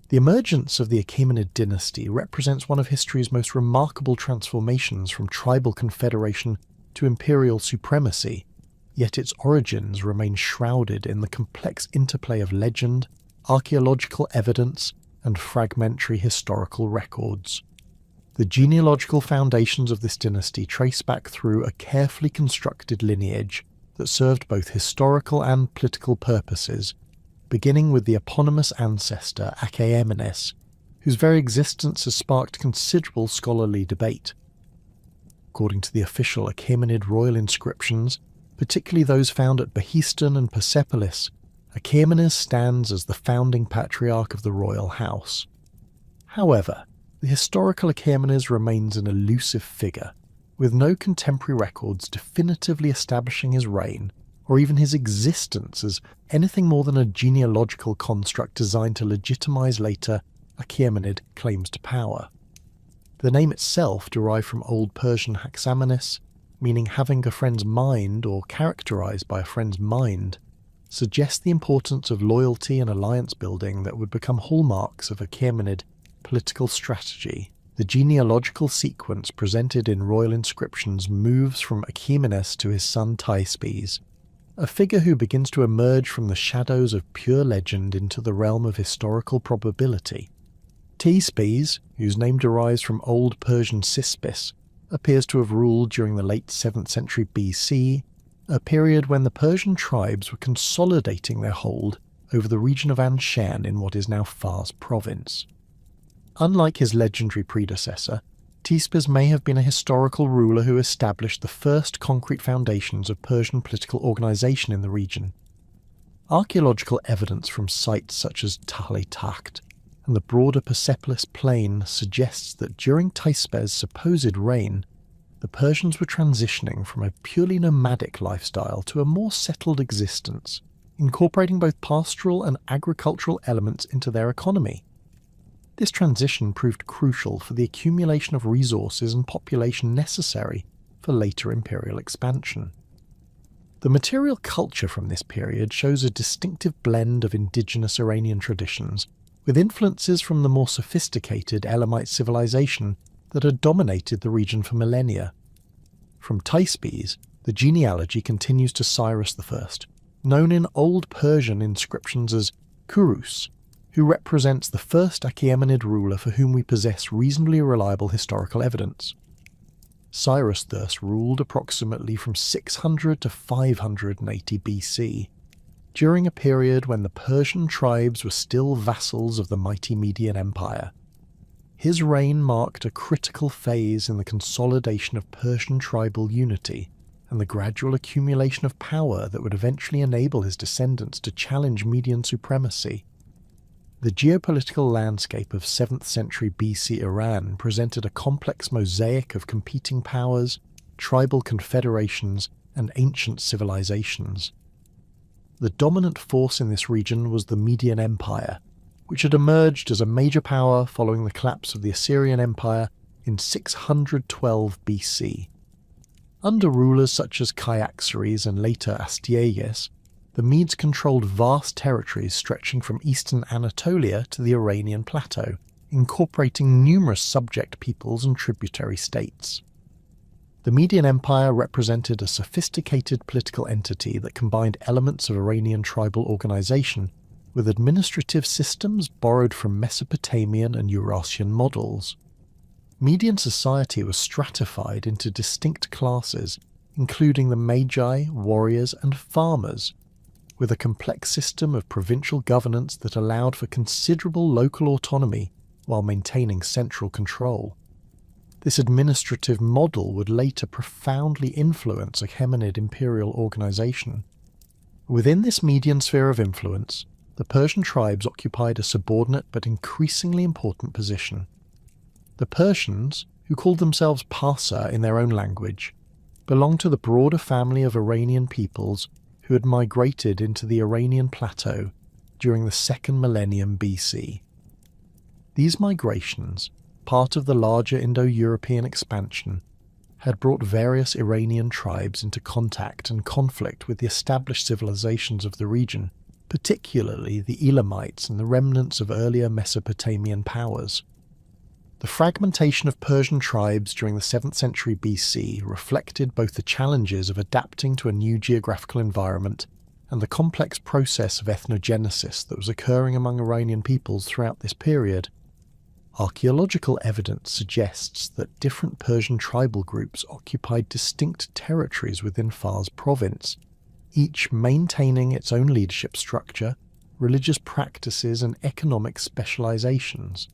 The emergence of the Achaemenid dynasty represents one of history's most remarkable transformations from tribal confederation to imperial supremacy, yet its origins remain shrouded in the complex interplay of legend, archaeological evidence, and fragmentary historical records. The genealogical foundations of this dynasty trace back through a carefully constructed lineage that served both historical and political purposes, beginning with the eponymous ancestor Achaemenes, whose very existence has sparked considerable scholarly debate. According to the official Achaemenid royal inscriptions, particularly those found at Behistun and Persepolis, Achaemenes stands as the founding patriarch of the royal house. However, the historical Achaemenes remains an elusive figure, with no contemporary records definitively establishing his reign or even his existence as anything more than a genealogical construct designed to legitimize later Achaemenid claims to power. The name itself, derived from Old Persian haxamenes, meaning having a friend's mind or characterized by a friend's mind, suggests the importance of loyalty and alliance building that would become hallmarks of Achaemenid political strategy. The genealogical sequence presented in royal inscriptions moves from Achaemenes to his son Thyspes, a figure who begins to emerge from the shadows of pure legend into the realm of historical probability. Thyspes, whose name derives from Old Persian Cispis, appears to have ruled during the late 7th century BC, a period when the Persian tribes were consolidating their hold over the region of Anshan in what is now Fars province. Unlike his legendary predecessor, Thyspes may have been a historical ruler who established the first concrete foundations of Persian political organization in the region. Archaeological evidence from sites such as Tahle Takht and the broader Persepolis plain suggests that during Thyspes' supposed reign, the Persians were transitioning from a purely nomadic lifestyle to a more settled existence, incorporating both pastoral and agricultural elements into their economy. This transition proved crucial for the accumulation of resources and population necessary for later imperial expansion. The material culture from this period shows a distinctive blend of indigenous Iranian traditions, with influences from the more sophisticated Elamite civilization that had dominated the region for millennia. From Thyspes, the genealogy continues to Cyrus I, known in Old Persian inscriptions as Kurus, who represents the first Achaemenid ruler for whom we possess reasonably reliable historical evidence. Cyrus thus ruled approximately from 600 to 580 BC, during a period when the Persian tribes were still vassals of the mighty Median Empire. His reign marked a critical phase in the consolidation of Persian tribal unity and the gradual accumulation of power that would eventually enable his descendants to challenge Median supremacy. The geopolitical landscape of 7th century BC Iran presented a complex mosaic of competing powers, tribal confederations, and ancient civilizations. The dominant force in this region was the Median Empire, which had emerged as a major power following the collapse of the Assyrian Empire in 612 BC. Under rulers such as Cyaxares and later Astyages, the Medes controlled vast territories stretching from eastern Anatolia to the Iranian plateau, incorporating numerous subject peoples and tributary states. The Median Empire represented a sophisticated political entity that combined elements of Iranian tribal organization with administrative systems borrowed from Mesopotamian and Eurasian models. Median society was stratified into distinct classes, including the magi, warriors, and farmers, with a complex system of provincial governance that allowed for considerable local autonomy while maintaining central control. This administrative model would later profoundly influence Achaemenid imperial organization. Within this Median sphere of influence, the Persian tribes occupied a subordinate but increasingly important position. The Persians, who called themselves Parsa in their own language, belonged to the broader family of Iranian peoples who had migrated into the Iranian plateau during the 2nd millennium BC. These migrations, part of the larger Indo-European expansion, had brought various Iranian tribes into contact and conflict with the established civilizations of the region, particularly the Elamites and the remnants of earlier Mesopotamian powers. The fragmentation of Persian tribes during the 7th century BC reflected both the challenges of adapting to a new geographical environment and the complex process of ethnogenesis that was occurring among Iranian peoples throughout this period. Archaeological evidence suggests that different Persian tribal groups occupied distinct territories within Fars province, each maintaining its own leadership structure, religious practices and economic specializations.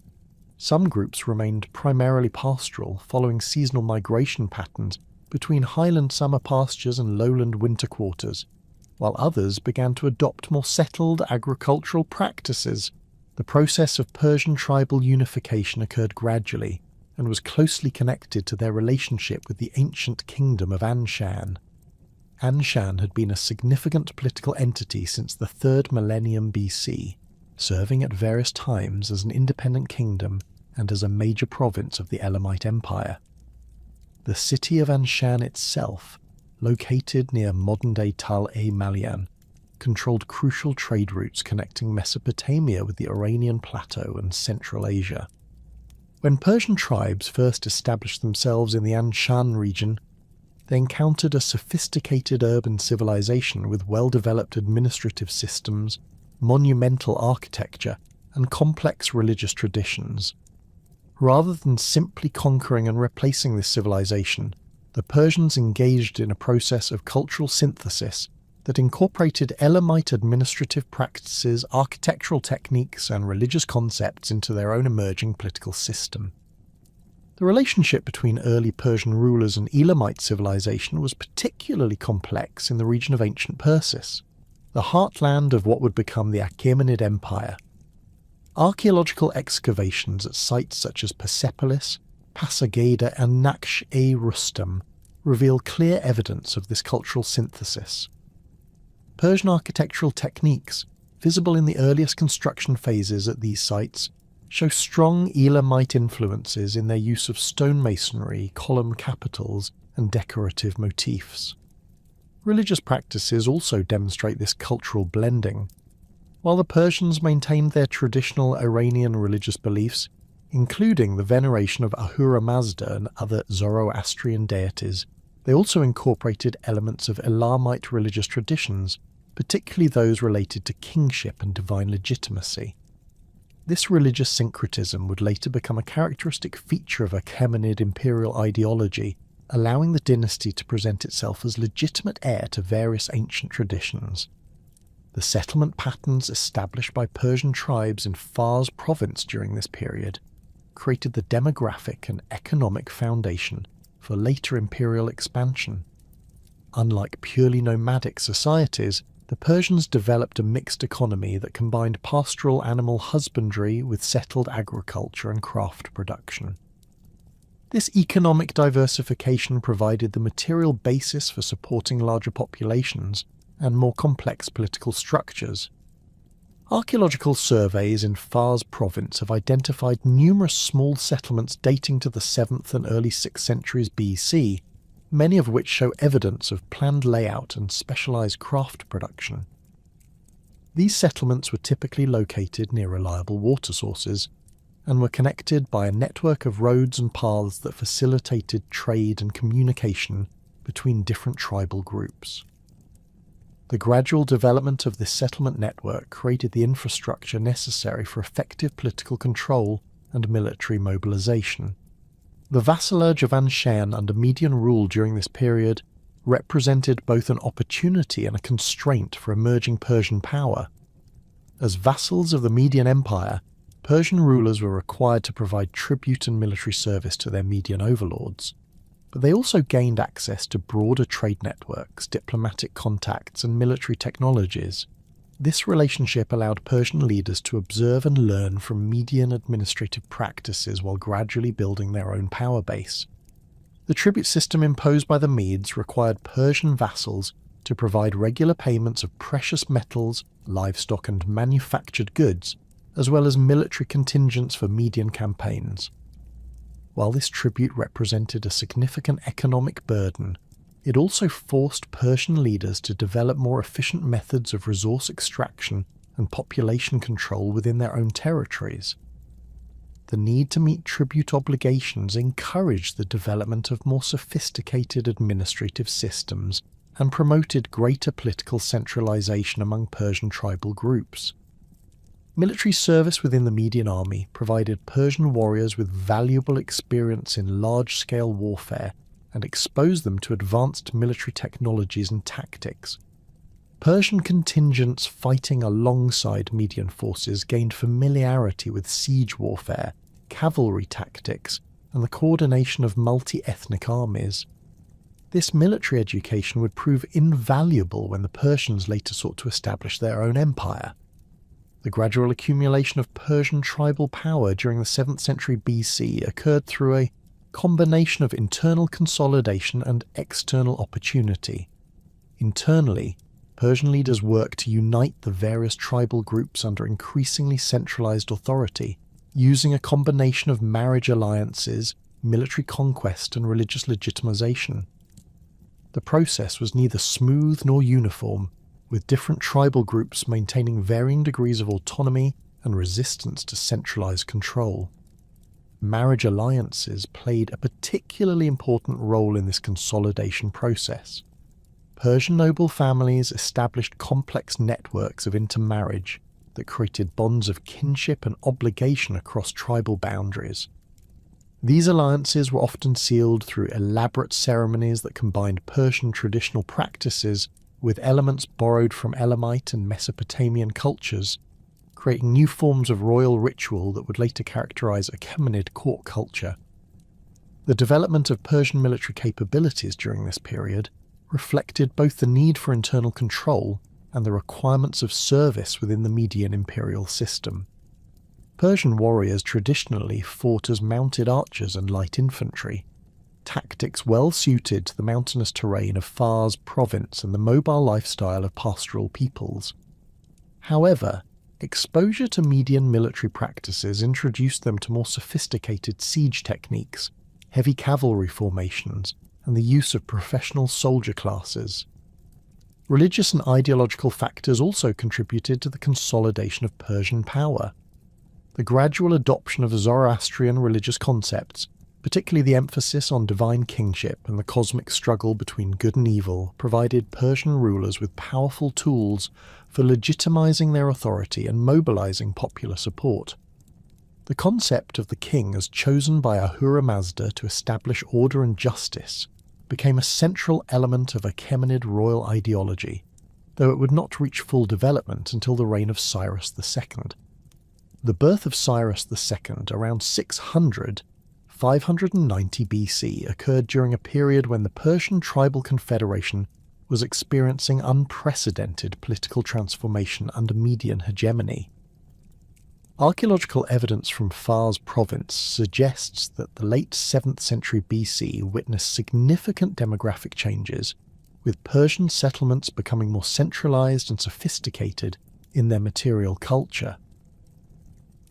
Some groups remained primarily pastoral, following seasonal migration patterns between highland summer pastures and lowland winter quarters, while others began to adopt more settled agricultural practices. The process of Persian tribal unification occurred gradually and was closely connected to their relationship with the ancient kingdom of Anshan. Anshan had been a significant political entity since the 3rd millennium BC, serving at various times as an independent kingdom and as a major province of the Elamite Empire. The city of Anshan itself, located near modern-day Tal-e-Malian, controlled crucial trade routes connecting Mesopotamia with the Iranian Plateau and Central Asia. When Persian tribes first established themselves in the Anshan region, they encountered a sophisticated urban civilization with well-developed administrative systems, monumental architecture, and complex religious traditions. Rather than simply conquering and replacing this civilization, the Persians engaged in a process of cultural synthesis that incorporated Elamite administrative practices, architectural techniques, and religious concepts into their own emerging political system. The relationship between early Persian rulers and Elamite civilization was particularly complex in the region of ancient Persis, the heartland of what would become the Achaemenid Empire. Archaeological excavations at sites such as Persepolis, Pasargada, and Naqsh-e-Rustam reveal clear evidence of this cultural synthesis. Persian architectural techniques, visible in the earliest construction phases at these sites, show strong Elamite influences in their use of stonemasonry, column capitals, and decorative motifs. Religious practices also demonstrate this cultural blending. While the Persians maintained their traditional Iranian religious beliefs, including the veneration of Ahura Mazda and other Zoroastrian deities, they also incorporated elements of Elamite religious traditions, particularly those related to kingship and divine legitimacy. This religious syncretism would later become a characteristic feature of Achaemenid imperial ideology, allowing the dynasty to present itself as legitimate heir to various ancient traditions. The settlement patterns established by Persian tribes in Fars province during this period created the demographic and economic foundation for later imperial expansion. Unlike purely nomadic societies, the Persians developed a mixed economy that combined pastoral animal husbandry with settled agriculture and craft production. This economic diversification provided the material basis for supporting larger populations and more complex political structures. Archaeological surveys in Fars province have identified numerous small settlements dating to the 7th and early 6th centuries BC, many of which show evidence of planned layout and specialized craft production. These settlements were typically located near reliable water sources and were connected by a network of roads and paths that facilitated trade and communication between different tribal groups. The gradual development of this settlement network created the infrastructure necessary for effective political control and military mobilization. The vassalage of Anshan under Median rule during this period represented both an opportunity and a constraint for emerging Persian power. As vassals of the Median Empire, Persian rulers were required to provide tribute and military service to their Median overlords, but they also gained access to broader trade networks, diplomatic contacts, and military technologies. This relationship allowed Persian leaders to observe and learn from Median administrative practices while gradually building their own power base. The tribute system imposed by the Medes required Persian vassals to provide regular payments of precious metals, livestock, and manufactured goods, as well as military contingents for Median campaigns. While this tribute represented a significant economic burden, It also forced Persian leaders to develop more efficient methods of resource extraction and population control within their own territories. The need to meet tribute obligations encouraged the development of more sophisticated administrative systems and promoted greater political centralization among Persian tribal groups. Military service within the Median army provided Persian warriors with valuable experience in large-scale warfare and exposed them to advanced military technologies and tactics. Persian contingents fighting alongside Median forces gained familiarity with siege warfare, cavalry tactics, and the coordination of multi-ethnic armies. This military education would prove invaluable when the Persians later sought to establish their own empire. The gradual accumulation of Persian tribal power during the 7th century BC occurred through a combination of internal consolidation and external opportunity. Internally, Persian leaders worked to unite the various tribal groups under increasingly centralized authority, using a combination of marriage alliances, military conquest, and religious legitimization. The process was neither smooth nor uniform, with different tribal groups maintaining varying degrees of autonomy and resistance to centralized control. Marriage alliances played a particularly important role in this consolidation process. Persian noble families established complex networks of intermarriage that created bonds of kinship and obligation across tribal boundaries. These alliances were often sealed through elaborate ceremonies that combined Persian traditional practices with elements borrowed from Elamite and Mesopotamian cultures, creating new forms of royal ritual that would later characterize Achaemenid court culture. The development of Persian military capabilities during this period reflected both the need for internal control and the requirements of service within the Median imperial system. Persian warriors traditionally fought as mounted archers and light infantry, tactics well suited to the mountainous terrain of Fars province and the mobile lifestyle of pastoral peoples. However, exposure to Median military practices introduced them to more sophisticated siege techniques, heavy cavalry formations, and the use of professional soldier classes. Religious and ideological factors also contributed to the consolidation of Persian power. The gradual adoption of Zoroastrian religious concepts, particularly the emphasis on divine kingship and the cosmic struggle between good and evil, provided Persian rulers with powerful tools for legitimizing their authority and mobilizing popular support. The concept of the king as chosen by Ahura Mazda to establish order and justice became a central element of Achaemenid royal ideology, though it would not reach full development until the reign of Cyrus II. The birth of Cyrus II around 590 BC occurred during a period when the Persian tribal confederation was experiencing unprecedented political transformation under Median hegemony. Archaeological evidence from Fars province suggests that the late 7th century BC witnessed significant demographic changes, with Persian settlements becoming more centralized and sophisticated in their material culture.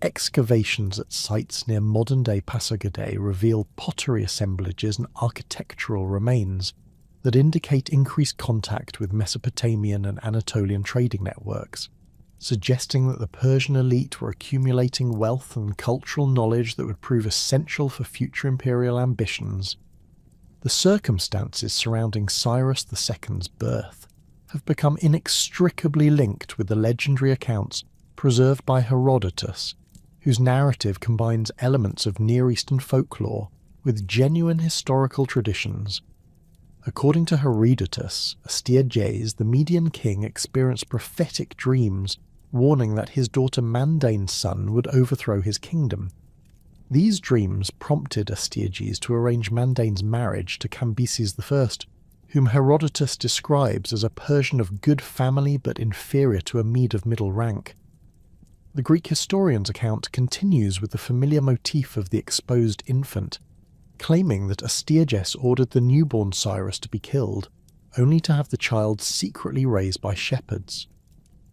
Excavations at sites near modern-day Pasargadae reveal pottery assemblages and architectural remains that indicate increased contact with Mesopotamian and Anatolian trading networks, suggesting that the Persian elite were accumulating wealth and cultural knowledge that would prove essential for future imperial ambitions. The circumstances surrounding Cyrus II's birth have become inextricably linked with the legendary accounts preserved by Herodotus, whose narrative combines elements of Near Eastern folklore with genuine historical traditions. According to Herodotus, Astyages, the Median king, experienced prophetic dreams warning that his daughter Mandane's son would overthrow his kingdom. These dreams prompted Astyages to arrange Mandane's marriage to Cambyses I, whom Herodotus describes as a Persian of good family but inferior to a Mede of middle rank. The Greek historian's account continues with the familiar motif of the exposed infant, claiming that Astyages ordered the newborn Cyrus to be killed, only to have the child secretly raised by shepherds.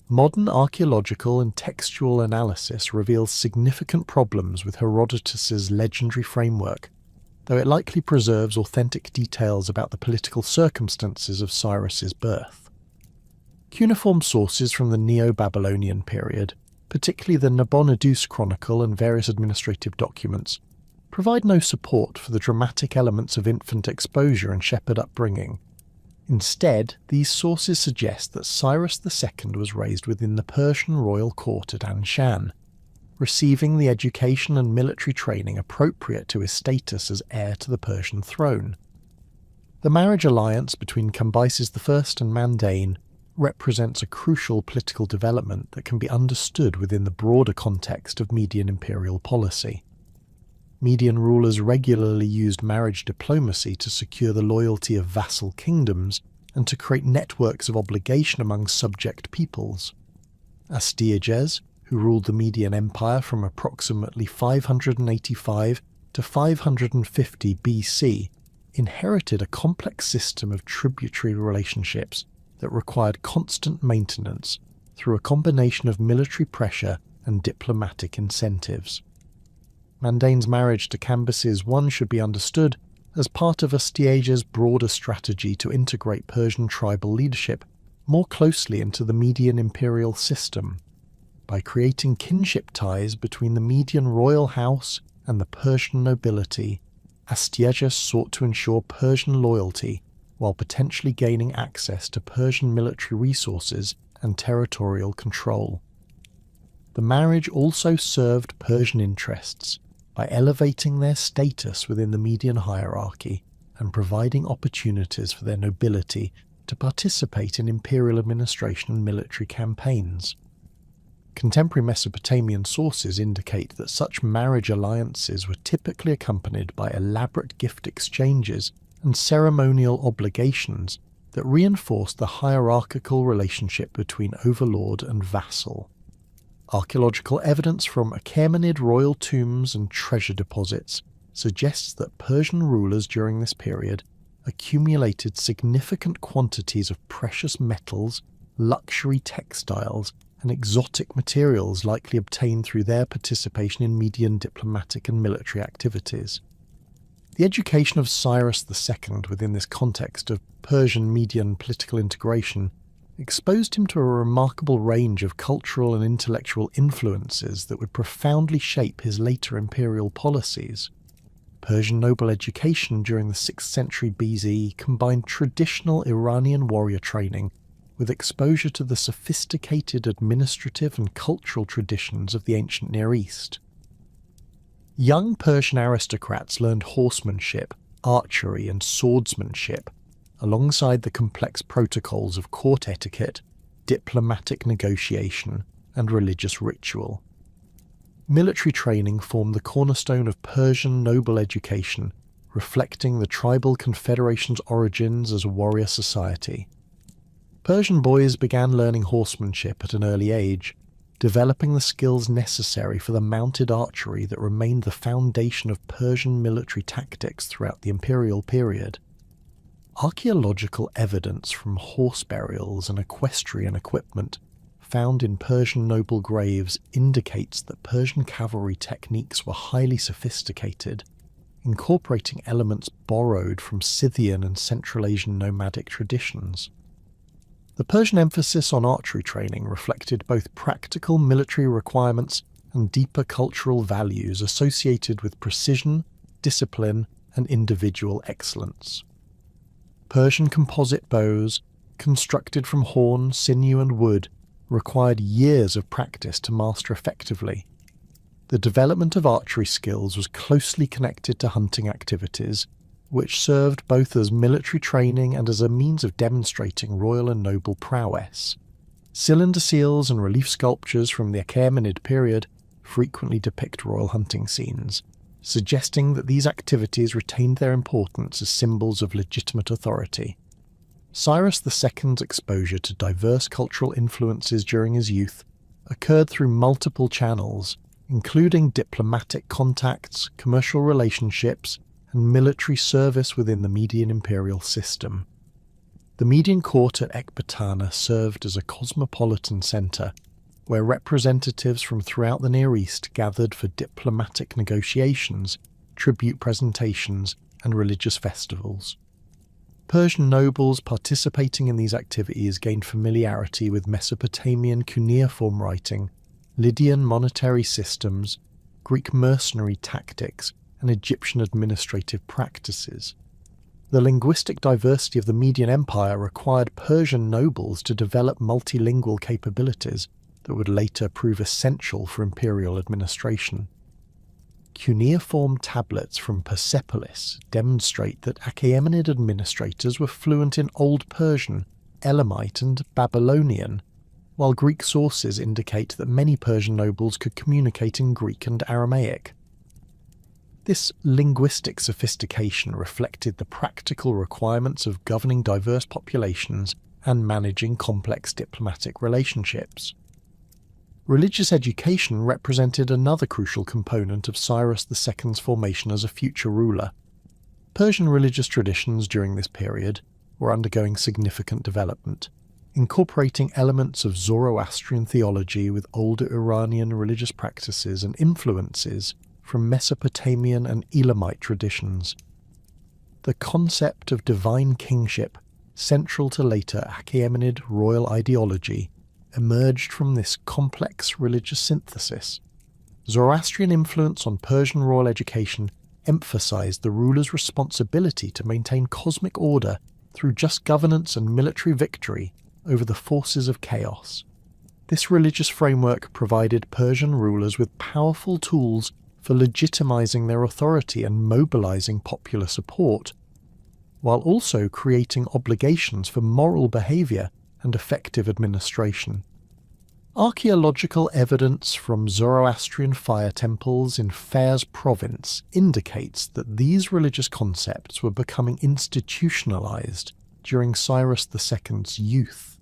Modern archaeological and textual analysis reveals significant problems with Herodotus's legendary framework. though it likely preserves authentic details about the political circumstances of Cyrus's birth. Cuneiform sources from the Neo-Babylonian period, particularly the Nabonidus Chronicle and various administrative documents, provide no support for the dramatic elements of infant exposure and shepherd upbringing. Instead, these sources suggest that Cyrus II was raised within the Persian royal court at Anshan, receiving the education and military training appropriate to his status as heir to the Persian throne. The marriage alliance between Cambyses I and Mandain represents a crucial political development that can be understood within the broader context of Median imperial policy. Median rulers regularly used marriage diplomacy to secure the loyalty of vassal kingdoms and to create networks of obligation among subject peoples. Astyages, who ruled the Median Empire from approximately 585 to 550 BC, inherited a complex system of tributary relationships that required constant maintenance through a combination of military pressure and diplomatic incentives. Mandain's marriage to Cambyses I should be understood as part of Astyages' broader strategy to integrate Persian tribal leadership more closely into the Median imperial system. By creating kinship ties between the Median royal house and the Persian nobility, Astyages sought to ensure Persian loyalty while potentially gaining access to Persian military resources and territorial control. The marriage also served Persian interests by elevating their status within the Median hierarchy and providing opportunities for their nobility to participate in imperial administration and military campaigns. Contemporary Mesopotamian sources indicate that such marriage alliances were typically accompanied by elaborate gift exchanges and ceremonial obligations that reinforced the hierarchical relationship between overlord and vassal. Archaeological evidence from Achaemenid royal tombs and treasure deposits suggests that Persian rulers during this period accumulated significant quantities of precious metals, luxury textiles, and exotic materials likely obtained through their participation in Median diplomatic and military activities. The education of Cyrus II within this context of Persian-Median political integration exposed him to a remarkable range of cultural and intellectual influences that would profoundly shape his later imperial policies. Persian noble education during the 6th century BCE combined traditional Iranian warrior training with exposure to the sophisticated administrative and cultural traditions of the ancient Near East. Young Persian aristocrats learned horsemanship, archery, and swordsmanship, alongside the complex protocols of court etiquette, diplomatic negotiation, and religious ritual. Military training formed the cornerstone of Persian noble education, reflecting the tribal confederation's origins as a warrior society. Persian boys began learning horsemanship at an early age, developing the skills necessary for the mounted archery that remained the foundation of Persian military tactics throughout the imperial period. Archaeological evidence from horse burials and equestrian equipment found in Persian noble graves indicates that Persian cavalry techniques were highly sophisticated, incorporating elements borrowed from Scythian and Central Asian nomadic traditions. The Persian emphasis on archery training reflected both practical military requirements and deeper cultural values associated with precision, discipline, and individual excellence. Persian composite bows, constructed from horn, sinew, and wood, required years of practice to master effectively. The development of archery skills was closely connected to hunting activities, which served both as military training and as a means of demonstrating royal and noble prowess. Cylinder seals and relief sculptures from the Achaemenid period frequently depict royal hunting scenes, suggesting that these activities retained their importance as symbols of legitimate authority. Cyrus II's exposure to diverse cultural influences during his youth occurred through multiple channels, including diplomatic contacts, commercial relationships, and military service within the Median imperial system. The Median court at Ecbatana served as a cosmopolitan centre, where representatives from throughout the Near East gathered for diplomatic negotiations tribute presentations, and religious festivals. Persian nobles participating in these activities gained familiarity with Mesopotamian cuneiform writing, Lydian monetary systems, Greek mercenary tactics, and Egyptian administrative practices. The linguistic diversity of the Median Empire required Persian nobles to develop multilingual capabilities that would later prove essential for imperial administration. Cuneiform tablets from Persepolis demonstrate that Achaemenid administrators were fluent in Old Persian, Elamite, and Babylonian, while Greek sources indicate that many Persian nobles could communicate in Greek and Aramaic. This linguistic sophistication reflected the practical requirements of governing diverse populations and managing complex diplomatic relationships. Religious education represented another crucial component of Cyrus II's formation as a future ruler. Persian religious traditions during this period were undergoing significant development, incorporating elements of Zoroastrian theology with older Iranian religious practices and influences from Mesopotamian and Elamite traditions. The concept of divine kingship, central to later Achaemenid royal ideology, emerged from this complex religious synthesis. Zoroastrian influence on Persian royal education emphasized the ruler's responsibility to maintain cosmic order through just governance and military victory over the forces of chaos. This religious framework provided Persian rulers with powerful tools for legitimizing their authority and mobilizing popular support, while also creating obligations for moral behavior and effective administration. Archaeological evidence from Zoroastrian fire temples in Fars province indicates that these religious concepts were becoming institutionalized during Cyrus II's youth.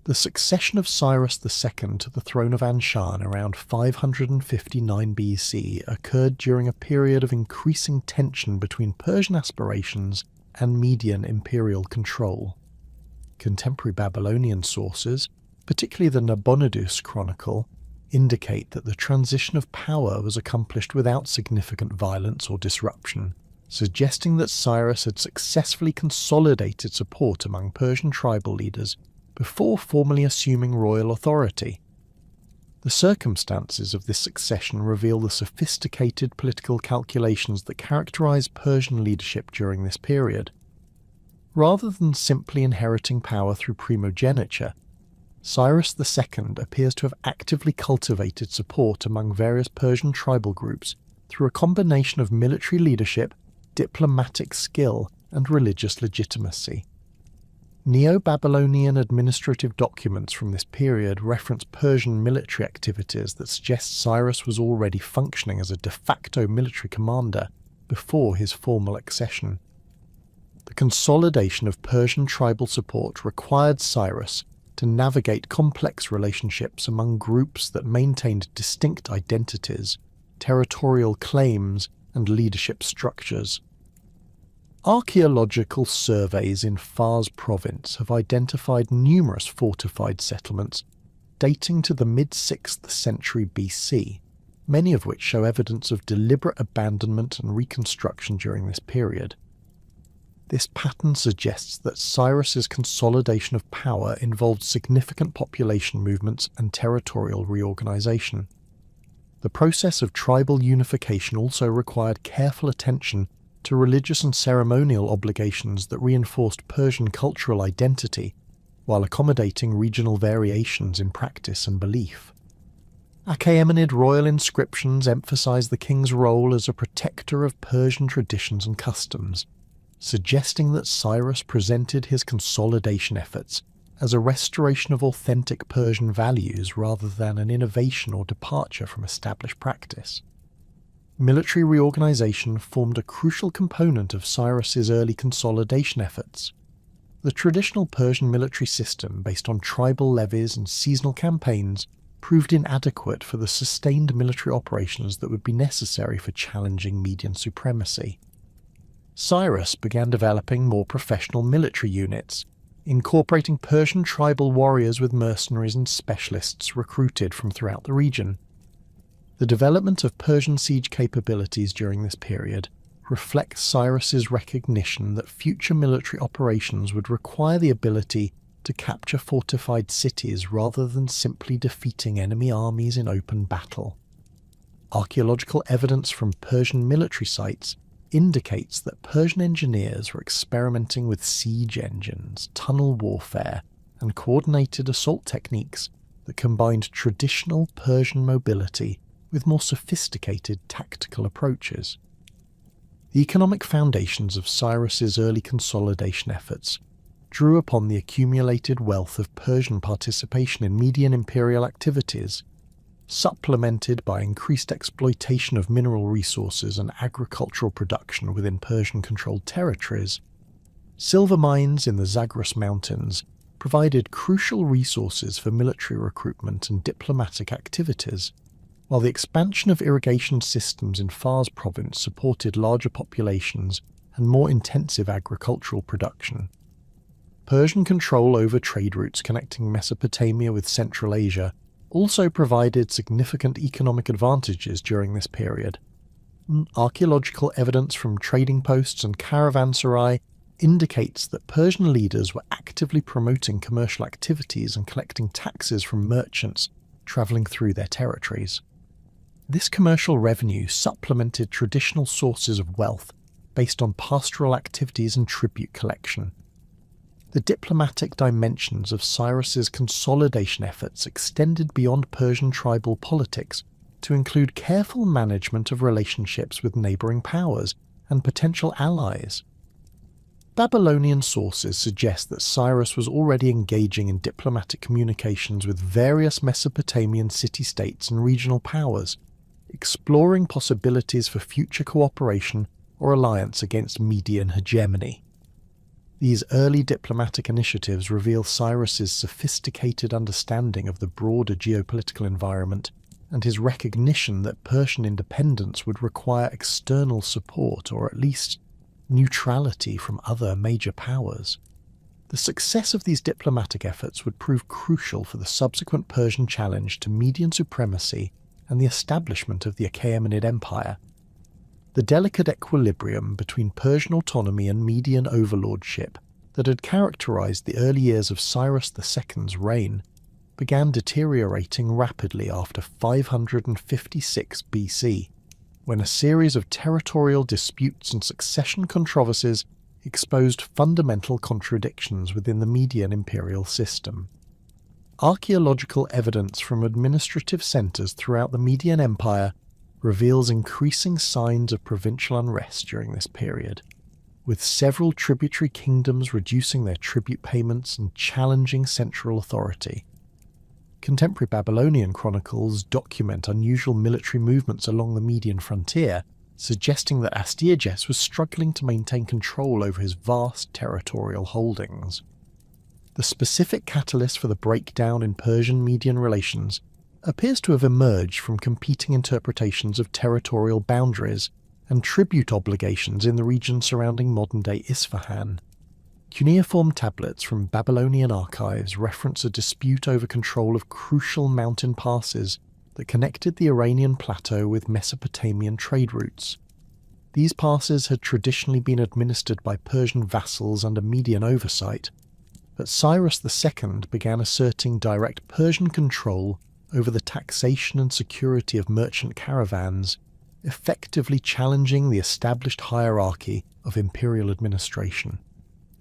The succession of Cyrus II to the throne of Anshan around 559 BC occurred during a period of increasing tension between Persian aspirations and Median imperial control. Contemporary Babylonian sources, particularly the Nabonidus Chronicle, indicate that the transition of power was accomplished without significant violence or disruption, suggesting that Cyrus had successfully consolidated support among Persian tribal leaders before formally assuming royal authority. The circumstances of this succession reveal the sophisticated political calculations that characterize Persian leadership during this period. Rather than simply inheriting power through primogeniture, Cyrus II appears to have actively cultivated support among various Persian tribal groups through a combination of military leadership, diplomatic skill, and religious legitimacy. Neo-Babylonian administrative documents from this period reference Persian military activities that suggest Cyrus was already functioning as a de facto military commander before his formal accession. The consolidation of Persian tribal support required Cyrus to navigate complex relationships among groups that maintained distinct identities, territorial claims, and leadership structures. Archaeological surveys in Fars province have identified numerous fortified settlements dating to the mid-6th century BC, many of which show evidence of deliberate abandonment and reconstruction during this period. This pattern suggests that Cyrus's consolidation of power involved significant population movements and territorial reorganization. The process of tribal unification also required careful attention to religious and ceremonial obligations that reinforced Persian cultural identity while accommodating regional variations in practice and belief. Achaemenid royal inscriptions emphasize the king's role as a protector of Persian traditions and customs, suggesting that Cyrus presented his consolidation efforts as a restoration of authentic Persian values rather than an innovation or departure from established practice. Military reorganization formed a crucial component of Cyrus's early consolidation efforts. The traditional Persian military system, based on tribal levies and seasonal campaigns, proved inadequate for the sustained military operations that would be necessary for challenging Median supremacy. Cyrus began developing more professional military units, incorporating Persian tribal warriors with mercenaries and specialists recruited from throughout the region. The development of Persian siege capabilities during this period reflects Cyrus's recognition that future military operations would require the ability to capture fortified cities rather than simply defeating enemy armies in open battle. Archaeological evidence from Persian military sites indicates that Persian engineers were experimenting with siege engines, tunnel warfare, and coordinated assault techniques that combined traditional Persian mobility with more sophisticated tactical approaches. The economic foundations of Cyrus's early consolidation efforts drew upon the accumulated wealth of Persian participation in Median imperial activities, supplemented by increased exploitation of mineral resources and agricultural production within Persian-controlled territories. Silver mines in the Zagros Mountains provided crucial resources for military recruitment and diplomatic activities, while the expansion of irrigation systems in Fars province supported larger populations and more intensive agricultural production. Persian control over trade routes connecting Mesopotamia with Central Asia also provided significant economic advantages during this period. Archaeological evidence from trading posts and caravanserai indicates that Persian leaders were actively promoting commercial activities and collecting taxes from merchants travelling through their territories. This commercial revenue supplemented traditional sources of wealth based on pastoral activities and tribute collection. The diplomatic dimensions of Cyrus's consolidation efforts extended beyond Persian tribal politics to include careful management of relationships with neighbouring powers and potential allies. Babylonian sources suggest that Cyrus was already engaging in diplomatic communications with various Mesopotamian city-states and regional powers, exploring possibilities for future cooperation or alliance against Median hegemony. These early diplomatic initiatives reveal Cyrus's sophisticated understanding of the broader geopolitical environment and his recognition that Persian independence would require external support or at least neutrality from other major powers. The success of these diplomatic efforts would prove crucial for the subsequent Persian challenge to Median supremacy and the establishment of the Achaemenid Empire. The delicate equilibrium between Persian autonomy and Median overlordship that had characterized the early years of Cyrus II's reign began deteriorating rapidly after 556 BC, when a series of territorial disputes and succession controversies exposed fundamental contradictions within the Median imperial system. Archaeological evidence from administrative centres throughout the Median Empire reveals increasing signs of provincial unrest during this period, with several tributary kingdoms reducing their tribute payments and challenging central authority. Contemporary Babylonian chronicles document unusual military movements along the Median frontier, suggesting that Astyages was struggling to maintain control over his vast territorial holdings. The specific catalyst for the breakdown in Persian-Median relations appears to have emerged from competing interpretations of territorial boundaries and tribute obligations in the region surrounding modern-day Isfahan. Cuneiform tablets from Babylonian archives reference a dispute over control of crucial mountain passes that connected the Iranian plateau with Mesopotamian trade routes. These passes had traditionally been administered by Persian vassals under Median oversight, but Cyrus II began asserting direct Persian control over the taxation and security of merchant caravans, effectively challenging the established hierarchy of imperial administration.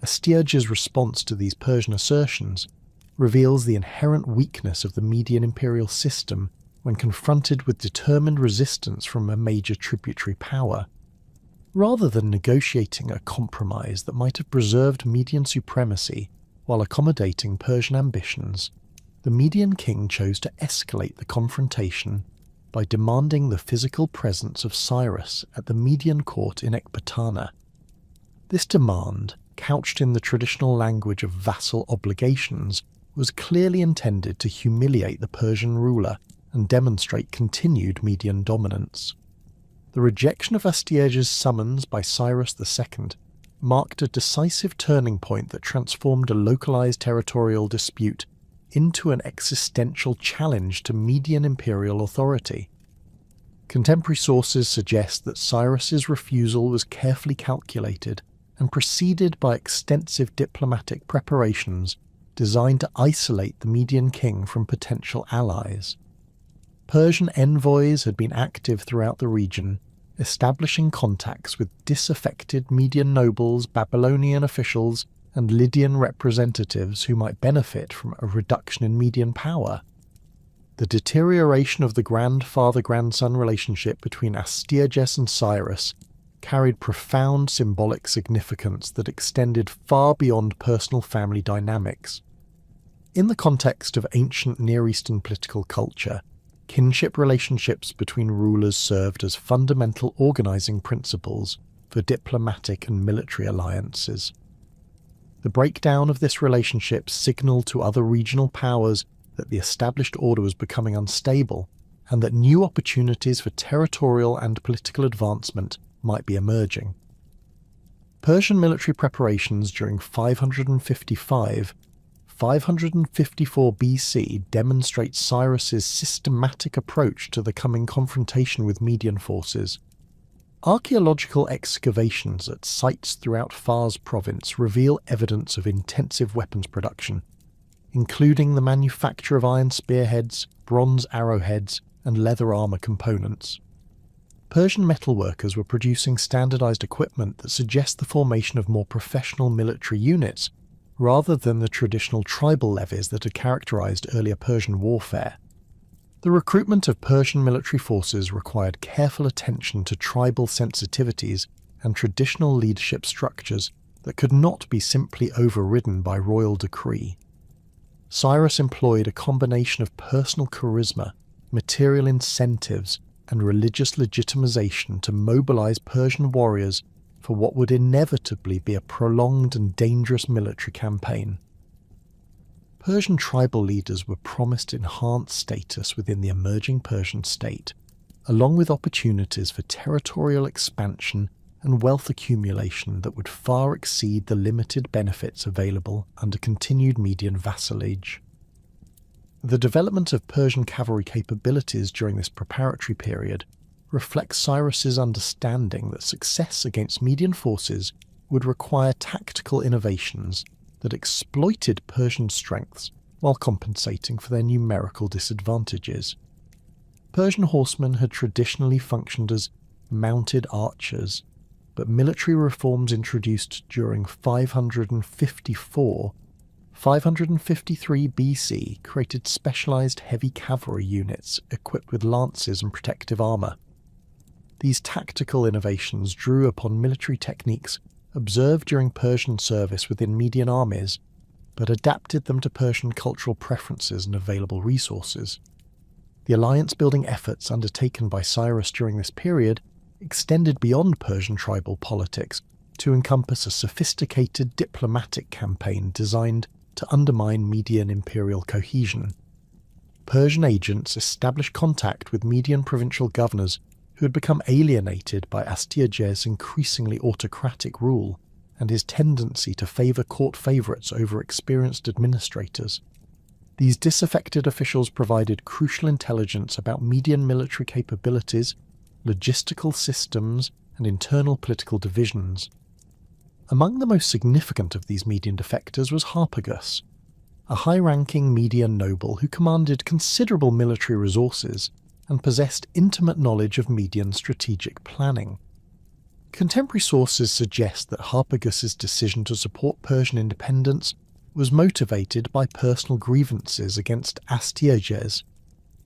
Astyages' response to these Persian assertions reveals the inherent weakness of the Median imperial system when confronted with determined resistance from a major tributary power. Rather than negotiating a compromise that might have preserved Median supremacy while accommodating Persian ambitions, the Median king chose to escalate the confrontation by demanding the physical presence of Cyrus at the Median court in Ecbatana. This demand, couched in the traditional language of vassal obligations, was clearly intended to humiliate the Persian ruler and demonstrate continued Median dominance. The rejection of Astyages' summons by Cyrus II marked a decisive turning point that transformed a localized territorial dispute into an existential challenge to Median imperial authority. Contemporary sources suggest that Cyrus's refusal was carefully calculated and preceded by extensive diplomatic preparations designed to isolate the Median king from potential allies. Persian envoys had been active throughout the region, establishing contacts with disaffected Median nobles, Babylonian officials, and Lydian representatives who might benefit from a reduction in Median power. The deterioration of the grandfather-grandson relationship between Astyages and Cyrus carried profound symbolic significance that extended far beyond personal family dynamics. In the context of ancient Near Eastern political culture, kinship relationships between rulers served as fundamental organizing principles for diplomatic and military alliances. The breakdown of this relationship signaled to other regional powers that the established order was becoming unstable and that new opportunities for territorial and political advancement might be emerging. Persian military preparations during 554 BC demonstrate Cyrus's systematic approach to the coming confrontation with Median forces. Archaeological excavations at sites throughout Fars province reveal evidence of intensive weapons production, including the manufacture of iron spearheads, bronze arrowheads, and leather armour components. Persian metalworkers were producing standardised equipment that suggests the formation of more professional military units rather than the traditional tribal levies that had characterised earlier Persian warfare. The recruitment of Persian military forces required careful attention to tribal sensitivities and traditional leadership structures that could not be simply overridden by royal decree. Cyrus employed a combination of personal charisma, material incentives, and religious legitimization to mobilize Persian warriors for what would inevitably be a prolonged and dangerous military campaign. Persian tribal leaders were promised enhanced status within the emerging Persian state, along with opportunities for territorial expansion and wealth accumulation that would far exceed the limited benefits available under continued Median vassalage. The development of Persian cavalry capabilities during this preparatory period reflects Cyrus's understanding that success against Median forces would require tactical innovations that exploited Persian strengths while compensating for their numerical disadvantages. Persian horsemen had traditionally functioned as mounted archers, but military reforms introduced during 553 BC created specialized heavy cavalry units equipped with lances and protective armor. These tactical innovations drew upon military techniques observed during Persian service within Median armies, but adapted them to Persian cultural preferences and available resources. The alliance-building efforts undertaken by Cyrus during this period extended beyond Persian tribal politics to encompass a sophisticated diplomatic campaign designed to undermine Median imperial cohesion. Persian agents established contact with Median provincial governors who had become alienated by Astyages' increasingly autocratic rule and his tendency to favour court favourites over experienced administrators. These disaffected officials provided crucial intelligence about Median military capabilities, logistical systems, and internal political divisions. Among the most significant of these Median defectors was Harpagus, a high-ranking Median noble who commanded considerable military resources and possessed intimate knowledge of Median strategic planning. Contemporary sources suggest that Harpagus's decision to support Persian independence was motivated by personal grievances against Astyages,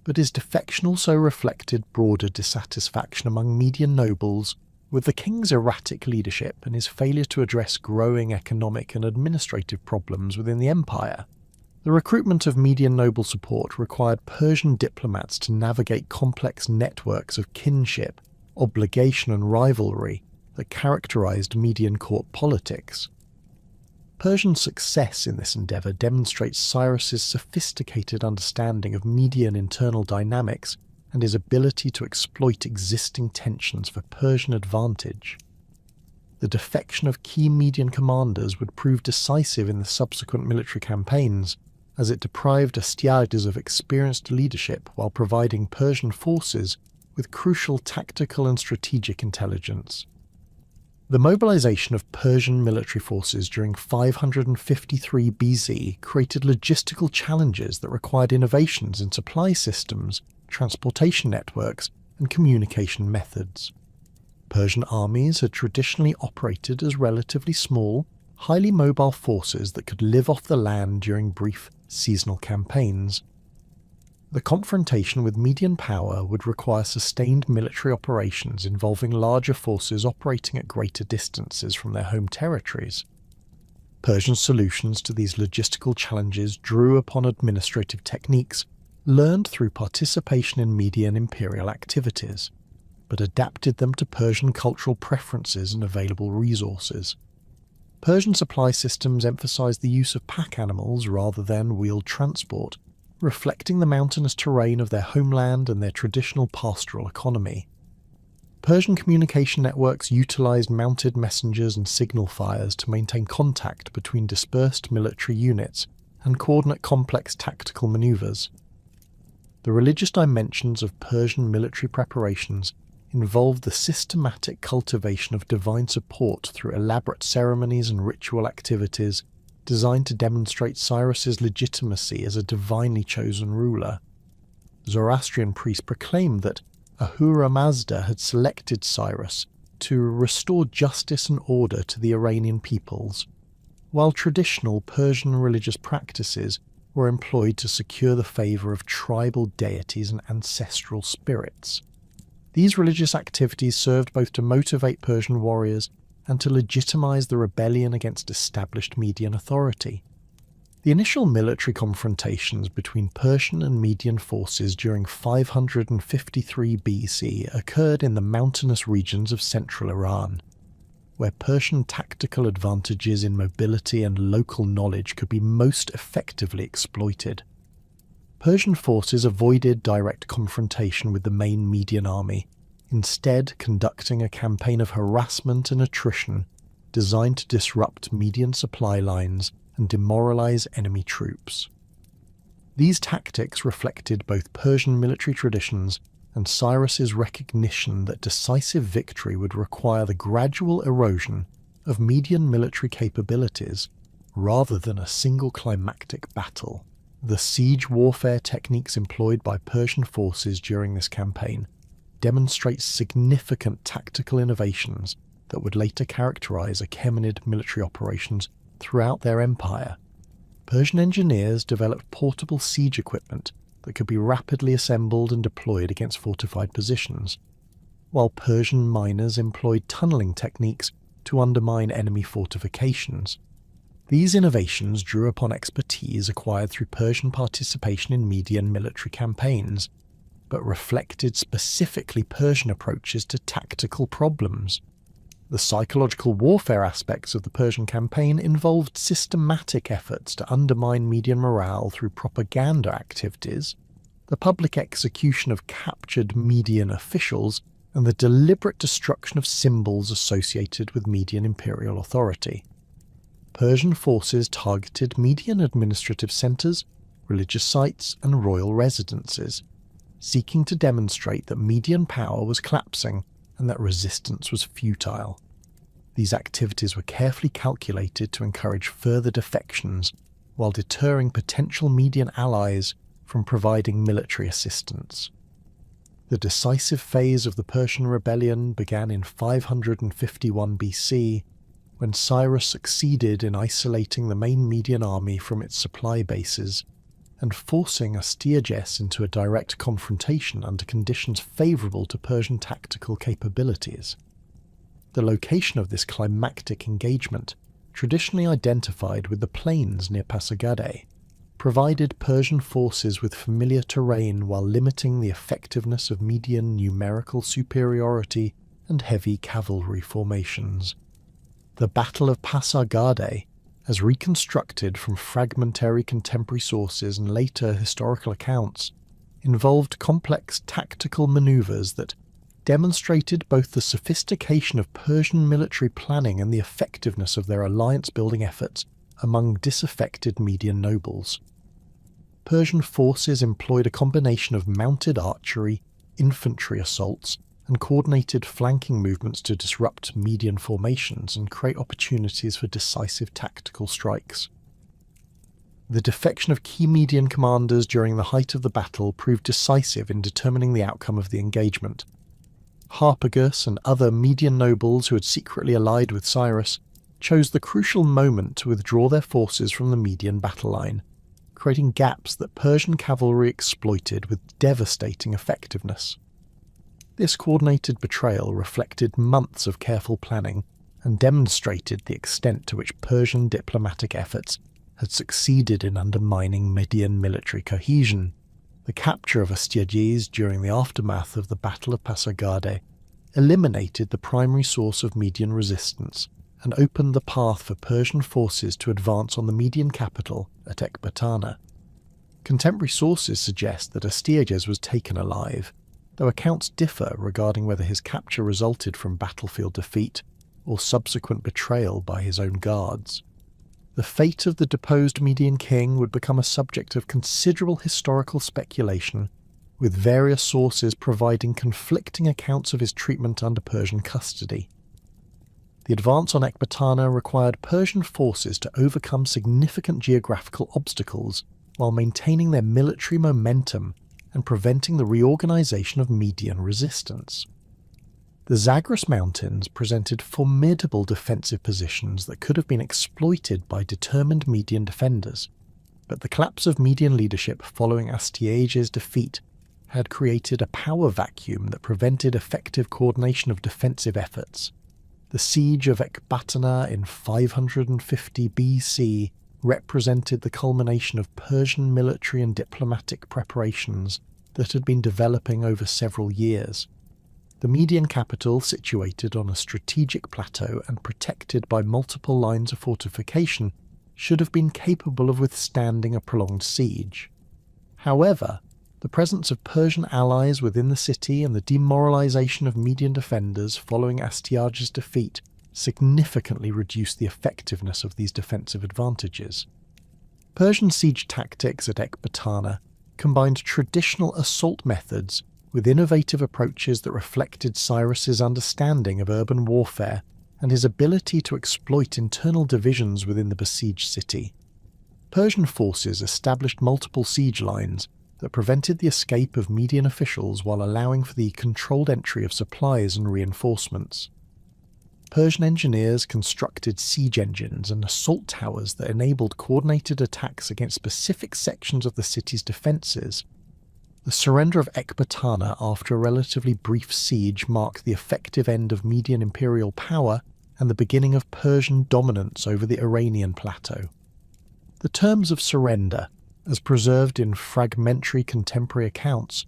but his defection also reflected broader dissatisfaction among Median nobles with the king's erratic leadership and his failure to address growing economic and administrative problems within the empire. The recruitment of Median noble support required Persian diplomats to navigate complex networks of kinship, obligation and rivalry that characterized Median court politics. Persian success in this endeavor demonstrates Cyrus's sophisticated understanding of Median internal dynamics and his ability to exploit existing tensions for Persian advantage. The defection of key Median commanders would prove decisive in the subsequent military campaigns, as it deprived Astyages of experienced leadership while providing Persian forces with crucial tactical and strategic intelligence. The mobilization of Persian military forces during 553 BC created logistical challenges that required innovations in supply systems, transportation networks, and communication methods. Persian armies had traditionally operated as relatively small, highly mobile forces that could live off the land during brief, seasonal campaigns. The confrontation with Median power would require sustained military operations involving larger forces operating at greater distances from their home territories. Persian solutions to these logistical challenges drew upon administrative techniques learned through participation in Median imperial activities, but adapted them to Persian cultural preferences and available resources. Persian supply systems emphasized the use of pack animals rather than wheeled transport, reflecting the mountainous terrain of their homeland and their traditional pastoral economy. Persian communication networks utilized mounted messengers and signal fires to maintain contact between dispersed military units and coordinate complex tactical maneuvers. The religious dimensions of Persian military preparations involved the systematic cultivation of divine support through elaborate ceremonies and ritual activities designed to demonstrate Cyrus's legitimacy as a divinely chosen ruler. Zoroastrian priests proclaimed that Ahura Mazda had selected Cyrus to restore justice and order to the Iranian peoples, while traditional Persian religious practices were employed to secure the favour of tribal deities and ancestral spirits. These religious activities served both to motivate Persian warriors and to legitimize the rebellion against established Median authority. The initial military confrontations between Persian and Median forces during 553 BC occurred in the mountainous regions of central Iran, where Persian tactical advantages in mobility and local knowledge could be most effectively exploited. Persian forces avoided direct confrontation with the main Median army, instead conducting a campaign of harassment and attrition designed to disrupt Median supply lines and demoralize enemy troops. These tactics reflected both Persian military traditions and Cyrus's recognition that decisive victory would require the gradual erosion of Median military capabilities rather than a single climactic battle. The siege warfare techniques employed by Persian forces during this campaign demonstrates significant tactical innovations that would later characterize Achaemenid military operations throughout their empire. Persian engineers developed portable siege equipment that could be rapidly assembled and deployed against fortified positions, while Persian miners employed tunneling techniques to undermine enemy fortifications. These innovations drew upon expertise acquired through Persian participation in Median military campaigns, but reflected specifically Persian approaches to tactical problems. The psychological warfare aspects of the Persian campaign involved systematic efforts to undermine Median morale through propaganda activities, the public execution of captured Median officials, and the deliberate destruction of symbols associated with Median imperial authority. Persian forces targeted Median administrative centres, religious sites, and royal residences, seeking to demonstrate that Median power was collapsing and that resistance was futile. These activities were carefully calculated to encourage further defections while deterring potential Median allies from providing military assistance. The decisive phase of the Persian rebellion began in 551 BC, when Cyrus succeeded in isolating the main Median army from its supply bases and forcing Astyages into a direct confrontation under conditions favourable to Persian tactical capabilities. The location of this climactic engagement, traditionally identified with the plains near Pasargadae, provided Persian forces with familiar terrain while limiting the effectiveness of Median numerical superiority and heavy cavalry formations. The Battle of Pasargadae, as reconstructed from fragmentary contemporary sources and later historical accounts, involved complex tactical maneuvers that demonstrated both the sophistication of Persian military planning and the effectiveness of their alliance-building efforts among disaffected Median nobles. Persian forces employed a combination of mounted archery, infantry assaults, and coordinated flanking movements to disrupt Median formations and create opportunities for decisive tactical strikes. The defection of key Median commanders during the height of the battle proved decisive in determining the outcome of the engagement. Harpagus and other Median nobles who had secretly allied with Cyrus chose the crucial moment to withdraw their forces from the Median battle line, creating gaps that Persian cavalry exploited with devastating effectiveness. This coordinated betrayal reflected months of careful planning and demonstrated the extent to which Persian diplomatic efforts had succeeded in undermining Median military cohesion. The capture of Astyages during the aftermath of the Battle of Pasargadae eliminated the primary source of Median resistance and opened the path for Persian forces to advance on the Median capital at Ecbatana. Contemporary sources suggest that Astyages was taken alive, though accounts differ regarding whether his capture resulted from battlefield defeat or subsequent betrayal by his own guards. The fate of the deposed Median king would become a subject of considerable historical speculation, with various sources providing conflicting accounts of his treatment under Persian custody. The advance on Ecbatana required Persian forces to overcome significant geographical obstacles while maintaining their military momentum and preventing the reorganization of Median resistance. The Zagros Mountains presented formidable defensive positions that could have been exploited by determined Median defenders, but the collapse of Median leadership following Astyages' defeat had created a power vacuum that prevented effective coordination of defensive efforts. The siege of Ecbatana in 550 BC represented the culmination of Persian military and diplomatic preparations that had been developing over several years. The Median capital, situated on a strategic plateau and protected by multiple lines of fortification, should have been capable of withstanding a prolonged siege. However, the presence of Persian allies within the city and the demoralization of Median defenders following Astyages' defeat significantly reduced the effectiveness of these defensive advantages. Persian siege tactics at Ecbatana combined traditional assault methods with innovative approaches that reflected Cyrus's understanding of urban warfare and his ability to exploit internal divisions within the besieged city. Persian forces established multiple siege lines that prevented the escape of Median officials while allowing for the controlled entry of supplies and reinforcements. Persian engineers constructed siege engines and assault towers that enabled coordinated attacks against specific sections of the city's defences. The surrender of Ecbatana after a relatively brief siege marked the effective end of Median imperial power and the beginning of Persian dominance over the Iranian plateau. The terms of surrender, as preserved in fragmentary contemporary accounts,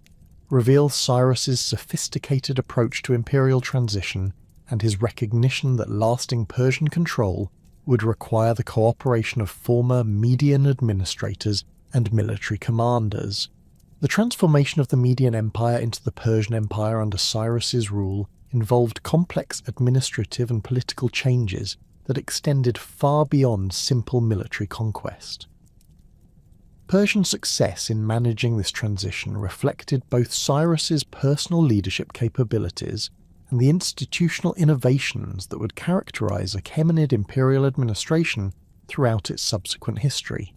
reveal Cyrus's sophisticated approach to imperial transition and his recognition that lasting Persian control would require the cooperation of former Median administrators and military commanders. The transformation of the Median Empire into the Persian Empire under Cyrus's rule involved complex administrative and political changes that extended far beyond simple military conquest. Persian success in managing this transition reflected both Cyrus's personal leadership capabilities and the institutional innovations that would characterize Achaemenid imperial administration throughout its subsequent history.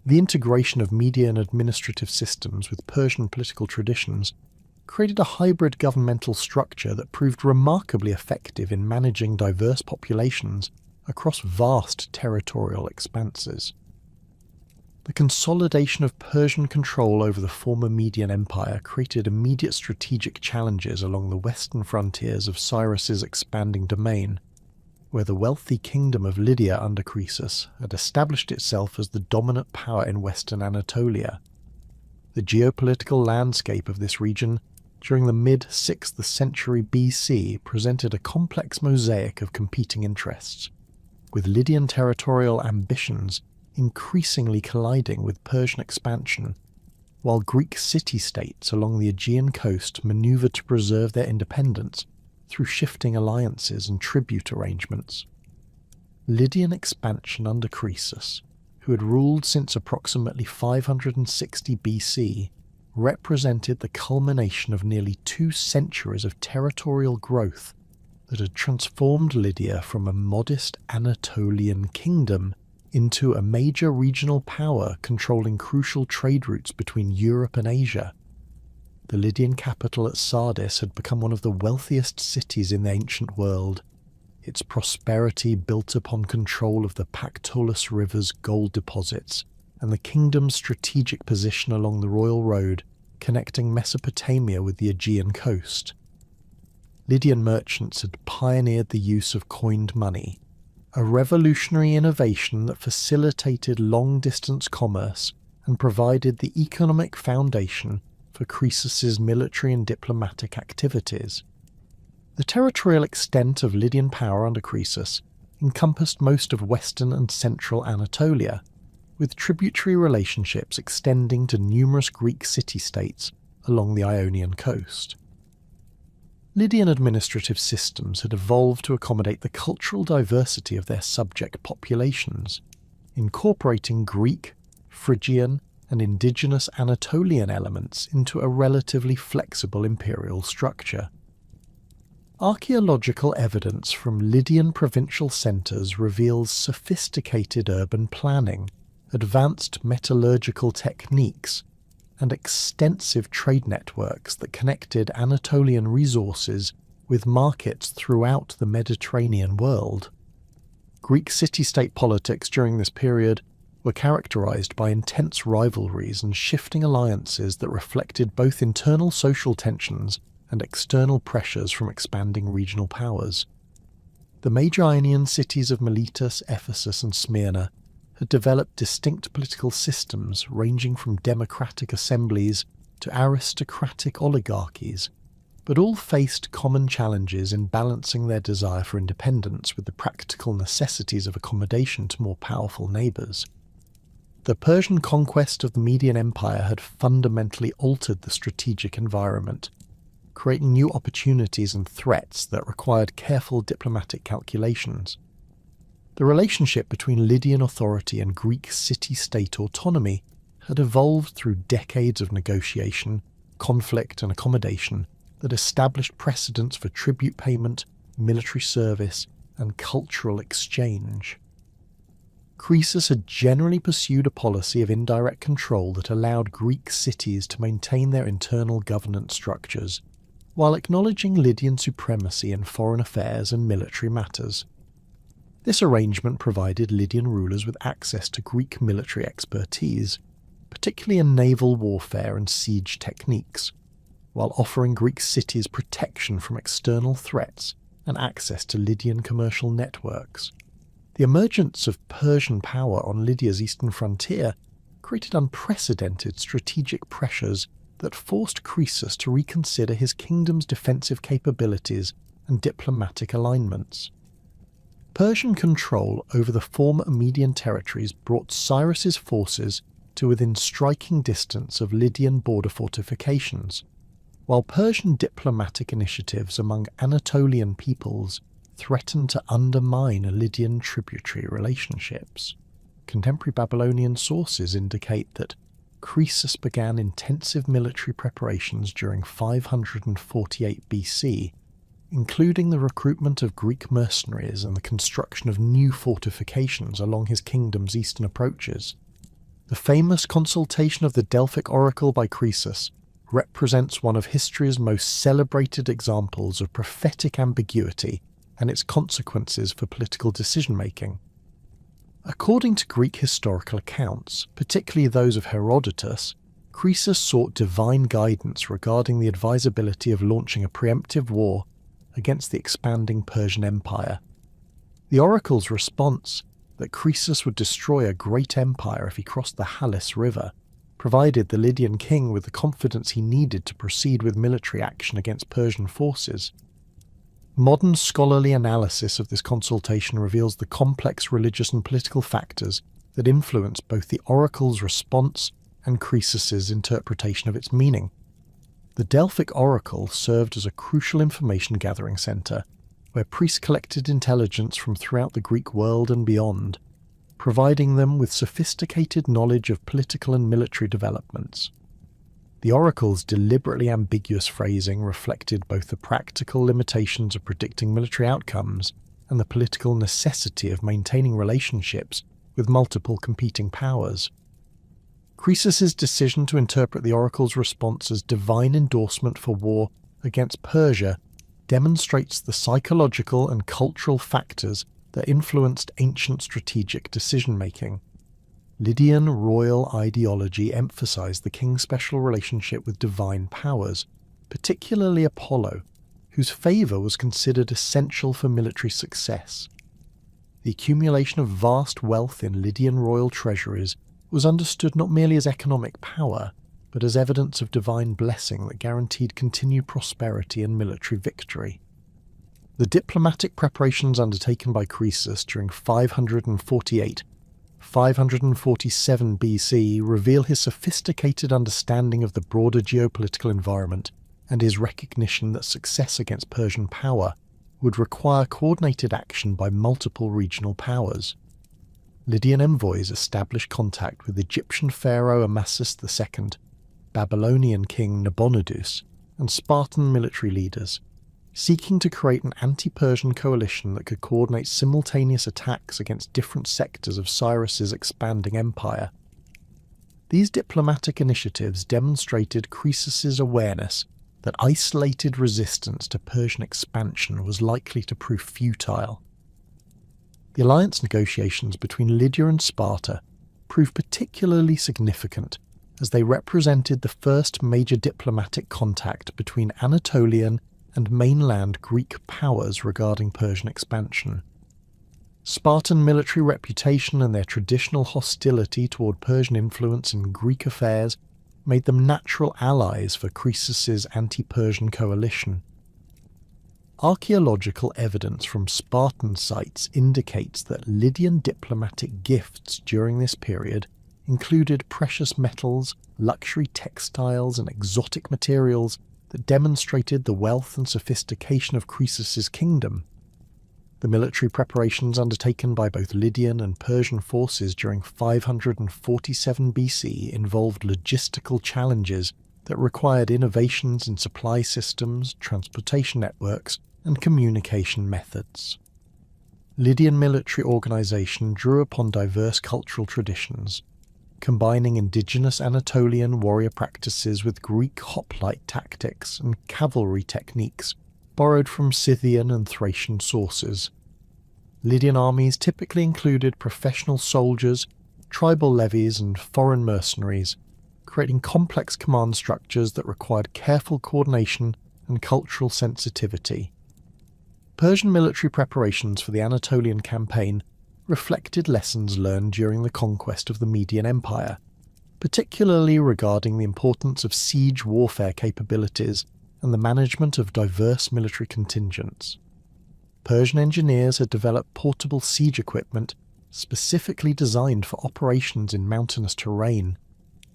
The integration of Median administrative systems with Persian political traditions created a hybrid governmental structure that proved remarkably effective in managing diverse populations across vast territorial expanses. The consolidation of Persian control over the former Median Empire created immediate strategic challenges along the western frontiers of Cyrus's expanding domain, where the wealthy kingdom of Lydia under Croesus had established itself as the dominant power in western Anatolia. The geopolitical landscape of this region during the mid-6th century BC presented a complex mosaic of competing interests, with Lydian territorial ambitions increasingly colliding with Persian expansion, while Greek city-states along the Aegean coast maneuvered to preserve their independence through shifting alliances and tribute arrangements. Lydian expansion under Croesus, who had ruled since approximately 560 BC, represented the culmination of nearly 2 centuries of territorial growth that had transformed Lydia from a modest Anatolian kingdom into a major regional power controlling crucial trade routes between Europe and Asia. The Lydian capital at Sardis had become one of the wealthiest cities in the ancient world, its prosperity built upon control of the Pactolus River's gold deposits and the kingdom's strategic position along the royal road connecting Mesopotamia with the Aegean coast. Lydian merchants had pioneered the use of coined money, a revolutionary innovation that facilitated long-distance commerce and provided the economic foundation for Croesus's military and diplomatic activities. The territorial extent of Lydian power under Croesus encompassed most of western and central Anatolia, with tributary relationships extending to numerous Greek city-states along the Ionian coast. Lydian administrative systems had evolved to accommodate the cultural diversity of their subject populations, incorporating Greek, Phrygian, and indigenous Anatolian elements into a relatively flexible imperial structure. Archaeological evidence from Lydian provincial centres reveals sophisticated urban planning, advanced metallurgical techniques, and extensive trade networks that connected Anatolian resources with markets throughout the Mediterranean world. Greek city-state politics during this period were characterized by intense rivalries and shifting alliances that reflected both internal social tensions and external pressures from expanding regional powers. The major Ionian cities of Miletus, Ephesus, and Smyrna had developed distinct political systems ranging from democratic assemblies to aristocratic oligarchies, but all faced common challenges in balancing their desire for independence with the practical necessities of accommodation to more powerful neighbours. The Persian conquest of the Median Empire had fundamentally altered the strategic environment, creating new opportunities and threats that required careful diplomatic calculations. The relationship between Lydian authority and Greek city-state autonomy had evolved through decades of negotiation, conflict, and accommodation that established precedents for tribute payment, military service, and cultural exchange. Croesus had generally pursued a policy of indirect control that allowed Greek cities to maintain their internal governance structures, while acknowledging Lydian supremacy in foreign affairs and military matters. This arrangement provided Lydian rulers with access to Greek military expertise, particularly in naval warfare and siege techniques, while offering Greek cities protection from external threats and access to Lydian commercial networks. The emergence of Persian power on Lydia's eastern frontier created unprecedented strategic pressures that forced Croesus to reconsider his kingdom's defensive capabilities and diplomatic alignments. Persian control over the former Median territories brought Cyrus's forces to within striking distance of Lydian border fortifications, while Persian diplomatic initiatives among Anatolian peoples threatened to undermine Lydian tributary relationships. Contemporary Babylonian sources indicate that Croesus began intensive military preparations during 548 BC, including the recruitment of Greek mercenaries and the construction of new fortifications along his kingdom's eastern approaches. The famous consultation of the Delphic oracle by Croesus represents one of history's most celebrated examples of prophetic ambiguity and its consequences for political decision-making. According to Greek historical accounts, particularly those of Herodotus, Croesus sought divine guidance regarding the advisability of launching a preemptive war against the expanding Persian Empire. The oracle's response, that Croesus would destroy a great empire if he crossed the Halys River, provided the Lydian king with the confidence he needed to proceed with military action against Persian forces. Modern scholarly analysis of this consultation reveals the complex religious and political factors that influence both the oracle's response and Croesus's interpretation of its meaning. The Delphic oracle served as a crucial information-gathering centre, where priests collected intelligence from throughout the Greek world and beyond, providing them with sophisticated knowledge of political and military developments. The The oracle's deliberately ambiguous phrasing reflected both the practical limitations of predicting military outcomes and the political necessity of maintaining relationships with multiple competing powers. Croesus's decision to interpret the oracle's response as divine endorsement for war against Persia demonstrates the psychological and cultural factors that influenced ancient strategic decision-making. Lydian royal ideology emphasized the king's special relationship with divine powers, particularly Apollo, whose favor was considered essential for military success. The accumulation of vast wealth in Lydian royal treasuries was understood not merely as economic power, but as evidence of divine blessing that guaranteed continued prosperity and military victory. The diplomatic preparations undertaken by Croesus during 547 BC reveal his sophisticated understanding of the broader geopolitical environment and his recognition that success against Persian power would require coordinated action by multiple regional powers. Lydian envoys established contact with Egyptian pharaoh Amasis II, Babylonian king Nabonidus, and Spartan military leaders, seeking to create an anti-Persian coalition that could coordinate simultaneous attacks against different sectors of Cyrus's expanding empire. These diplomatic initiatives demonstrated Croesus's awareness that isolated resistance to Persian expansion was likely to prove futile. The alliance negotiations between Lydia and Sparta proved particularly significant as they represented the first major diplomatic contact between Anatolian and mainland Greek powers regarding Persian expansion. Spartan military reputation and their traditional hostility toward Persian influence in Greek affairs made them natural allies for Croesus's anti-Persian coalition. Archaeological evidence from Spartan sites indicates that Lydian diplomatic gifts during this period included precious metals, luxury textiles, and exotic materials that demonstrated the wealth and sophistication of Croesus's kingdom. The military preparations undertaken by both Lydian and Persian forces during 547 BC involved logistical challenges that required innovations in supply systems, transportation networks, and communication methods. Lydian military organization drew upon diverse cultural traditions, combining indigenous Anatolian warrior practices with Greek hoplite tactics and cavalry techniques borrowed from Scythian and Thracian sources. Lydian armies typically included professional soldiers, tribal levies, and foreign mercenaries, creating complex command structures that required careful coordination and cultural sensitivity. Persian military preparations for the Anatolian campaign reflected lessons learned during the conquest of the Median Empire, particularly regarding the importance of siege warfare capabilities and the management of diverse military contingents. Persian engineers had developed portable siege equipment specifically designed for operations in mountainous terrain,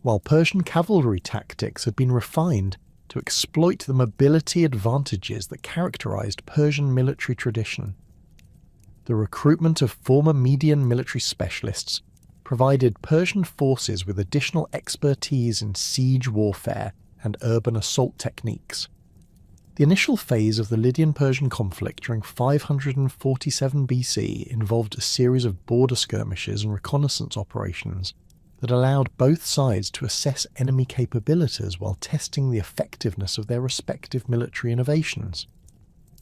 while Persian cavalry tactics had been refined to exploit the mobility advantages that characterized Persian military tradition. The recruitment of former Median military specialists provided Persian forces with additional expertise in siege warfare and urban assault techniques. The initial phase of the Lydian-Persian conflict during 547 BC involved a series of border skirmishes and reconnaissance operations that allowed both sides to assess enemy capabilities while testing the effectiveness of their respective military innovations.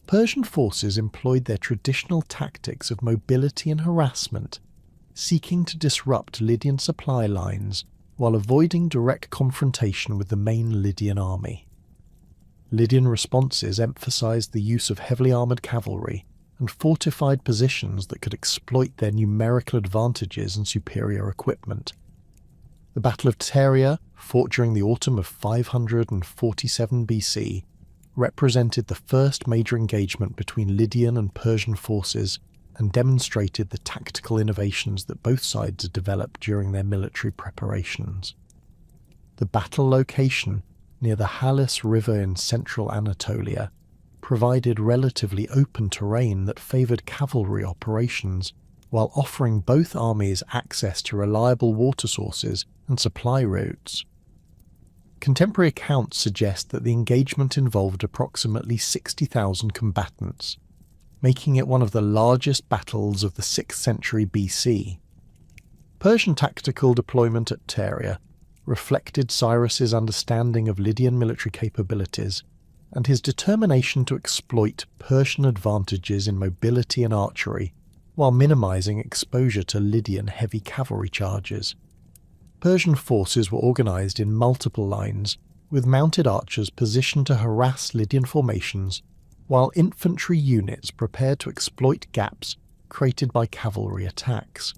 Persian forces employed their traditional tactics of mobility and harassment, seeking to disrupt Lydian supply lines while avoiding direct confrontation with the main Lydian army. Lydian responses emphasized the use of heavily armored cavalry and fortified positions that could exploit their numerical advantages and superior equipment. The Battle of Pteria, fought during the autumn of 547 BC, represented the first major engagement between Lydian and Persian forces and demonstrated the tactical innovations that both sides had developed during their military preparations. The battle location, near the Halys River in central Anatolia, provided relatively open terrain that favoured cavalry operations, while offering both armies access to reliable water sources and supply routes. Contemporary accounts suggest that the engagement involved approximately 60,000 combatants, making it one of the largest battles of the 6th century BC. Persian tactical deployment at Pteria reflected Cyrus's understanding of Lydian military capabilities and his determination to exploit Persian advantages in mobility and archery, while minimizing exposure to Lydian heavy cavalry charges. Persian forces were organized in multiple lines, with mounted archers positioned to harass Lydian formations, while infantry units prepared to exploit gaps created by cavalry attacks.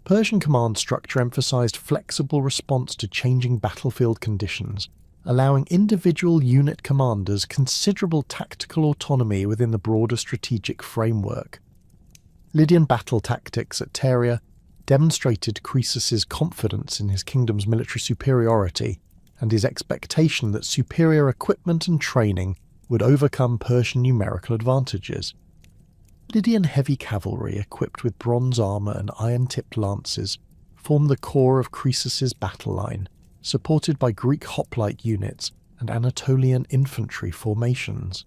Persian command structure emphasized flexible response to changing battlefield conditions, allowing individual unit commanders considerable tactical autonomy within the broader strategic framework. Lydian battle tactics at Pteria demonstrated Croesus's confidence in his kingdom's military superiority and his expectation that superior equipment and training would overcome Persian numerical advantages. Lydian heavy cavalry equipped with bronze armour and iron-tipped lances formed the core of Croesus's battle line, supported by Greek hoplite units and Anatolian infantry formations.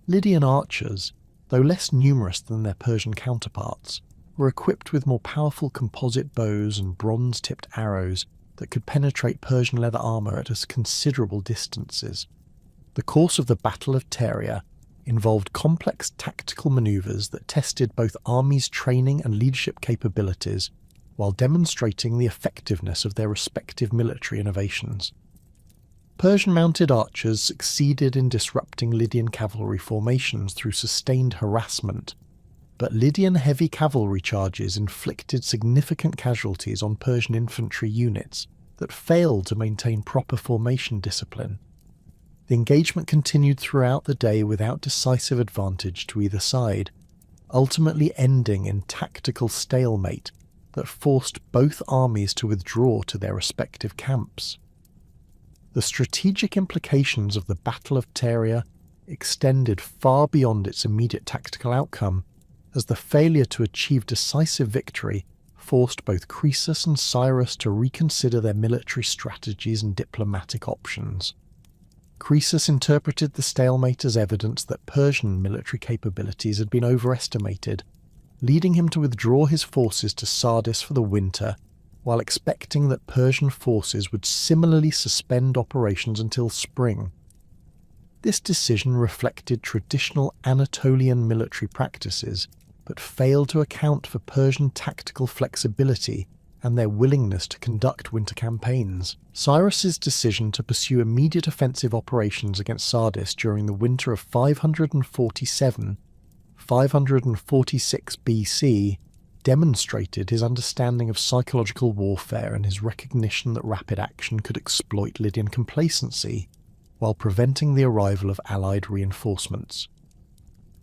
Lydian archers, though less numerous than their Persian counterparts, were equipped with more powerful composite bows and bronze-tipped arrows that could penetrate Persian leather armour at considerable distances. The course of the Battle of Pteria involved complex tactical manoeuvres that tested both armies' training and leadership capabilities, while demonstrating the effectiveness of their respective military innovations. Persian mounted archers succeeded in disrupting Lydian cavalry formations through sustained harassment, but Lydian heavy cavalry charges inflicted significant casualties on Persian infantry units that failed to maintain proper formation discipline. The engagement continued throughout the day without decisive advantage to either side, ultimately ending in tactical stalemate that forced both armies to withdraw to their respective camps. The strategic implications of the Battle of Pteria extended far beyond its immediate tactical outcome, as the failure to achieve decisive victory forced both Croesus and Cyrus to reconsider their military strategies and diplomatic options. Croesus interpreted the stalemate as evidence that Persian military capabilities had been overestimated, leading him to withdraw his forces to Sardis for the winter, while expecting that Persian forces would similarly suspend operations until spring. This decision reflected traditional Anatolian military practices, but failed to account for Persian tactical flexibility and their willingness to conduct winter campaigns. Cyrus's decision to pursue immediate offensive operations against Sardis during the winter of 547-546 BC demonstrated his understanding of psychological warfare and his recognition that rapid action could exploit Lydian complacency, while preventing the arrival of Allied reinforcements.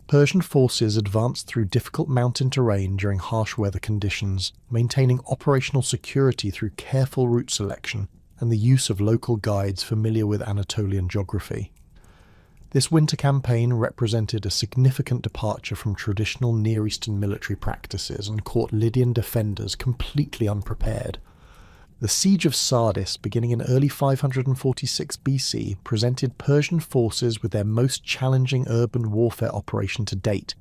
Persian forces advanced through difficult mountain terrain during harsh weather conditions, maintaining operational security through careful route selection and the use of local guides familiar with Anatolian geography. This winter campaign represented a significant departure from traditional Near Eastern military practices and caught Lydian defenders completely unprepared. The siege of Sardis, beginning in early 546 BC, presented Persian forces with their most challenging urban warfare operation to date,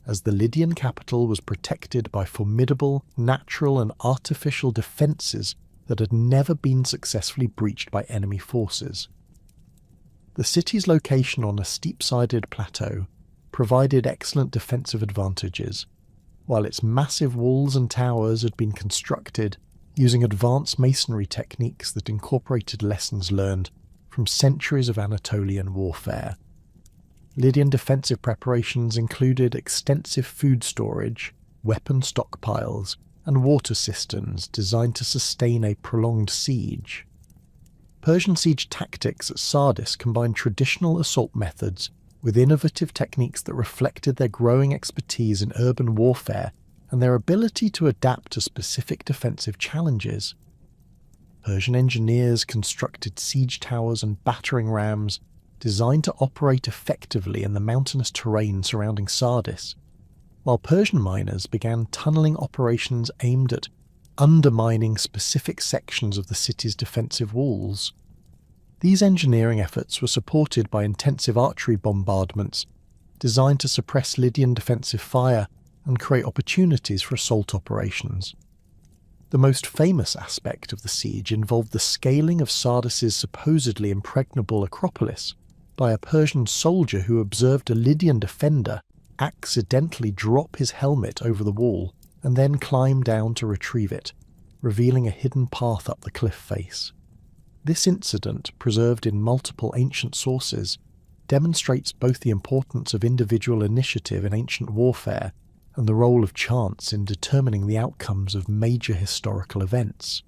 as the Lydian capital was protected by formidable, natural and artificial defences that had never been successfully breached by enemy forces. The city's location on a steep-sided plateau provided excellent defensive advantages, while its massive walls and towers had been constructed using advanced masonry techniques that incorporated lessons learned from centuries of Anatolian warfare. Lydian defensive preparations included extensive food storage, weapon stockpiles, and water cisterns designed to sustain a prolonged siege. Persian siege tactics at Sardis combined traditional assault methods with innovative techniques that reflected their growing expertise in urban warfare and their ability to adapt to specific defensive challenges. Persian engineers constructed siege towers and battering rams designed to operate effectively in the mountainous terrain surrounding Sardis, while Persian miners began tunneling operations aimed at undermining specific sections of the city's defensive walls. These engineering efforts were supported by intensive archery bombardments designed to suppress Lydian defensive fire and create opportunities for assault operations. The most famous aspect of the siege involved the scaling of Sardis's supposedly impregnable Acropolis by a Persian soldier who observed a Lydian defender accidentally drop his helmet over the wall and then climb down to retrieve it, revealing a hidden path up the cliff face. This incident, preserved in multiple ancient sources, demonstrates both the importance of individual initiative in ancient warfare and the role of chance in determining the outcomes of major historical events.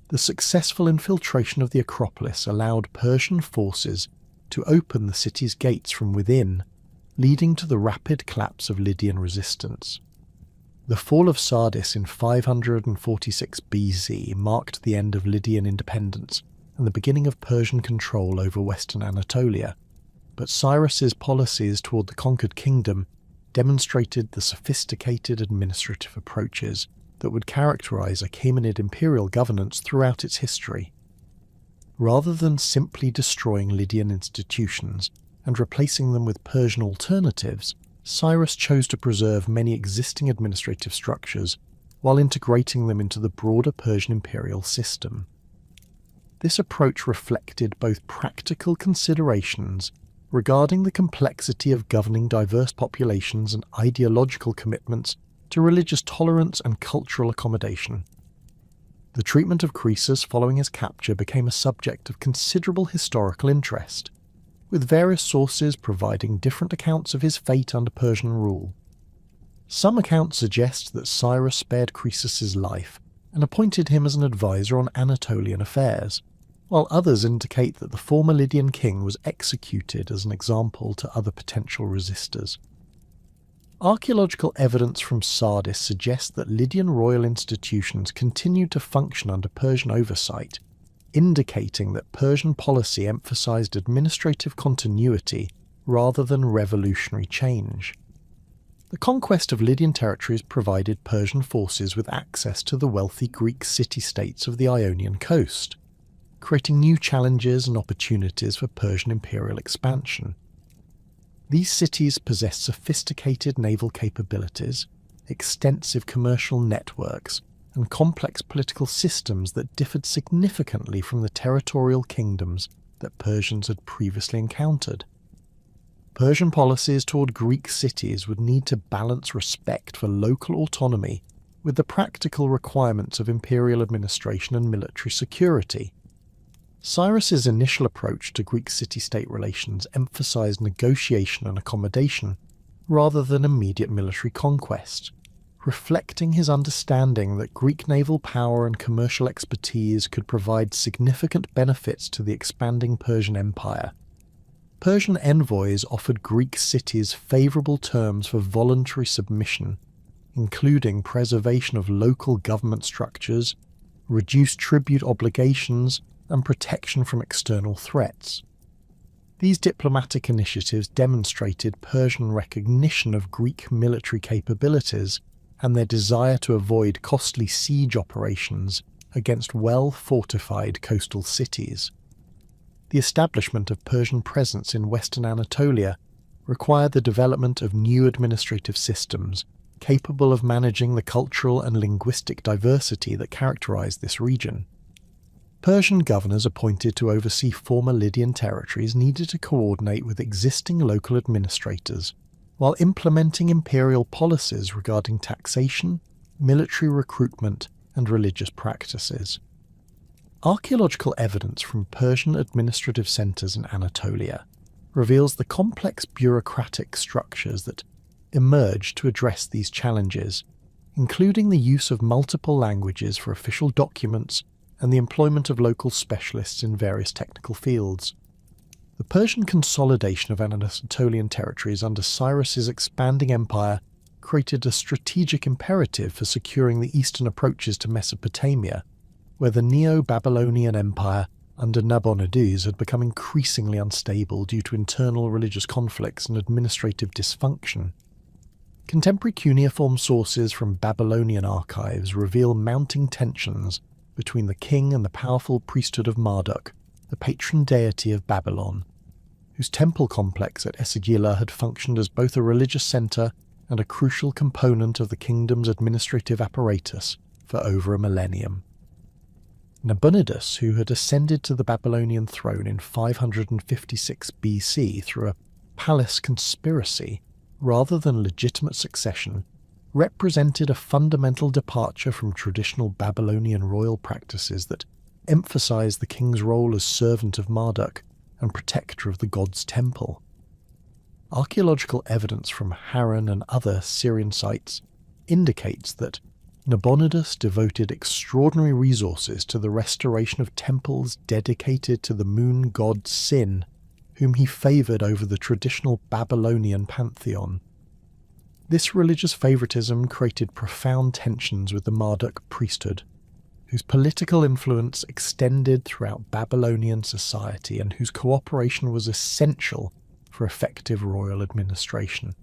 The successful infiltration of the Acropolis allowed Persian forces to open the city's gates from within, leading to the rapid collapse of Lydian resistance. The fall of Sardis in 546 BC marked the end of Lydian independence and the beginning of Persian control over western Anatolia, but Cyrus's policies toward the conquered kingdom demonstrated the sophisticated administrative approaches that would characterize Achaemenid imperial governance throughout its history. Rather than simply destroying Lydian institutions and replacing them with Persian alternatives, Cyrus chose to preserve many existing administrative structures while integrating them into the broader Persian imperial system. This approach reflected both practical considerations regarding the complexity of governing diverse populations and ideological commitments to religious tolerance and cultural accommodation. The treatment of Croesus following his capture became a subject of considerable historical interest, with various sources providing different accounts of his fate under Persian rule. Some accounts suggest that Cyrus spared Croesus's life and appointed him as an advisor on Anatolian affairs, while others indicate that the former Lydian king was executed as an example to other potential resistors. Archaeological evidence from Sardis suggests that Lydian royal institutions continued to function under Persian oversight, indicating that Persian policy emphasized administrative continuity rather than revolutionary change. The conquest of Lydian territories provided Persian forces with access to the wealthy Greek city-states of the Ionian coast, creating new challenges and opportunities for Persian imperial expansion. These cities possessed sophisticated naval capabilities, extensive commercial networks, and complex political systems that differed significantly from the territorial kingdoms that Persians had previously encountered. Persian policies toward Greek cities would need to balance respect for local autonomy with the practical requirements of imperial administration and military security. Cyrus's initial approach to Greek city-state relations emphasized negotiation and accommodation rather than immediate military conquest, reflecting his understanding that Greek naval power and commercial expertise could provide significant benefits to the expanding Persian Empire. Persian envoys offered Greek cities favorable terms for voluntary submission, including preservation of local government structures, reduced tribute obligations, and protection from external threats. These diplomatic initiatives demonstrated Persian recognition of Greek military capabilities and their desire to avoid costly siege operations against well-fortified coastal cities. The establishment of Persian presence in western Anatolia required the development of new administrative systems capable of managing the cultural and linguistic diversity that characterized this region. Persian governors appointed to oversee former Lydian territories needed to coordinate with existing local administrators, while implementing imperial policies regarding taxation, military recruitment, and religious practices. Archaeological evidence from Persian administrative centers in Anatolia reveals the complex bureaucratic structures that emerged to address these challenges, including the use of multiple languages for official documents and the employment of local specialists in various technical fields. The Persian consolidation of Anatolian territories under Cyrus's expanding empire created a strategic imperative for securing the eastern approaches to Mesopotamia, where the Neo-Babylonian Empire under Nabonidus had become increasingly unstable due to internal religious conflicts and administrative dysfunction. Contemporary cuneiform sources from Babylonian archives reveal mounting tensions between the king and the powerful priesthood of Marduk, the patron deity of Babylon, whose temple complex at Esagila had functioned as both a religious centre and a crucial component of the kingdom's administrative apparatus for over a millennium. Nabonidus, who had ascended to the Babylonian throne in 556 BC through a palace conspiracy rather than legitimate succession, represented a fundamental departure from traditional Babylonian royal practices that emphasized the king's role as servant of Marduk and protector of the god's temple. Archaeological evidence from Harran and other Syrian sites indicates that Nabonidus devoted extraordinary resources to the restoration of temples dedicated to the moon god Sin, whom he favoured over the traditional Babylonian pantheon. This religious favoritism created profound tensions with the Marduk priesthood, whose political influence extended throughout Babylonian society and whose cooperation was essential for effective royal administration.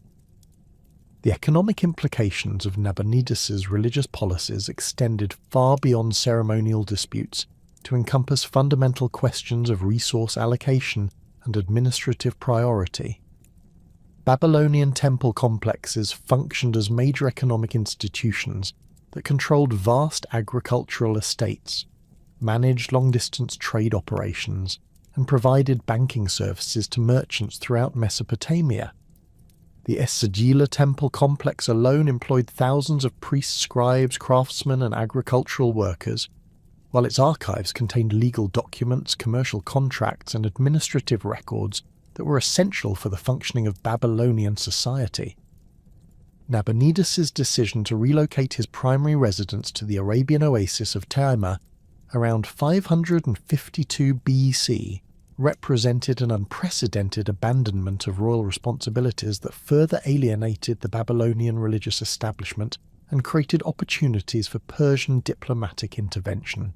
The economic implications of Nabonidus's religious policies extended far beyond ceremonial disputes to encompass fundamental questions of resource allocation and administrative priority. Babylonian temple complexes functioned as major economic institutions that controlled vast agricultural estates, managed long-distance trade operations, and provided banking services to merchants throughout Mesopotamia. The Esagila temple complex alone employed thousands of priests, scribes, craftsmen, and agricultural workers, while its archives contained legal documents, commercial contracts, and administrative records that were essential for the functioning of Babylonian society. Nabonidus's decision to relocate his primary residence to the Arabian oasis of Taima around 552 BC represented an unprecedented abandonment of royal responsibilities that further alienated the Babylonian religious establishment and created opportunities for Persian diplomatic intervention.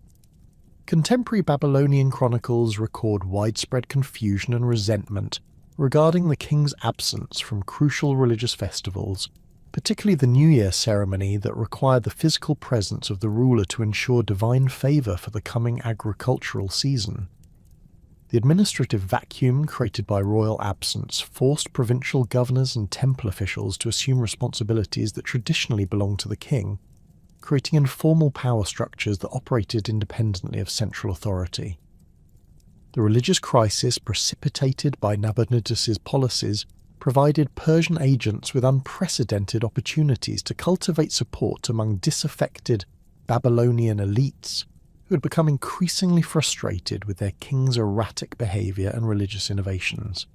Contemporary Babylonian chronicles record widespread confusion and resentment regarding the king's absence from crucial religious festivals, particularly the New Year ceremony that required the physical presence of the ruler to ensure divine favour for the coming agricultural season. The administrative vacuum created by royal absence forced provincial governors and temple officials to assume responsibilities that traditionally belonged to the king, creating informal power structures that operated independently of central authority. The religious crisis precipitated by Nabonidus's policies provided Persian agents with unprecedented opportunities to cultivate support among disaffected Babylonian elites who had become increasingly frustrated with their king's erratic behaviour and religious innovations.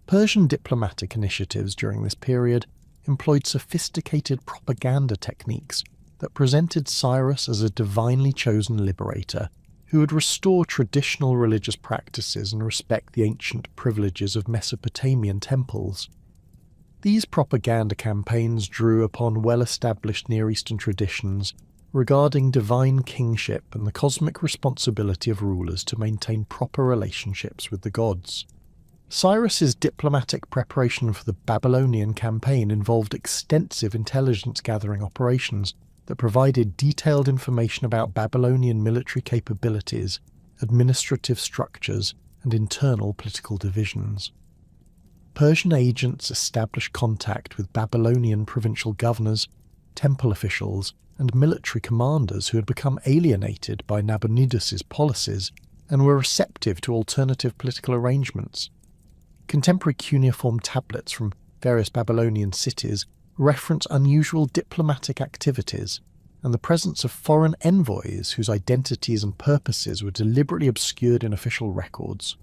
Persian diplomatic initiatives during this period employed sophisticated propaganda techniques that presented Cyrus as a divinely chosen liberator who would restore traditional religious practices and respect the ancient privileges of Mesopotamian temples. These propaganda campaigns drew upon well-established Near Eastern traditions regarding divine kingship and the cosmic responsibility of rulers to maintain proper relationships with the gods. Cyrus's diplomatic preparation for the Babylonian campaign involved extensive intelligence-gathering operations that provided detailed information about Babylonian military capabilities, administrative structures, and internal political divisions. Persian agents established contact with Babylonian provincial governors, temple officials, and military commanders who had become alienated by Nabonidus's policies and were receptive to alternative political arrangements. Contemporary cuneiform tablets from various Babylonian cities reference unusual diplomatic activities and the presence of foreign envoys whose identities and purposes were deliberately obscured in official records.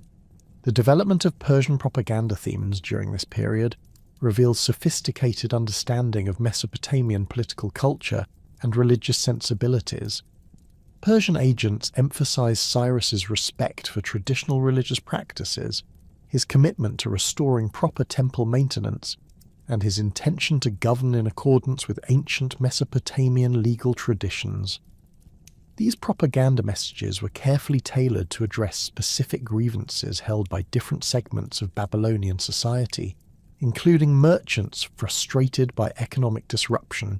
The development of Persian propaganda themes during this period reveals sophisticated understanding of Mesopotamian political culture and religious sensibilities. Persian agents emphasized Cyrus's respect for traditional religious practices, his commitment to restoring proper temple maintenance, and his intention to govern in accordance with ancient Mesopotamian legal traditions. These propaganda messages were carefully tailored to address specific grievances held by different segments of Babylonian society, including merchants frustrated by economic disruption,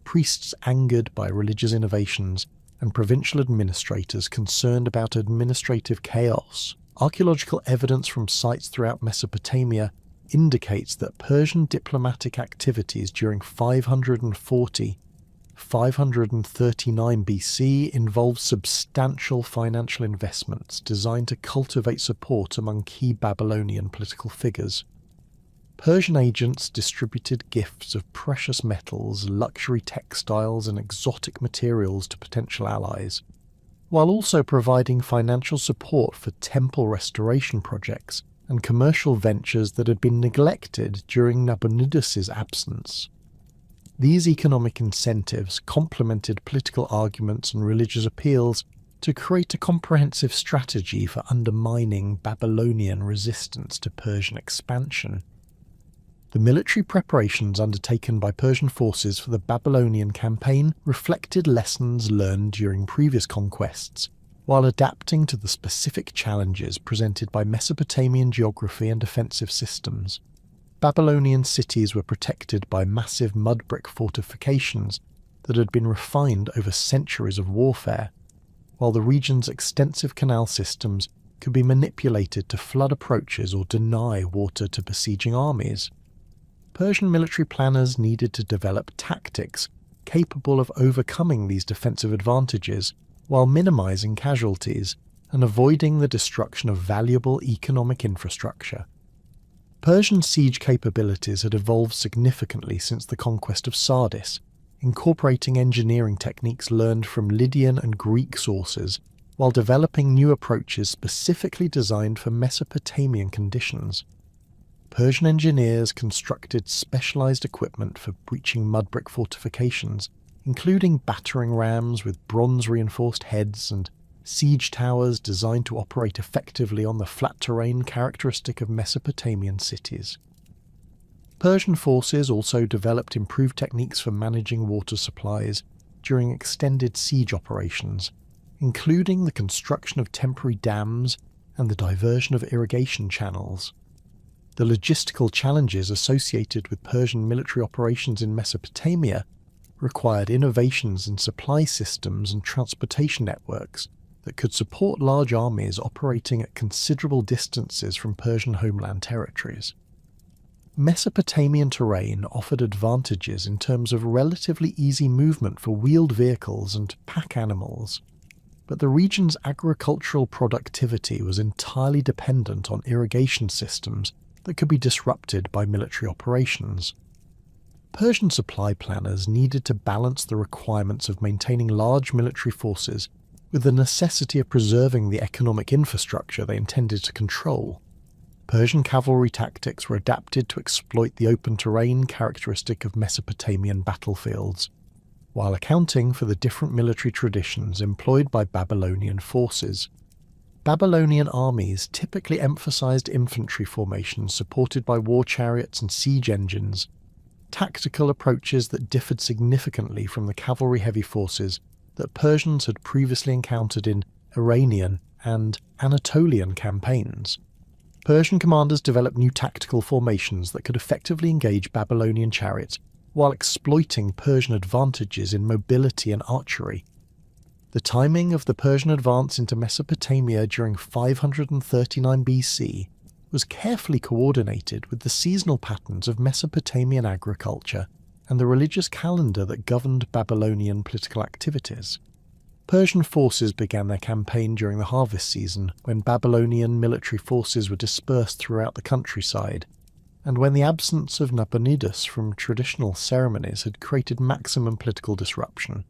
priests angered by religious innovations, and provincial administrators concerned about administrative chaos. Archaeological evidence from sites throughout Mesopotamia indicates that Persian diplomatic activities during 539 BC involved substantial financial investments designed to cultivate support among key Babylonian political figures. Persian agents distributed gifts of precious metals, luxury textiles, and exotic materials to potential allies, while also providing financial support for temple restoration projects and commercial ventures that had been neglected during Nabonidus' absence. These economic incentives complemented political arguments and religious appeals to create a comprehensive strategy for undermining Babylonian resistance to Persian expansion. The military preparations undertaken by Persian forces for the Babylonian campaign reflected lessons learned during previous conquests, while adapting to the specific challenges presented by Mesopotamian geography and defensive systems. Babylonian cities were protected by massive mud brick fortifications that had been refined over centuries of warfare, while the region's extensive canal systems could be manipulated to flood approaches or deny water to besieging armies. Persian military planners needed to develop tactics capable of overcoming these defensive advantages while minimizing casualties and avoiding the destruction of valuable economic infrastructure. Persian siege capabilities had evolved significantly since the conquest of Sardis, incorporating engineering techniques learned from Lydian and Greek sources while developing new approaches specifically designed for Mesopotamian conditions. Persian engineers constructed specialized equipment for breaching mud brick fortifications, including battering rams with bronze-reinforced heads and siege towers designed to operate effectively on the flat terrain characteristic of Mesopotamian cities. Persian forces also developed improved techniques for managing water supplies during extended siege operations, including the construction of temporary dams and the diversion of irrigation channels. The logistical challenges associated with Persian military operations in Mesopotamia required innovations in supply systems and transportation networks that could support large armies operating at considerable distances from Persian homeland territories. Mesopotamian terrain offered advantages in terms of relatively easy movement for wheeled vehicles and pack animals, but the region's agricultural productivity was entirely dependent on irrigation systems that could be disrupted by military operations. Persian supply planners needed to balance the requirements of maintaining large military forces with the necessity of preserving the economic infrastructure they intended to control. Persian cavalry tactics were adapted to exploit the open terrain characteristic of Mesopotamian battlefields, while accounting for the different military traditions employed by Babylonian forces. Babylonian armies typically emphasized infantry formations supported by war chariots and siege engines, tactical approaches that differed significantly from the cavalry-heavy forces that Persians had previously encountered in Iranian and Anatolian campaigns. Persian commanders developed new tactical formations that could effectively engage Babylonian chariots while exploiting Persian advantages in mobility and archery. The timing of the Persian advance into Mesopotamia during 539 BC was carefully coordinated with the seasonal patterns of Mesopotamian agriculture and the religious calendar that governed Babylonian political activities. Persian forces began their campaign during the harvest season, when Babylonian military forces were dispersed throughout the countryside, and when the absence of Nabonidus from traditional ceremonies had created maximum political disruption.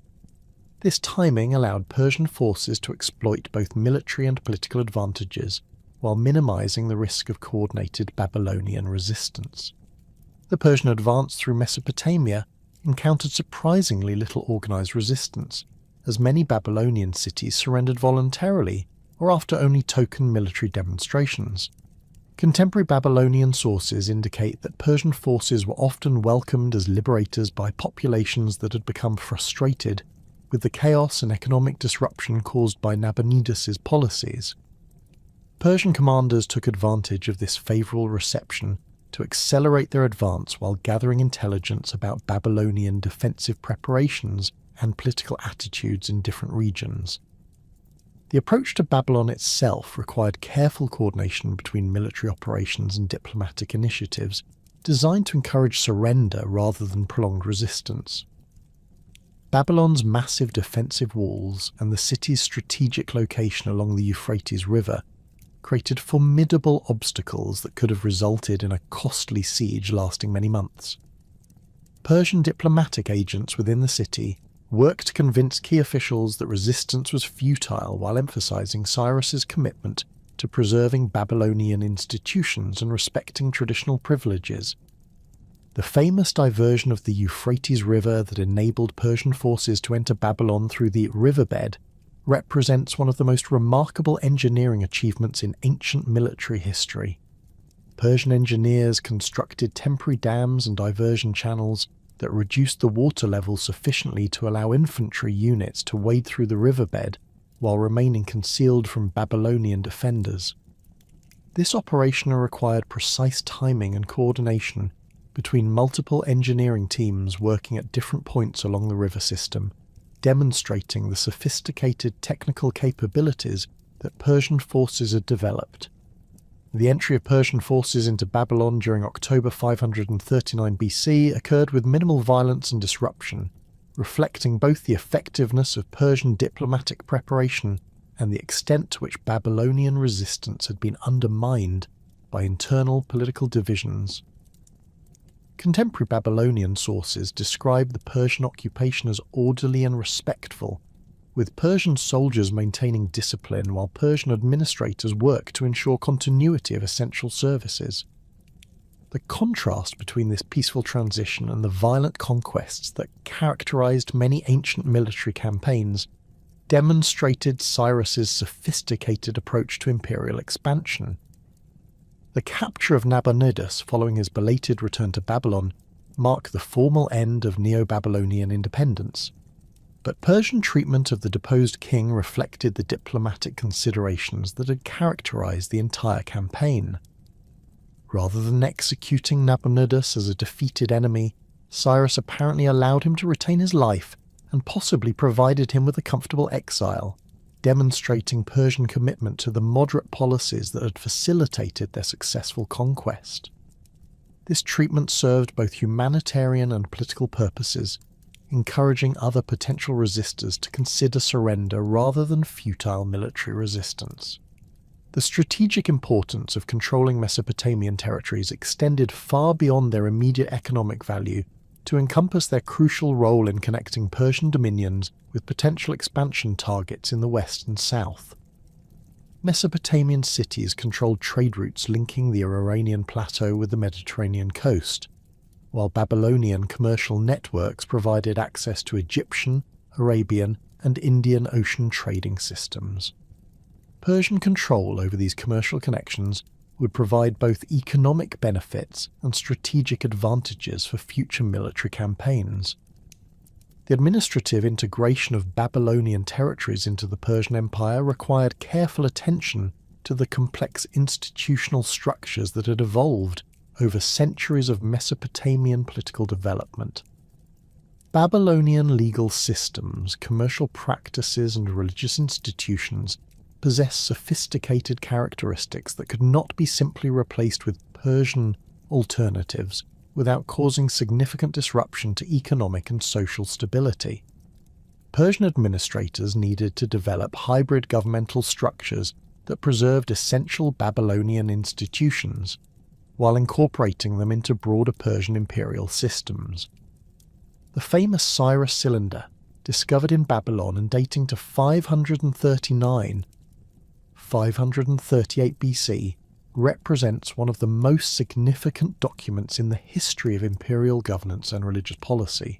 This timing allowed Persian forces to exploit both military and political advantages, while minimizing the risk of coordinated Babylonian resistance. The Persian advance through Mesopotamia encountered surprisingly little organized resistance, as many Babylonian cities surrendered voluntarily or after only token military demonstrations. Contemporary Babylonian sources indicate that Persian forces were often welcomed as liberators by populations that had become frustrated with the chaos and economic disruption caused by Nabonidus' policies. Persian commanders took advantage of this favourable reception to accelerate their advance while gathering intelligence about Babylonian defensive preparations and political attitudes in different regions. The approach to Babylon itself required careful coordination between military operations and diplomatic initiatives, designed to encourage surrender rather than prolonged resistance. Babylon's massive defensive walls and the city's strategic location along the Euphrates River created formidable obstacles that could have resulted in a costly siege lasting many months. Persian diplomatic agents within the city worked to convince key officials that resistance was futile while emphasizing Cyrus's commitment to preserving Babylonian institutions and respecting traditional privileges. The famous diversion of the Euphrates River that enabled Persian forces to enter Babylon through the riverbed represents one of the most remarkable engineering achievements in ancient military history. Persian engineers constructed temporary dams and diversion channels that reduced the water level sufficiently to allow infantry units to wade through the riverbed while remaining concealed from Babylonian defenders. This operation required precise timing and coordination between multiple engineering teams working at different points along the river system, demonstrating the sophisticated technical capabilities that Persian forces had developed. The entry of Persian forces into Babylon during October 539 BC occurred with minimal violence and disruption, reflecting both the effectiveness of Persian diplomatic preparation and the extent to which Babylonian resistance had been undermined by internal political divisions. Contemporary Babylonian sources describe the Persian occupation as orderly and respectful, with Persian soldiers maintaining discipline while Persian administrators worked to ensure continuity of essential services. The contrast between this peaceful transition and the violent conquests that characterized many ancient military campaigns demonstrated Cyrus's sophisticated approach to imperial expansion. The capture of Nabonidus following his belated return to Babylon marked the formal end of Neo-Babylonian independence, but Persian treatment of the deposed king reflected the diplomatic considerations that had characterized the entire campaign. Rather than executing Nabonidus as a defeated enemy, Cyrus apparently allowed him to retain his life and possibly provided him with a comfortable exile, demonstrating Persian commitment to the moderate policies that had facilitated their successful conquest. This treatment served both humanitarian and political purposes, encouraging other potential resistors to consider surrender rather than futile military resistance. The strategic importance of controlling Mesopotamian territories extended far beyond their immediate economic value to encompass their crucial role in connecting Persian dominions with potential expansion targets in the west and south. Mesopotamian cities controlled trade routes linking the Iranian plateau with the Mediterranean coast, while Babylonian commercial networks provided access to Egyptian, Arabian, and Indian Ocean trading systems. Persian control over these commercial connections would provide both economic benefits and strategic advantages for future military campaigns. The administrative integration of Babylonian territories into the Persian Empire required careful attention to the complex institutional structures that had evolved over centuries of Mesopotamian political development. Babylonian legal systems, commercial practices, and religious institutions possess sophisticated characteristics that could not be simply replaced with Persian alternatives without causing significant disruption to economic and social stability. Persian administrators needed to develop hybrid governmental structures that preserved essential Babylonian institutions, while incorporating them into broader Persian imperial systems. The famous Cyrus cylinder, discovered in Babylon and dating to 538 BC, represents one of the most significant documents in the history of imperial governance and religious policy.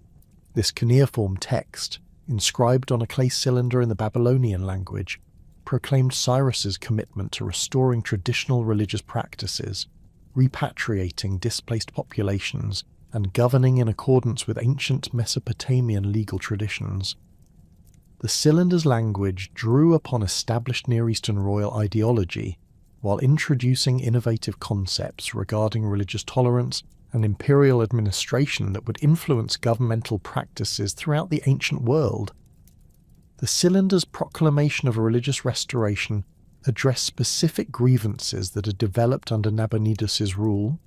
This cuneiform text, inscribed on a clay cylinder in the Babylonian language, proclaimed Cyrus's commitment to restoring traditional religious practices, repatriating displaced populations, and governing in accordance with ancient Mesopotamian legal traditions. The cylinder's language drew upon established Near Eastern royal ideology, while introducing innovative concepts regarding religious tolerance and imperial administration that would influence governmental practices throughout the ancient world. The cylinder's proclamation of a religious restoration addressed specific grievances that had developed under Nabonidus' rule,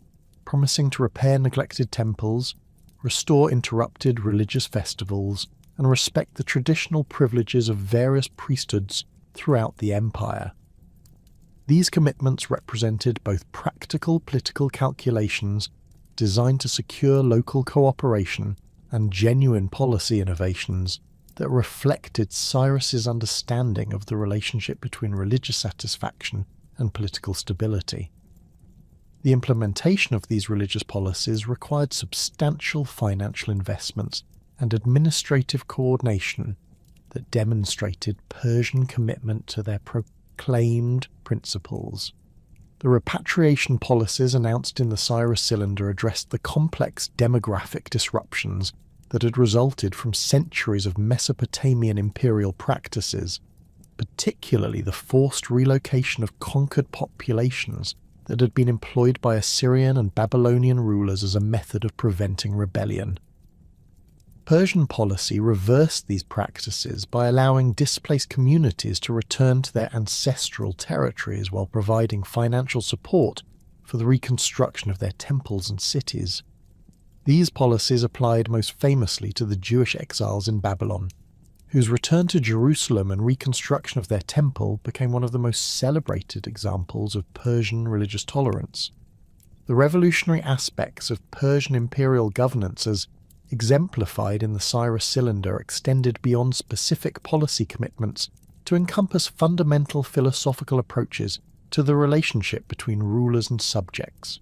promising to repair neglected temples, restore interrupted religious festivals, and respect the traditional privileges of various priesthoods throughout the empire. These commitments represented both practical political calculations designed to secure local cooperation and genuine policy innovations that reflected Cyrus's understanding of the relationship between religious satisfaction and political stability. The implementation of these religious policies required substantial financial investments and administrative coordination that demonstrated Persian commitment to their proclaimed principles. The repatriation policies announced in the Cyrus Cylinder addressed the complex demographic disruptions that had resulted from centuries of Mesopotamian imperial practices, particularly the forced relocation of conquered populations that had been employed by Assyrian and Babylonian rulers as a method of preventing rebellion. Persian policy reversed these practices by allowing displaced communities to return to their ancestral territories while providing financial support for the reconstruction of their temples and cities. These policies applied most famously to the Jewish exiles in Babylon, whose return to Jerusalem and reconstruction of their temple became one of the most celebrated examples of Persian religious tolerance. The revolutionary aspects of Persian imperial governance as exemplified in the Cyrus Cylinder extended beyond specific policy commitments to encompass fundamental philosophical approaches to the relationship between rulers and subjects.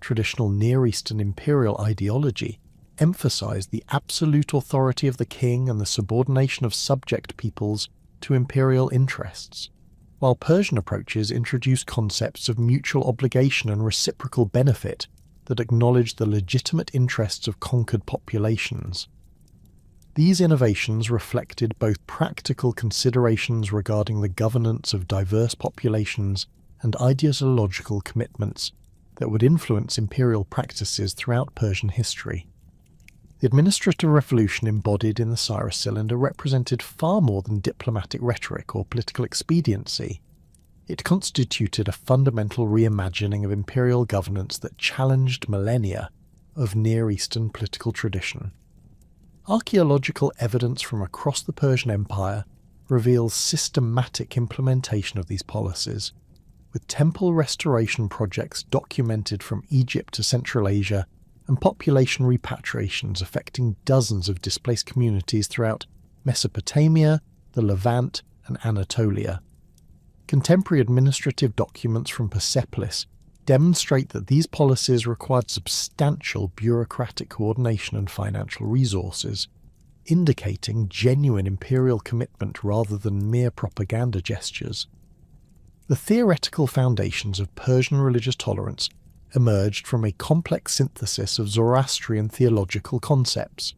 Traditional Near Eastern imperial ideology emphasized the absolute authority of the king and the subordination of subject peoples to imperial interests, while Persian approaches introduced concepts of mutual obligation and reciprocal benefit that acknowledged the legitimate interests of conquered populations. These innovations reflected both practical considerations regarding the governance of diverse populations and ideological commitments that would influence imperial practices throughout Persian history. The administrative revolution embodied in the Cyrus Cylinder represented far more than diplomatic rhetoric or political expediency. It constituted a fundamental reimagining of imperial governance that challenged millennia of Near Eastern political tradition. Archaeological evidence from across the Persian Empire reveals systematic implementation of these policies, with temple restoration projects documented from Egypt to Central Asia and population repatriations affecting dozens of displaced communities throughout Mesopotamia, the Levant, and Anatolia. Contemporary administrative documents from Persepolis demonstrate that these policies required substantial bureaucratic coordination and financial resources, indicating genuine imperial commitment rather than mere propaganda gestures. The theoretical foundations of Persian religious tolerance emerged from a complex synthesis of Zoroastrian theological concepts,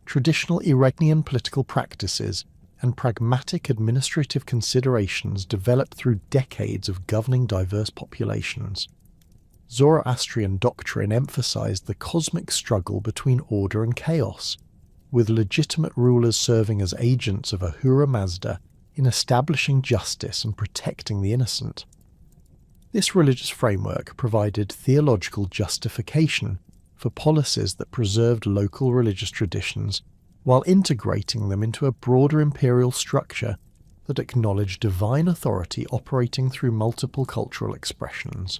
traditional Iranian political practices, and pragmatic administrative considerations developed through decades of governing diverse populations. Zoroastrian doctrine emphasized the cosmic struggle between order and chaos, with legitimate rulers serving as agents of Ahura Mazda in establishing justice and protecting the innocent. This religious framework provided theological justification for policies that preserved local religious traditions while integrating them into a broader imperial structure that acknowledged divine authority operating through multiple cultural expressions.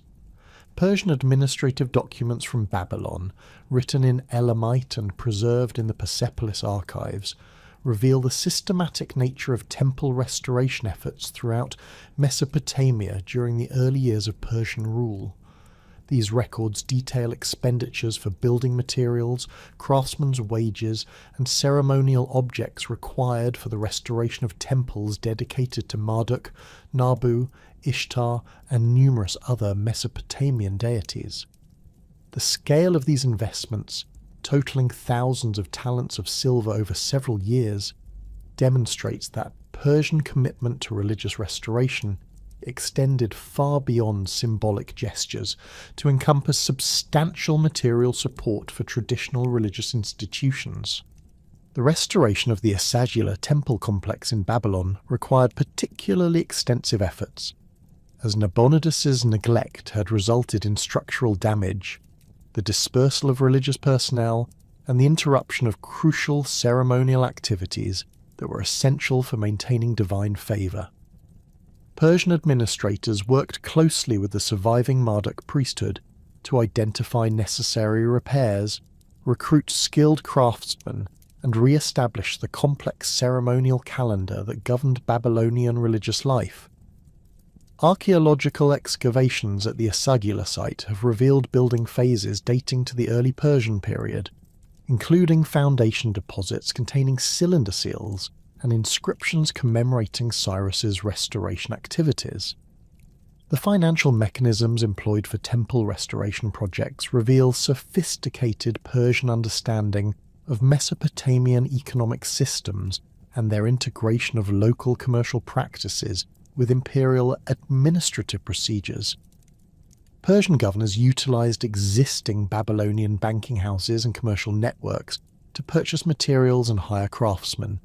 Persian administrative documents from Babylon, written in Elamite and preserved in the Persepolis archives, reveal the systematic nature of temple restoration efforts throughout Mesopotamia during the early years of Persian rule. These records detail expenditures for building materials, craftsmen's wages, and ceremonial objects required for the restoration of temples dedicated to Marduk, Nabu, Ishtar, and numerous other Mesopotamian deities. The scale of these investments, totaling thousands of talents of silver over several years, demonstrates that Persian commitment to religious restoration extended far beyond symbolic gestures to encompass substantial material support for traditional religious institutions. The restoration of the Asagila temple complex in Babylon required particularly extensive efforts, as Nabonidus's neglect had resulted in structural damage, the dispersal of religious personnel, and the interruption of crucial ceremonial activities that were essential for maintaining divine favour. Persian administrators worked closely with the surviving Marduk priesthood to identify necessary repairs, recruit skilled craftsmen, and re-establish the complex ceremonial calendar that governed Babylonian religious life. Archaeological excavations at the Asagila site have revealed building phases dating to the early Persian period, including foundation deposits containing cylinder seals and inscriptions commemorating Cyrus's restoration activities. The financial mechanisms employed for temple restoration projects reveal sophisticated Persian understanding of Mesopotamian economic systems and their integration of local commercial practices with imperial administrative procedures. Persian governors utilized existing Babylonian banking houses and commercial networks to purchase materials and hire craftsmen,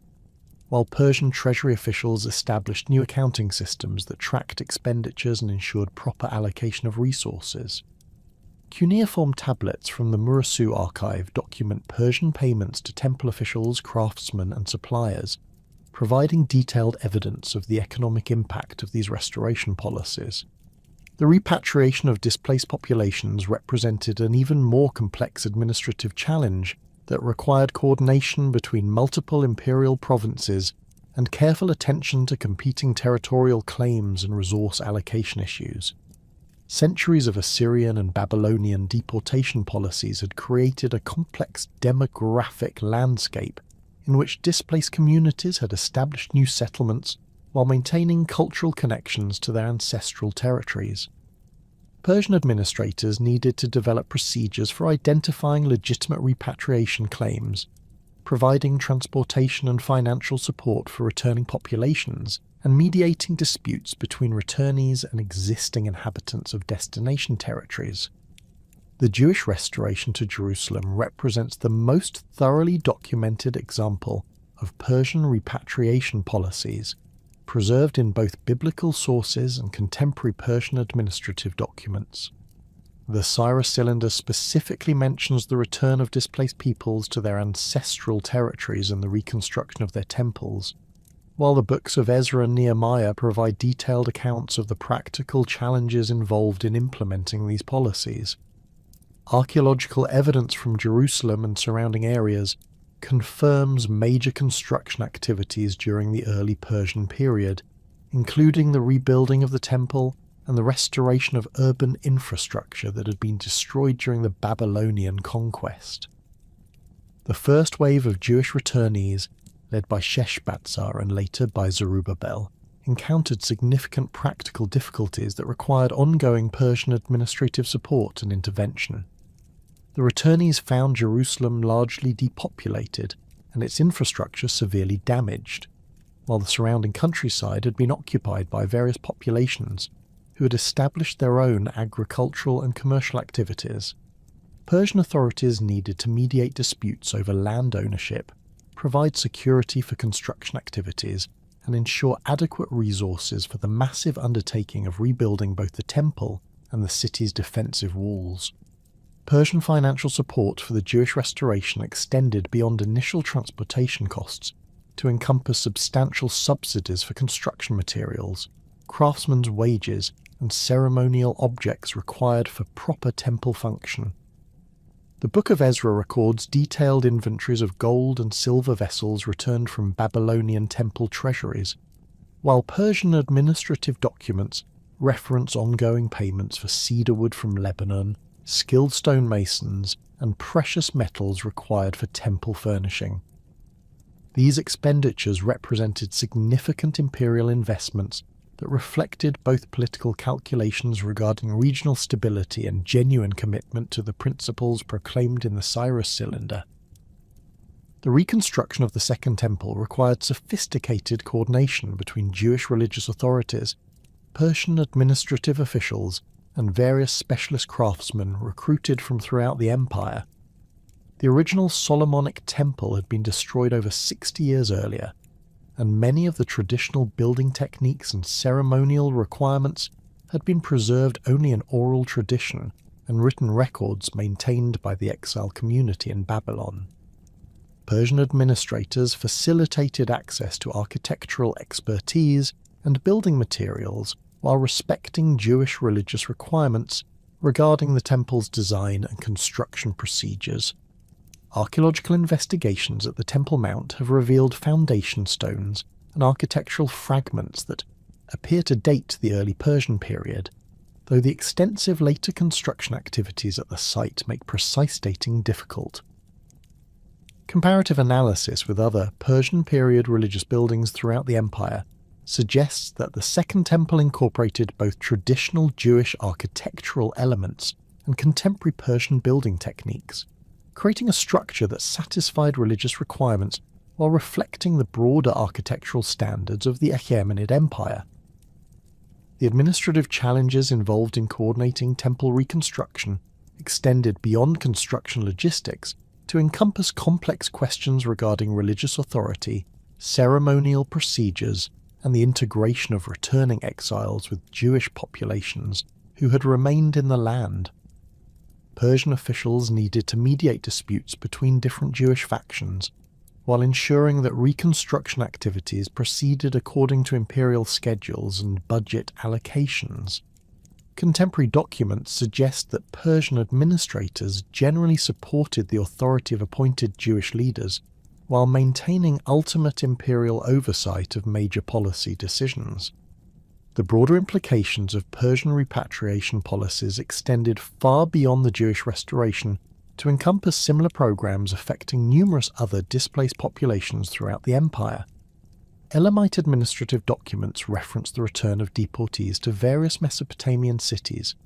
while Persian treasury officials established new accounting systems that tracked expenditures and ensured proper allocation of resources. Cuneiform tablets from the Murassu archive document Persian payments to temple officials, craftsmen, and suppliers, providing detailed evidence of the economic impact of these restoration policies. The repatriation of displaced populations represented an even more complex administrative challenge that required coordination between multiple imperial provinces and careful attention to competing territorial claims and resource allocation issues. Centuries of Assyrian and Babylonian deportation policies had created a complex demographic landscape in which displaced communities had established new settlements while maintaining cultural connections to their ancestral territories. Persian administrators needed to develop procedures for identifying legitimate repatriation claims, providing transportation and financial support for returning populations, and mediating disputes between returnees and existing inhabitants of destination territories. The Jewish restoration to Jerusalem represents the most thoroughly documented example of Persian repatriation policies, preserved in both biblical sources and contemporary Persian administrative documents. The Cyrus cylinder specifically mentions the return of displaced peoples to their ancestral territories and the reconstruction of their temples, while the books of Ezra and Nehemiah provide detailed accounts of the practical challenges involved in implementing these policies. Archaeological evidence from Jerusalem and surrounding areas confirms major construction activities during the early Persian period, including the rebuilding of the temple and the restoration of urban infrastructure that had been destroyed during the Babylonian conquest. The first wave of Jewish returnees, led by Sheshbatsar and later by Zerubbabel, encountered significant practical difficulties that required ongoing Persian administrative support and intervention. The returnees found Jerusalem largely depopulated and its infrastructure severely damaged, while the surrounding countryside had been occupied by various populations who had established their own agricultural and commercial activities. Persian authorities needed to mediate disputes over land ownership, provide security for construction activities, and ensure adequate resources for the massive undertaking of rebuilding both the temple and the city's defensive walls. Persian financial support for the Jewish restoration extended beyond initial transportation costs to encompass substantial subsidies for construction materials, craftsmen's wages, and ceremonial objects required for proper temple function. The Book of Ezra records detailed inventories of gold and silver vessels returned from Babylonian temple treasuries, while Persian administrative documents reference ongoing payments for cedar wood from Lebanon, skilled stonemasons, and precious metals required for temple furnishing. These expenditures represented significant imperial investments that reflected both political calculations regarding regional stability and genuine commitment to the principles proclaimed in the Cyrus cylinder. The reconstruction of the Second Temple required sophisticated coordination between Jewish religious authorities, Persian administrative officials and various specialist craftsmen recruited from throughout the empire. The original Solomonic temple had been destroyed over 60 years earlier, and many of the traditional building techniques and ceremonial requirements had been preserved only in oral tradition and written records maintained by the exile community in Babylon. Persian administrators facilitated access to architectural expertise and building materials while respecting Jewish religious requirements regarding the temple's design and construction procedures. Archaeological investigations at the Temple Mount have revealed foundation stones and architectural fragments that appear to date the early Persian period, though the extensive later construction activities at the site make precise dating difficult. Comparative analysis with other Persian period religious buildings throughout the empire suggests that the Second Temple incorporated both traditional Jewish architectural elements and contemporary Persian building techniques, creating a structure that satisfied religious requirements while reflecting the broader architectural standards of the Achaemenid Empire. The administrative challenges involved in coordinating temple reconstruction extended beyond construction logistics to encompass complex questions regarding religious authority, ceremonial procedures, and the integration of returning exiles with Jewish populations who had remained in the land. Persian officials needed to mediate disputes between different Jewish factions, while ensuring that reconstruction activities proceeded according to imperial schedules and budget allocations. Contemporary documents suggest that Persian administrators generally supported the authority of appointed Jewish leaders, while maintaining ultimate imperial oversight of major policy decisions. The broader implications of Persian repatriation policies extended far beyond the Jewish restoration to encompass similar programs affecting numerous other displaced populations throughout the empire. Elamite administrative documents reference the return of deportees to various Mesopotamian cities,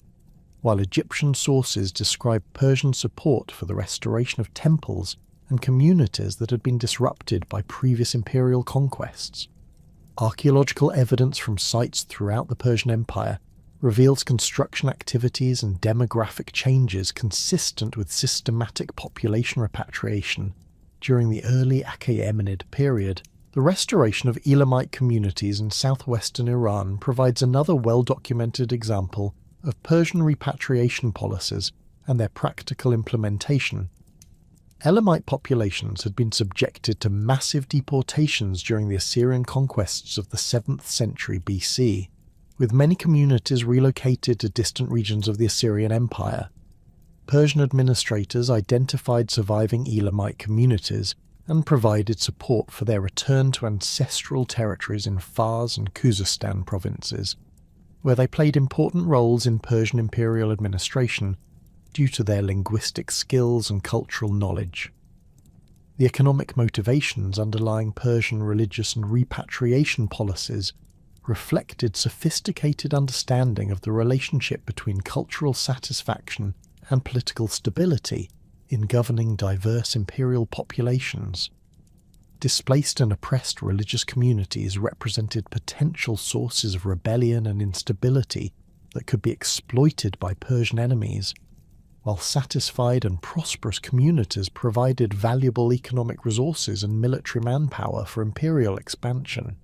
while Egyptian sources describe Persian support for the restoration of temples and communities that had been disrupted by previous imperial conquests. Archaeological evidence from sites throughout the Persian Empire reveals construction activities and demographic changes consistent with systematic population repatriation during the early Achaemenid period. The restoration of Elamite communities in southwestern Iran provides another well-documented example of Persian repatriation policies and their practical implementation. Elamite populations had been subjected to massive deportations during the Assyrian conquests of the 7th century BC, with many communities relocated to distant regions of the Assyrian Empire. Persian administrators identified surviving Elamite communities and provided support for their return to ancestral territories in Fars and Khuzestan provinces, where they played important roles in Persian imperial administration due to their linguistic skills and cultural knowledge. The economic motivations underlying Persian religious and repatriation policies reflected sophisticated understanding of the relationship between cultural satisfaction and political stability in governing diverse imperial populations. Displaced and oppressed religious communities represented potential sources of rebellion and instability that could be exploited by Persian enemies, while satisfied and prosperous communities provided valuable economic resources and military manpower for imperial expansion.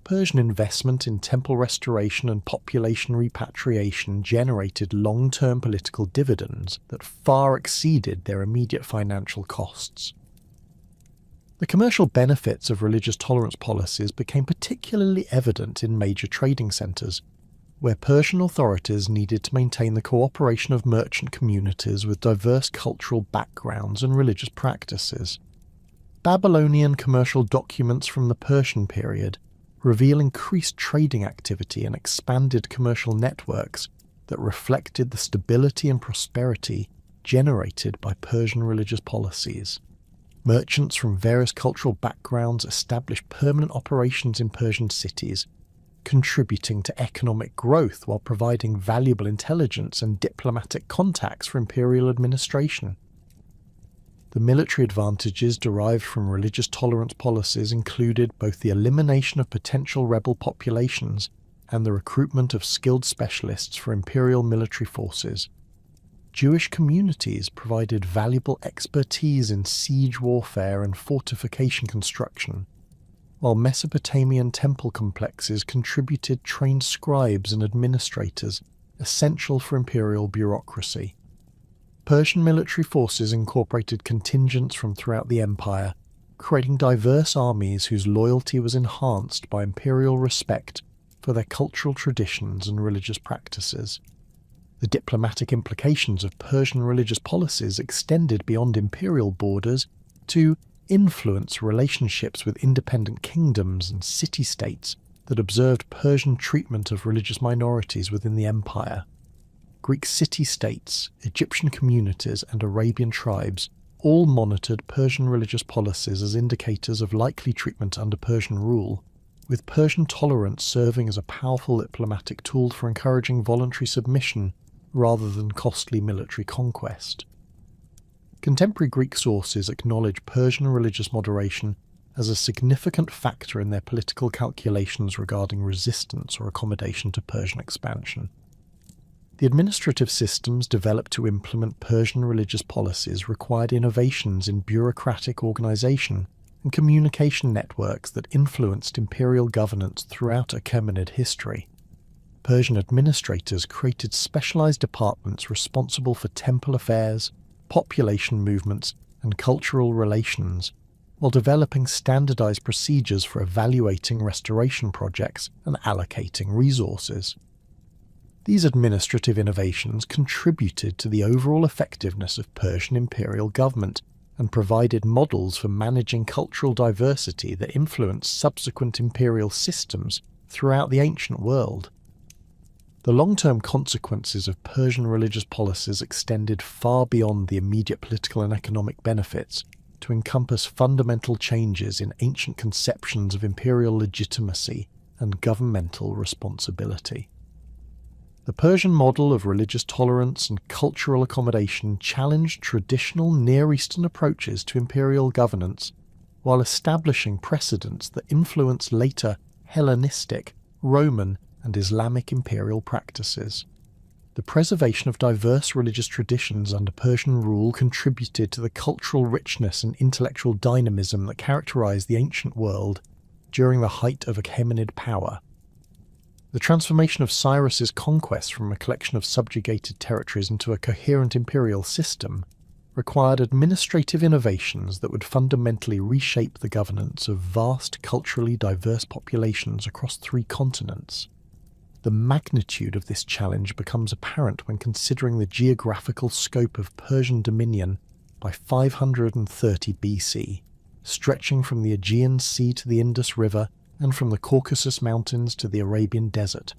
Persian investment in temple restoration and population repatriation generated long-term political dividends that far exceeded their immediate financial costs. The commercial benefits of religious tolerance policies became particularly evident in major trading centres, where Persian authorities needed to maintain the cooperation of merchant communities with diverse cultural backgrounds and religious practices. Babylonian commercial documents from the Persian period reveal increased trading activity and expanded commercial networks that reflected the stability and prosperity generated by Persian religious policies. Merchants from various cultural backgrounds established permanent operations in Persian cities, contributing to economic growth while providing valuable intelligence and diplomatic contacts for imperial administration. The military advantages derived from religious tolerance policies included both the elimination of potential rebel populations and the recruitment of skilled specialists for imperial military forces. Jewish communities provided valuable expertise in siege warfare and fortification construction, while Mesopotamian temple complexes contributed trained scribes and administrators essential for imperial bureaucracy. Persian military forces incorporated contingents from throughout the empire, creating diverse armies whose loyalty was enhanced by imperial respect for their cultural traditions and religious practices. The diplomatic implications of Persian religious policies extended beyond imperial borders to influence relationships with independent kingdoms and city-states that observed Persian treatment of religious minorities within the empire. Greek city-states, Egyptian communities, and Arabian tribes all monitored Persian religious policies as indicators of likely treatment under Persian rule, with Persian tolerance serving as a powerful diplomatic tool for encouraging voluntary submission rather than costly military conquest. Contemporary Greek sources acknowledge Persian religious moderation as a significant factor in their political calculations regarding resistance or accommodation to Persian expansion. The administrative systems developed to implement Persian religious policies required innovations in bureaucratic organization and communication networks that influenced imperial governance throughout Achaemenid history. Persian administrators created specialized departments responsible for temple affairs, population movements, and cultural relations, while developing standardized procedures for evaluating restoration projects and allocating resources. These administrative innovations contributed to the overall effectiveness of Persian imperial government and provided models for managing cultural diversity that influenced subsequent imperial systems throughout the ancient world. The long-term consequences of Persian religious policies extended far beyond the immediate political and economic benefits to encompass fundamental changes in ancient conceptions of imperial legitimacy and governmental responsibility. The Persian model of religious tolerance and cultural accommodation challenged traditional Near Eastern approaches to imperial governance while establishing precedents that influenced later Hellenistic, Roman, and Islamic imperial practices. The preservation of diverse religious traditions under Persian rule contributed to the cultural richness and intellectual dynamism that characterized the ancient world during the height of Achaemenid power. The transformation of Cyrus's conquest from a collection of subjugated territories into a coherent imperial system required administrative innovations that would fundamentally reshape the governance of vast culturally diverse populations across 3 continents. The magnitude of this challenge becomes apparent when considering the geographical scope of Persian dominion by 530 BC, stretching from the Aegean Sea to the Indus River and from the Caucasus Mountains to the Arabian Desert.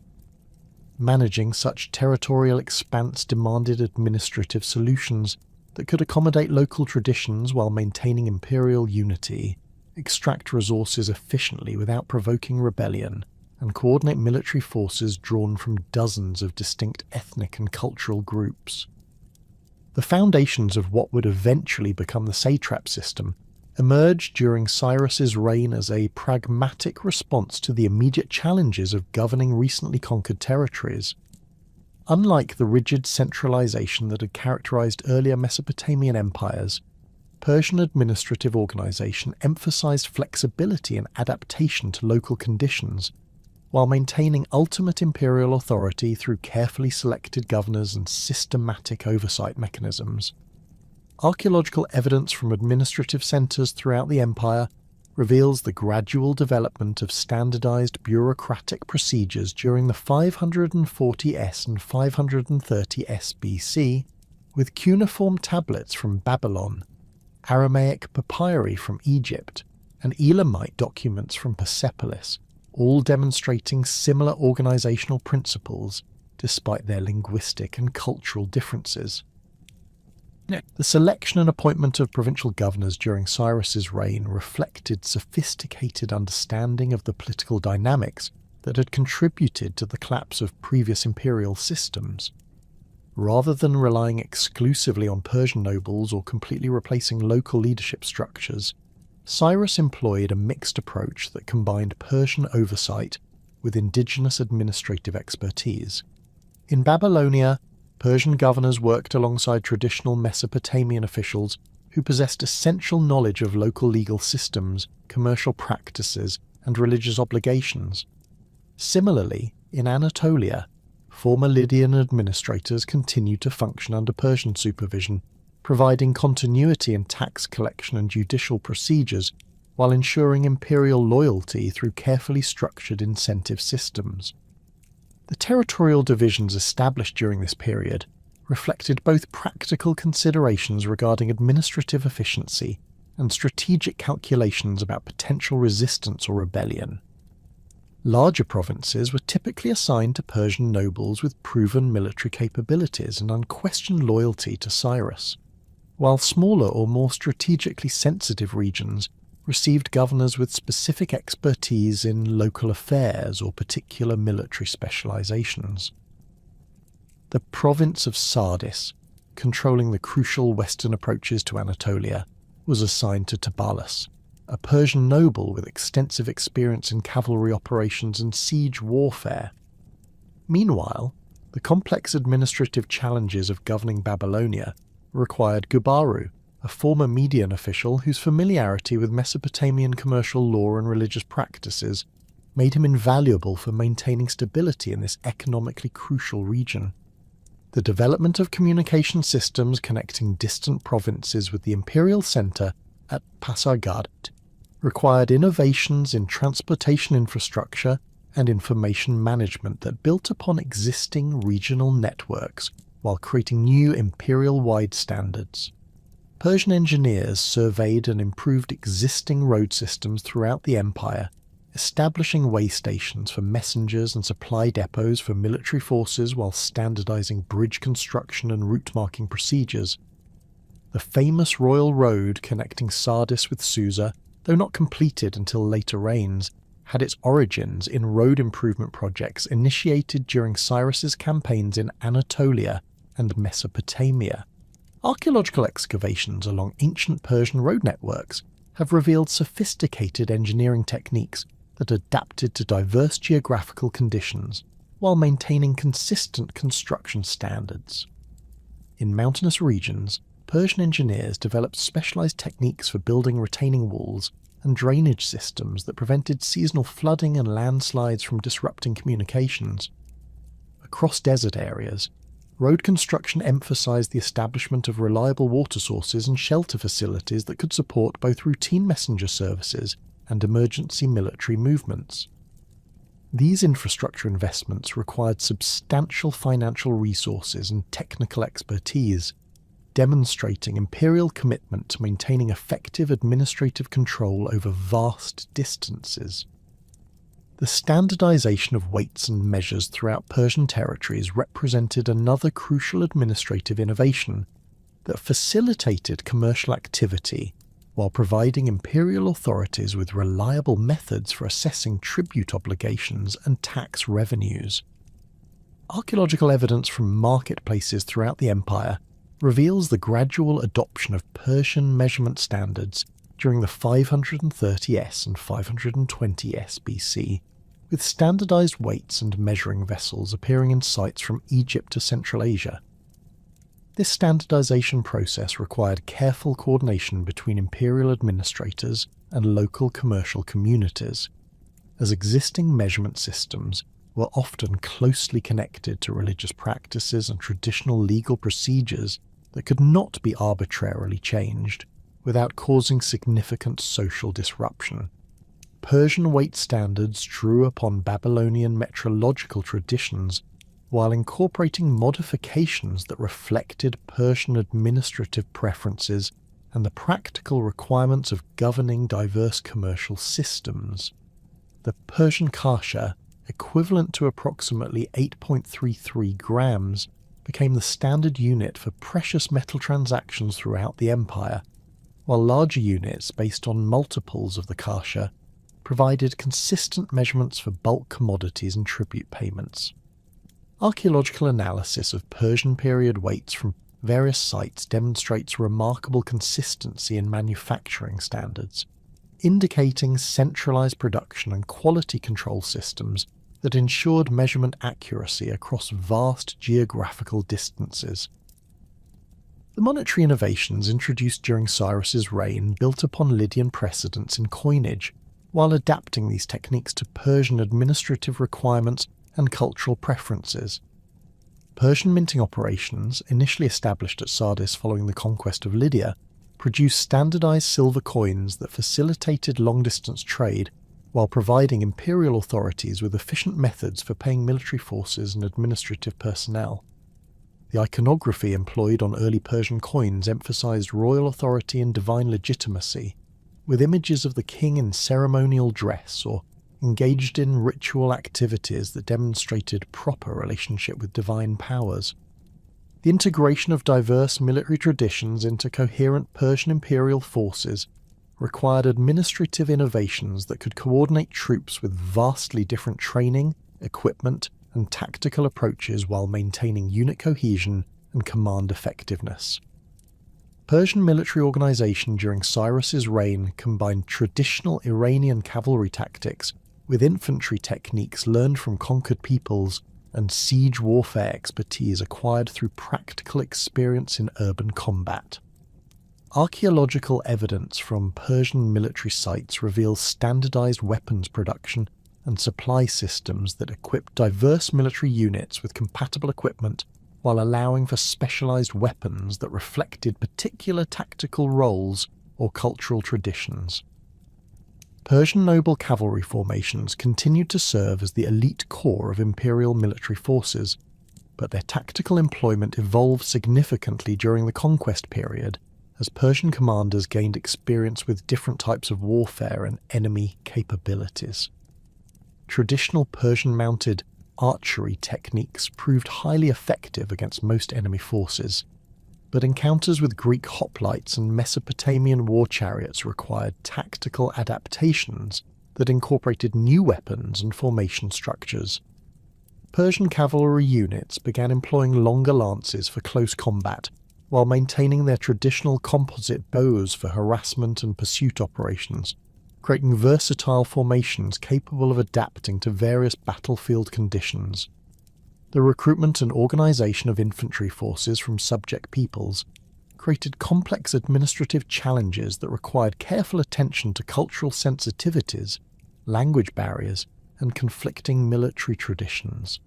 Managing such territorial expanse demanded administrative solutions that could accommodate local traditions while maintaining imperial unity, extract resources efficiently without provoking rebellion, and coordinate military forces drawn from dozens of distinct ethnic and cultural groups. The foundations of what would eventually become the satrap system emerged during Cyrus's reign as a pragmatic response to the immediate challenges of governing recently conquered territories. Unlike the rigid centralization that had characterized earlier Mesopotamian empires, Persian administrative organization emphasized flexibility and adaptation to local conditions, while maintaining ultimate imperial authority through carefully selected governors and systematic oversight mechanisms. Archaeological evidence from administrative centers throughout the empire reveals the gradual development of standardized bureaucratic procedures during the 540s and 530s BC, with cuneiform tablets from Babylon, Aramaic papyri from Egypt, and Elamite documents from Persepolis, all demonstrating similar organizational principles despite their linguistic and cultural differences. The selection and appointment of provincial governors during Cyrus's reign reflected sophisticated understanding of the political dynamics that had contributed to the collapse of previous imperial systems. Rather than relying exclusively on Persian nobles or completely replacing local leadership structures, Cyrus employed a mixed approach that combined Persian oversight with indigenous administrative expertise. In Babylonia, Persian governors worked alongside traditional Mesopotamian officials who possessed essential knowledge of local legal systems, commercial practices, and religious obligations. Similarly, in Anatolia, former Lydian administrators continued to function under Persian supervision, providing continuity in tax collection and judicial procedures while ensuring imperial loyalty through carefully structured incentive systems. The territorial divisions established during this period reflected both practical considerations regarding administrative efficiency and strategic calculations about potential resistance or rebellion. Larger provinces were typically assigned to Persian nobles with proven military capabilities and unquestioned loyalty to Cyrus, while smaller or more strategically sensitive regions received governors with specific expertise in local affairs or particular military specializations. The province of Sardis, controlling the crucial western approaches to Anatolia, was assigned to Tabalus, a Persian noble with extensive experience in cavalry operations and siege warfare. Meanwhile, the complex administrative challenges of governing Babylonia required Gubaru, a former Median official whose familiarity with Mesopotamian commercial law and religious practices made him invaluable for maintaining stability in this economically crucial region. The development of communication systems connecting distant provinces with the imperial centre at Pasargad required innovations in transportation infrastructure and information management that built upon existing regional networks while creating new imperial-wide standards. Persian engineers surveyed and improved existing road systems throughout the empire, establishing way stations for messengers and supply depots for military forces while standardizing bridge construction and route marking procedures. The famous royal road connecting Sardis with Susa, though not completed until later reigns, had its origins in road improvement projects initiated during Cyrus's campaigns in Anatolia and Mesopotamia. Archaeological excavations along ancient Persian road networks have revealed sophisticated engineering techniques that adapted to diverse geographical conditions while maintaining consistent construction standards. In mountainous regions, Persian engineers developed specialized techniques for building retaining walls and drainage systems that prevented seasonal flooding and landslides from disrupting communications. Across desert areas, road construction emphasized the establishment of reliable water sources and shelter facilities that could support both routine messenger services and emergency military movements. These infrastructure investments required substantial financial resources and technical expertise, demonstrating imperial commitment to maintaining effective administrative control over vast distances. The standardization of weights and measures throughout Persian territories represented another crucial administrative innovation that facilitated commercial activity while providing imperial authorities with reliable methods for assessing tribute obligations and tax revenues. Archaeological evidence from marketplaces throughout the empire reveals the gradual adoption of Persian measurement standards during the 530s and 520s BC, with standardized weights and measuring vessels appearing in sites from Egypt to Central Asia. This standardization process required careful coordination between imperial administrators and local commercial communities, as existing measurement systems were often closely connected to religious practices and traditional legal procedures that could not be arbitrarily changed without causing significant social disruption. Persian weight standards drew upon Babylonian metrological traditions while incorporating modifications that reflected Persian administrative preferences and the practical requirements of governing diverse commercial systems. The Persian kasha, equivalent to approximately 8.33 grams, became the standard unit for precious metal transactions throughout the empire, while larger units based on multiples of the kasha provided consistent measurements for bulk commodities and tribute payments. Archaeological analysis of Persian period weights from various sites demonstrates remarkable consistency in manufacturing standards, indicating centralized production and quality control systems that ensured measurement accuracy across vast geographical distances. The monetary innovations introduced during Cyrus's reign built upon Lydian precedents in coinage, while adapting these techniques to Persian administrative requirements and cultural preferences. Persian minting operations, initially established at Sardis following the conquest of Lydia, produced standardized silver coins that facilitated long-distance trade while providing imperial authorities with efficient methods for paying military forces and administrative personnel. The iconography employed on early Persian coins emphasized royal authority and divine legitimacy, with images of the king in ceremonial dress or engaged in ritual activities that demonstrated proper relationship with divine powers. The integration of diverse military traditions into coherent Persian imperial forces required administrative innovations that could coordinate troops with vastly different training, equipment, and tactical approaches while maintaining unit cohesion and command effectiveness. Persian military organization during Cyrus's reign combined traditional Iranian cavalry tactics with infantry techniques learned from conquered peoples and siege warfare expertise acquired through practical experience in urban combat. Archaeological evidence from Persian military sites reveals standardized weapons production and supply systems that equipped diverse military units with compatible equipment while allowing for specialized weapons that reflected particular tactical roles or cultural traditions. Persian noble cavalry formations continued to serve as the elite core of imperial military forces, but their tactical employment evolved significantly during the conquest period as Persian commanders gained experience with different types of warfare and enemy capabilities. Traditional Persian-mounted archery techniques proved highly effective against most enemy forces, but encounters with Greek hoplites and Mesopotamian war chariots required tactical adaptations that incorporated new weapons and formation structures. Persian cavalry units began employing longer lances for close combat, while maintaining their traditional composite bows for harassment and pursuit operations, creating versatile formations capable of adapting to various battlefield conditions. The recruitment and organization of infantry forces from subject peoples created complex administrative challenges that required careful attention to cultural sensitivities, language barriers, and conflicting military traditions.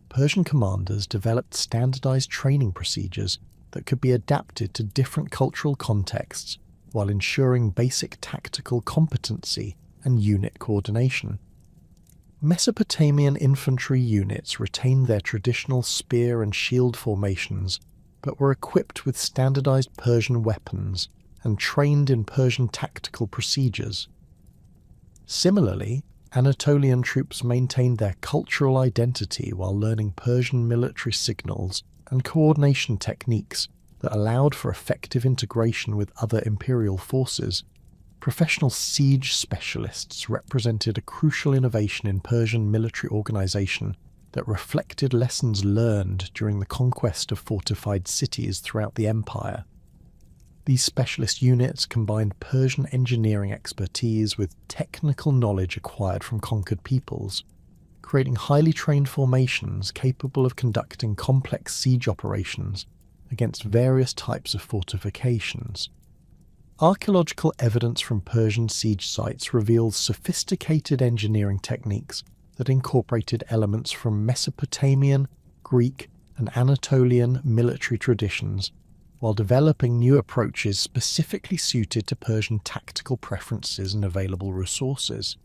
Persian commanders developed standardized training procedures that could be adapted to different cultural contexts while ensuring basic tactical competency and unit coordination. Mesopotamian infantry units retained their traditional spear and shield formations, but were equipped with standardized Persian weapons and trained in Persian tactical procedures. Similarly, Anatolian troops maintained their cultural identity while learning Persian military signals and coordination techniques that allowed for effective integration with other imperial forces. Professional siege specialists represented a crucial innovation in Persian military organization that reflected lessons learned during the conquest of fortified cities throughout the empire. These specialist units combined Persian engineering expertise with technical knowledge acquired from conquered peoples, creating highly trained formations capable of conducting complex siege operations against various types of fortifications. Archaeological evidence from Persian siege sites reveals sophisticated engineering techniques that incorporated elements from Mesopotamian, Greek, and Anatolian military traditions, while developing new approaches specifically suited to Persian tactical preferences and available resources.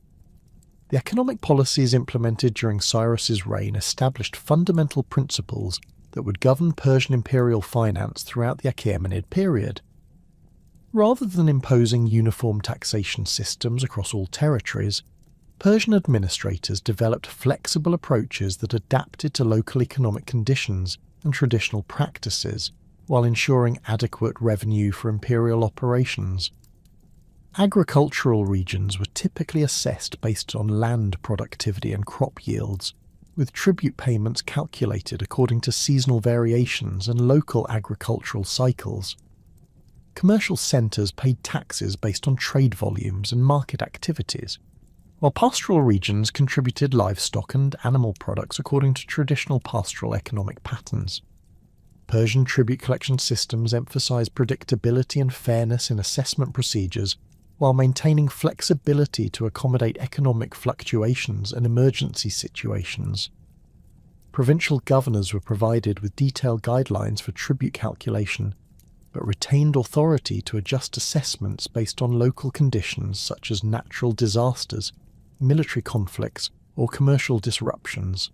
The economic policies implemented during Cyrus's reign established fundamental principles that would govern Persian imperial finance throughout the Achaemenid period. Rather than imposing uniform taxation systems across all territories, Persian administrators developed flexible approaches that adapted to local economic conditions and traditional practices, while ensuring adequate revenue for imperial operations. Agricultural regions were typically assessed based on land productivity and crop yields, with tribute payments calculated according to seasonal variations and local agricultural cycles. Commercial centres paid taxes based on trade volumes and market activities, while pastoral regions contributed livestock and animal products according to traditional pastoral economic patterns. Persian tribute collection systems emphasized predictability and fairness in assessment procedures, while maintaining flexibility to accommodate economic fluctuations and emergency situations. Provincial governors were provided with detailed guidelines for tribute calculation, but retained authority to adjust assessments based on local conditions such as natural disasters, military conflicts, or commercial disruptions.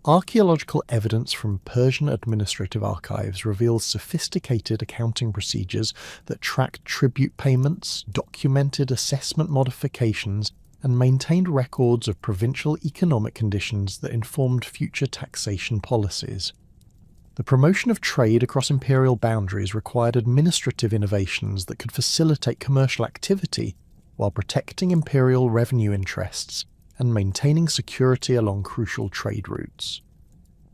Archaeological evidence from Persian administrative archives reveals sophisticated accounting procedures that tracked tribute payments, documented assessment modifications, and maintained records of provincial economic conditions that informed future taxation policies. The promotion of trade across imperial boundaries required administrative innovations that could facilitate commercial activity while protecting imperial revenue interests and maintaining security along crucial trade routes.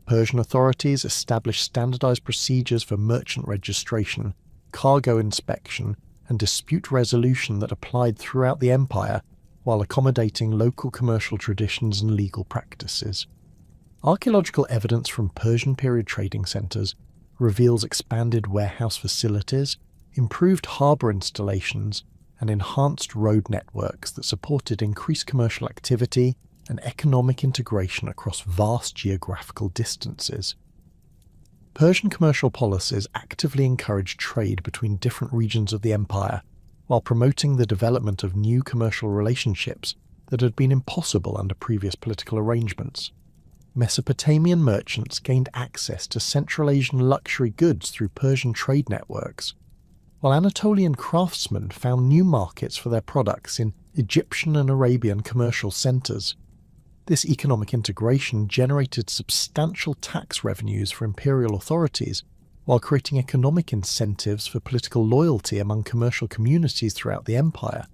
Persian authorities established standardized procedures for merchant registration, cargo inspection, and dispute resolution that applied throughout the empire while accommodating local commercial traditions and legal practices. Archaeological evidence from Persian period trading centres reveals expanded warehouse facilities, improved harbour installations, and enhanced road networks that supported increased commercial activity and economic integration across vast geographical distances. Persian commercial policies actively encouraged trade between different regions of the empire, while promoting the development of new commercial relationships that had been impossible under previous political arrangements. Mesopotamian merchants gained access to Central Asian luxury goods through Persian trade networks, while Anatolian craftsmen found new markets for their products in Egyptian and Arabian commercial centres. This economic integration generated substantial tax revenues for imperial authorities, while creating economic incentives for political loyalty among commercial communities throughout the empire.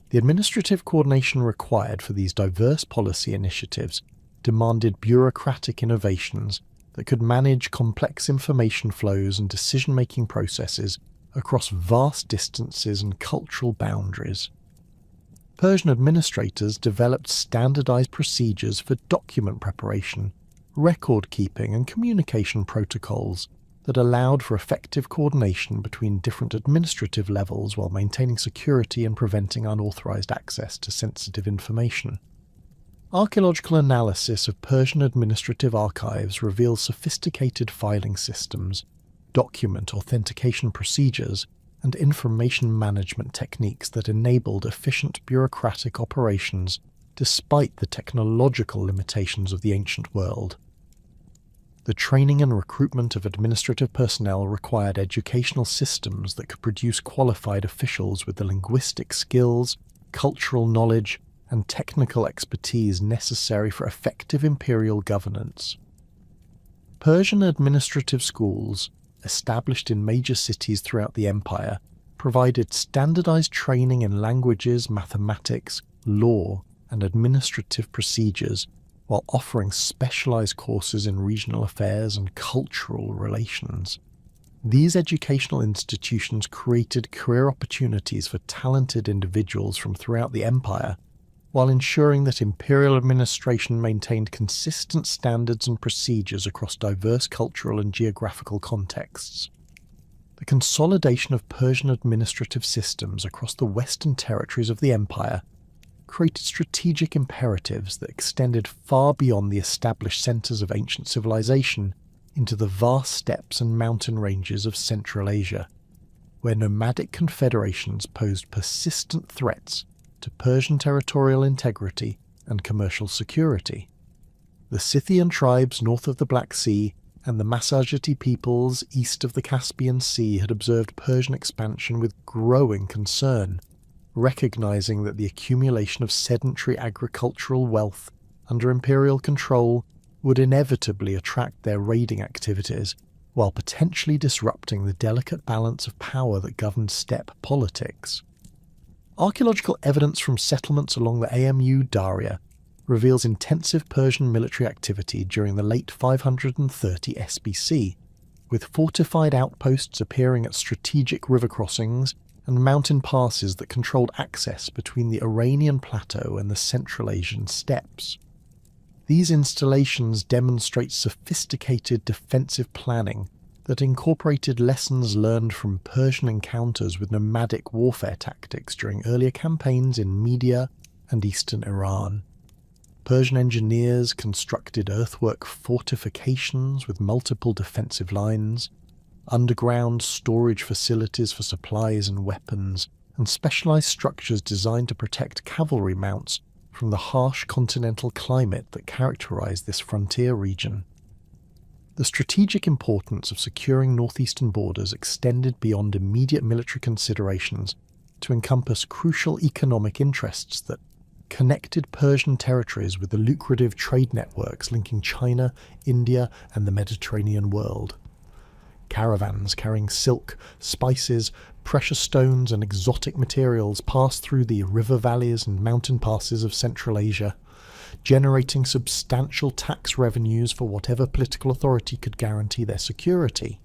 The administrative coordination required for these diverse policy initiatives demanded bureaucratic innovations that could manage complex information flows and decision-making processes across vast distances and cultural boundaries. Persian administrators developed standardized procedures for document preparation, record-keeping, and communication protocols that allowed for effective coordination between different administrative levels while maintaining security and preventing unauthorized access to sensitive information. Archaeological analysis of Persian administrative archives reveals sophisticated filing systems, document authentication procedures, and information management techniques that enabled efficient bureaucratic operations despite the technological limitations of the ancient world. The training and recruitment of administrative personnel required educational systems that could produce qualified officials with the linguistic skills, cultural knowledge, and technical expertise necessary for effective imperial governance. Persian administrative schools, established in major cities throughout the empire, provided standardized training in languages, mathematics, law, and administrative procedures, while offering specialized courses in regional affairs and cultural relations. These educational institutions created career opportunities for talented individuals from throughout the empire, while ensuring that imperial administration maintained consistent standards and procedures across diverse cultural and geographical contexts. The consolidation of Persian administrative systems across the western territories of the empire created strategic imperatives that extended far beyond the established centres of ancient civilization into the vast steppes and mountain ranges of Central Asia, where nomadic confederations posed persistent threats to Persian territorial integrity and commercial security. The Scythian tribes north of the Black Sea and the Massagetì peoples east of the Caspian Sea had observed Persian expansion with growing concern, recognizing that the accumulation of sedentary agricultural wealth under imperial control would inevitably attract their raiding activities, while potentially disrupting the delicate balance of power that governed steppe politics. Archaeological evidence from settlements along the Amu Daria reveals intensive Persian military activity during the late 530 SBC, with fortified outposts appearing at strategic river crossings and mountain passes that controlled access between the Iranian plateau and the Central Asian steppes. These installations demonstrate sophisticated defensive planning that incorporated lessons learned from Persian encounters with nomadic warfare tactics during earlier campaigns in Media and eastern Iran. Persian engineers constructed earthwork fortifications with multiple defensive lines, underground storage facilities for supplies and weapons, and specialized structures designed to protect cavalry mounts from the harsh continental climate that characterized this frontier region. The strategic importance of securing northeastern borders extended beyond immediate military considerations to encompass crucial economic interests that connected Persian territories with the lucrative trade networks linking China, India, and the Mediterranean world. Caravans carrying silk, spices, precious stones, and exotic materials passed through the river valleys and mountain passes of Central Asia, generating substantial tax revenues for whatever political authority could guarantee their security.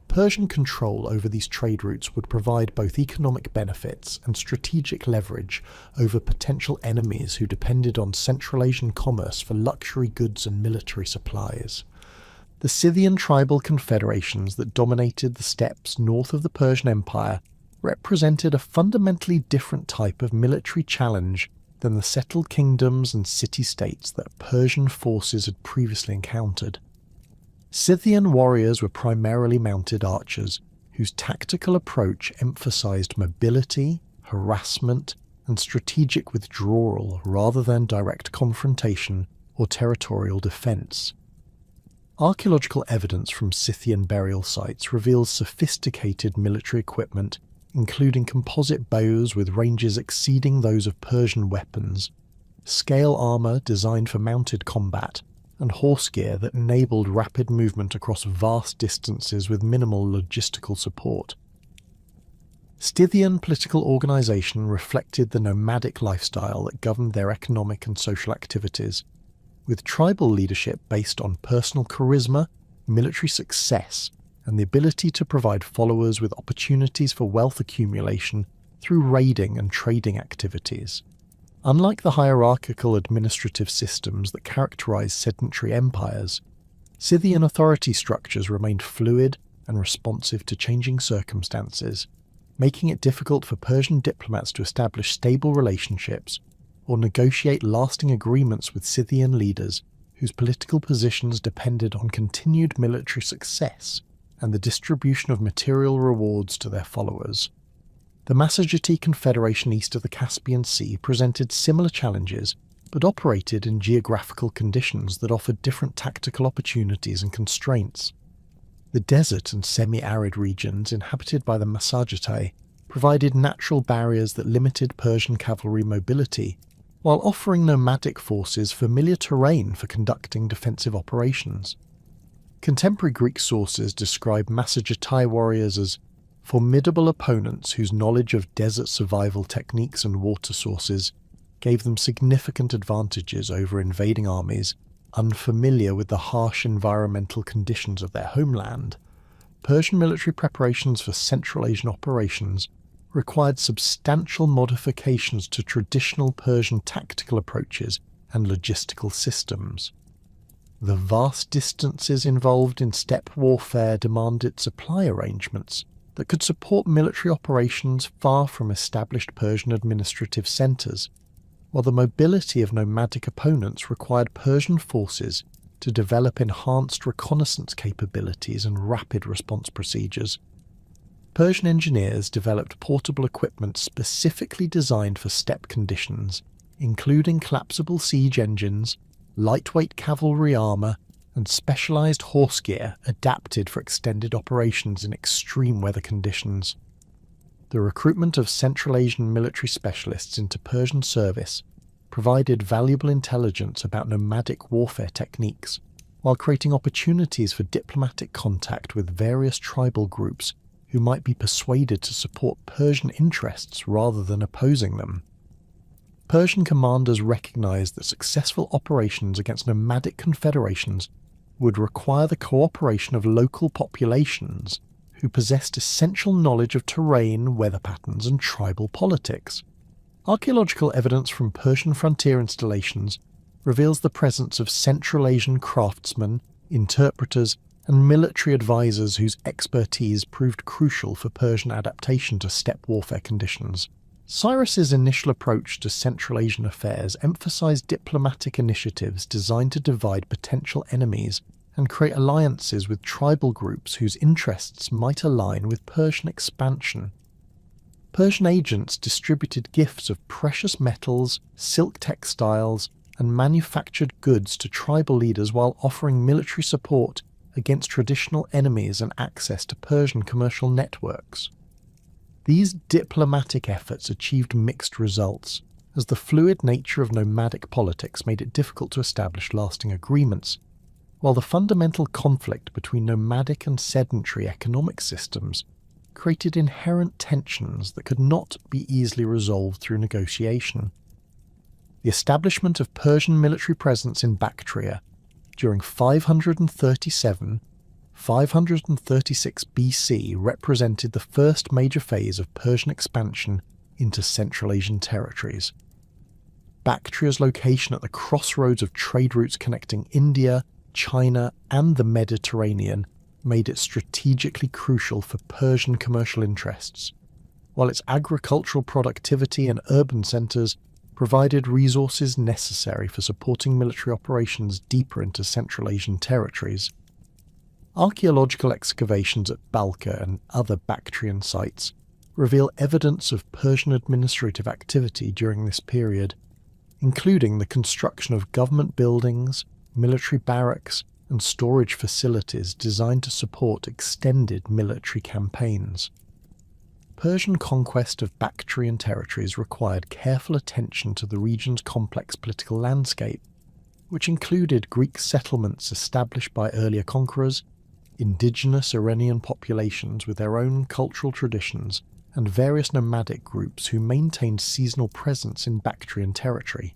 Persian control over these trade routes would provide both economic benefits and strategic leverage over potential enemies who depended on Central Asian commerce for luxury goods and military supplies. The Scythian tribal confederations that dominated the steppes north of the Persian Empire represented a fundamentally different type of military challenge than the settled kingdoms and city-states that Persian forces had previously encountered. Scythian warriors were primarily mounted archers, whose tactical approach emphasized mobility, harassment, and strategic withdrawal rather than direct confrontation or territorial defense. Archaeological evidence from Scythian burial sites reveals sophisticated military equipment, including composite bows with ranges exceeding those of Persian weapons, scale armour designed for mounted combat, and horse gear that enabled rapid movement across vast distances with minimal logistical support. Scythian political organisation reflected the nomadic lifestyle that governed their economic and social activities, with tribal leadership based on personal charisma, military success, and the ability to provide followers with opportunities for wealth accumulation through raiding and trading activities. Unlike the hierarchical administrative systems that characterized sedentary empires, Scythian authority structures remained fluid and responsive to changing circumstances, making it difficult for Persian diplomats to establish stable relationships or negotiate lasting agreements with Scythian leaders whose political positions depended on continued military success and the distribution of material rewards to their followers. The Massagetae Confederation east of the Caspian Sea presented similar challenges, but operated in geographical conditions that offered different tactical opportunities and constraints. The desert and semi-arid regions inhabited by the Massagetae provided natural barriers that limited Persian cavalry mobility, while offering nomadic forces familiar terrain for conducting defensive operations. Contemporary Greek sources describe Massagetae warriors as formidable opponents whose knowledge of desert survival techniques and water sources gave them significant advantages over invading armies unfamiliar with the harsh environmental conditions of their homeland. Persian military preparations for Central Asian operations required substantial modifications to traditional Persian tactical approaches and logistical systems. The vast distances involved in steppe warfare demanded supply arrangements that could support military operations far from established Persian administrative centres, while the mobility of nomadic opponents required Persian forces to develop enhanced reconnaissance capabilities and rapid response procedures. Persian engineers developed portable equipment specifically designed for steppe conditions, including collapsible siege engines, lightweight cavalry armour, and specialised horse gear adapted for extended operations in extreme weather conditions. The recruitment of Central Asian military specialists into Persian service provided valuable intelligence about nomadic warfare techniques, while creating opportunities for diplomatic contact with various tribal groups who might be persuaded to support Persian interests rather than opposing them. Persian commanders recognized that successful operations against nomadic confederations would require the cooperation of local populations who possessed essential knowledge of terrain, weather patterns, and tribal politics. Archaeological evidence from Persian frontier installations reveals the presence of Central Asian craftsmen, interpreters, and military advisors whose expertise proved crucial for Persian adaptation to steppe warfare conditions. Cyrus's initial approach to Central Asian affairs emphasized diplomatic initiatives designed to divide potential enemies and create alliances with tribal groups whose interests might align with Persian expansion. Persian agents distributed gifts of precious metals, silk textiles, and manufactured goods to tribal leaders while offering military support against traditional enemies and access to Persian commercial networks. These diplomatic efforts achieved mixed results, as the fluid nature of nomadic politics made it difficult to establish lasting agreements, while the fundamental conflict between nomadic and sedentary economic systems created inherent tensions that could not be easily resolved through negotiation. The establishment of Persian military presence in Bactria during 537–536 BC represented the first major phase of Persian expansion into Central Asian territories. Bactria's location at the crossroads of trade routes connecting India, China, and the Mediterranean made it strategically crucial for Persian commercial interests, while its agricultural productivity and urban centres provided resources necessary for supporting military operations deeper into Central Asian territories. Archaeological excavations at Balka and other Bactrian sites reveal evidence of Persian administrative activity during this period, including the construction of government buildings, military barracks, and storage facilities designed to support extended military campaigns. Persian conquest of Bactrian territories required careful attention to the region's complex political landscape, which included Greek settlements established by earlier conquerors, indigenous Iranian populations with their own cultural traditions, and various nomadic groups who maintained seasonal presence in Bactrian territory.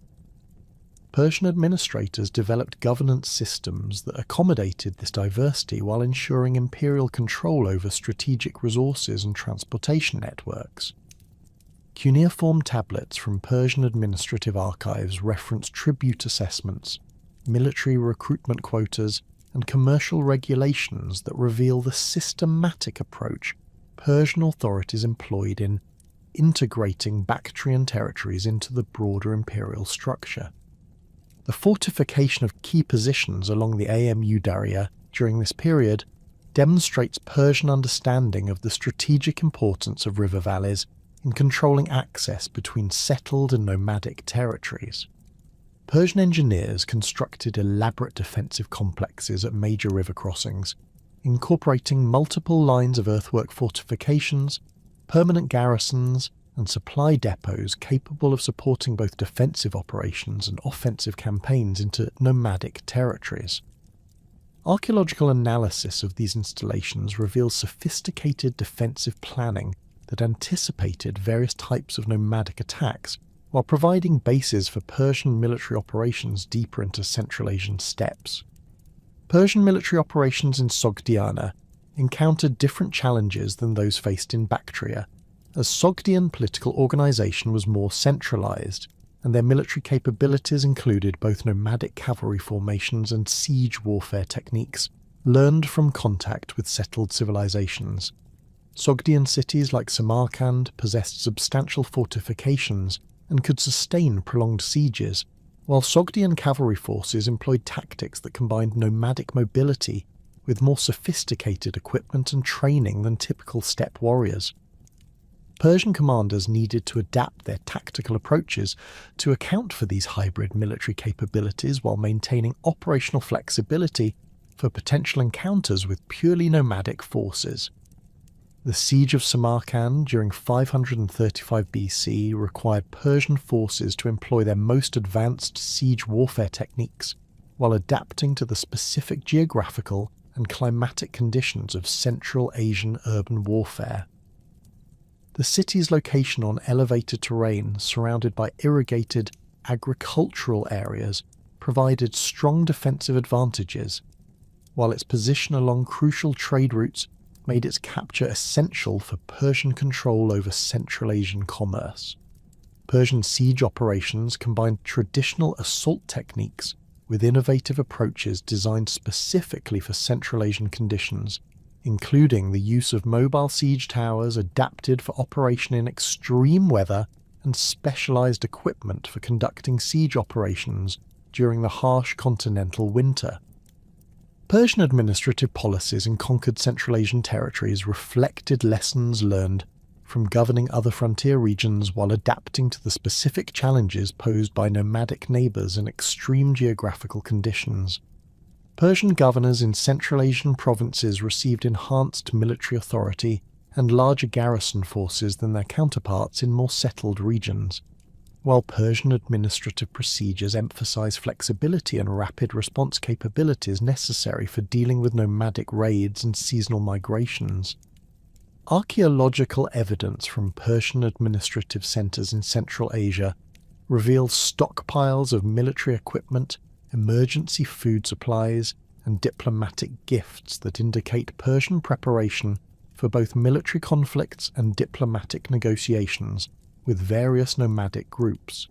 Persian administrators developed governance systems that accommodated this diversity while ensuring imperial control over strategic resources and transportation networks. Cuneiform tablets from Persian administrative archives reference tribute assessments, military recruitment quotas, and commercial regulations that reveal the systematic approach Persian authorities employed in integrating Bactrian territories into the broader imperial structure. The fortification of key positions along the Amu Darya during this period demonstrates Persian understanding of the strategic importance of river valleys in controlling access between settled and nomadic territories. Persian engineers constructed elaborate defensive complexes at major river crossings, incorporating multiple lines of earthwork fortifications, permanent garrisons, and supply depots capable of supporting both defensive operations and offensive campaigns into nomadic territories. Archaeological analysis of these installations reveals sophisticated defensive planning that anticipated various types of nomadic attacks while providing bases for Persian military operations deeper into Central Asian steppes. Persian military operations in Sogdiana encountered different challenges than those faced in Bactria, as Sogdian political organisation was more centralised, and their military capabilities included both nomadic cavalry formations and siege warfare techniques learned from contact with settled civilizations. Sogdian cities like Samarkand possessed substantial fortifications and could sustain prolonged sieges, while Sogdian cavalry forces employed tactics that combined nomadic mobility with more sophisticated equipment and training than typical steppe warriors. Persian commanders needed to adapt their tactical approaches to account for these hybrid military capabilities while maintaining operational flexibility for potential encounters with purely nomadic forces. The siege of Samarkand during 535 BC required Persian forces to employ their most advanced siege warfare techniques while adapting to the specific geographical and climatic conditions of Central Asian urban warfare. The city's location on elevated terrain surrounded by irrigated agricultural areas provided strong defensive advantages, while its position along crucial trade routes made its capture essential for Persian control over Central Asian commerce. Persian siege operations combined traditional assault techniques with innovative approaches designed specifically for Central Asian conditions, including the use of mobile siege towers adapted for operation in extreme weather and specialized equipment for conducting siege operations during the harsh continental winter. Persian administrative policies in conquered Central Asian territories reflected lessons learned from governing other frontier regions while adapting to the specific challenges posed by nomadic neighbours in extreme geographical conditions. Persian governors in Central Asian provinces received enhanced military authority and larger garrison forces than their counterparts in more settled regions, while Persian administrative procedures emphasize flexibility and rapid response capabilities necessary for dealing with nomadic raids and seasonal migrations. Archaeological evidence from Persian administrative centers in Central Asia reveals stockpiles of military equipment, emergency food supplies, and diplomatic gifts that indicate Persian preparation for both military conflicts and diplomatic negotiations with various nomadic groups.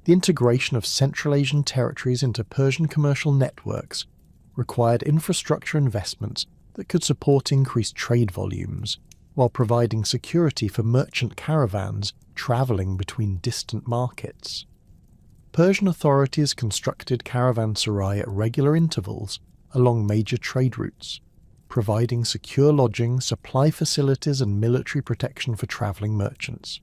The integration of Central Asian territories into Persian commercial networks required infrastructure investments that could support increased trade volumes, while providing security for merchant caravans travelling between distant markets. Persian authorities constructed caravanserai at regular intervals along major trade routes, providing secure lodging, supply facilities and military protection for travelling merchants.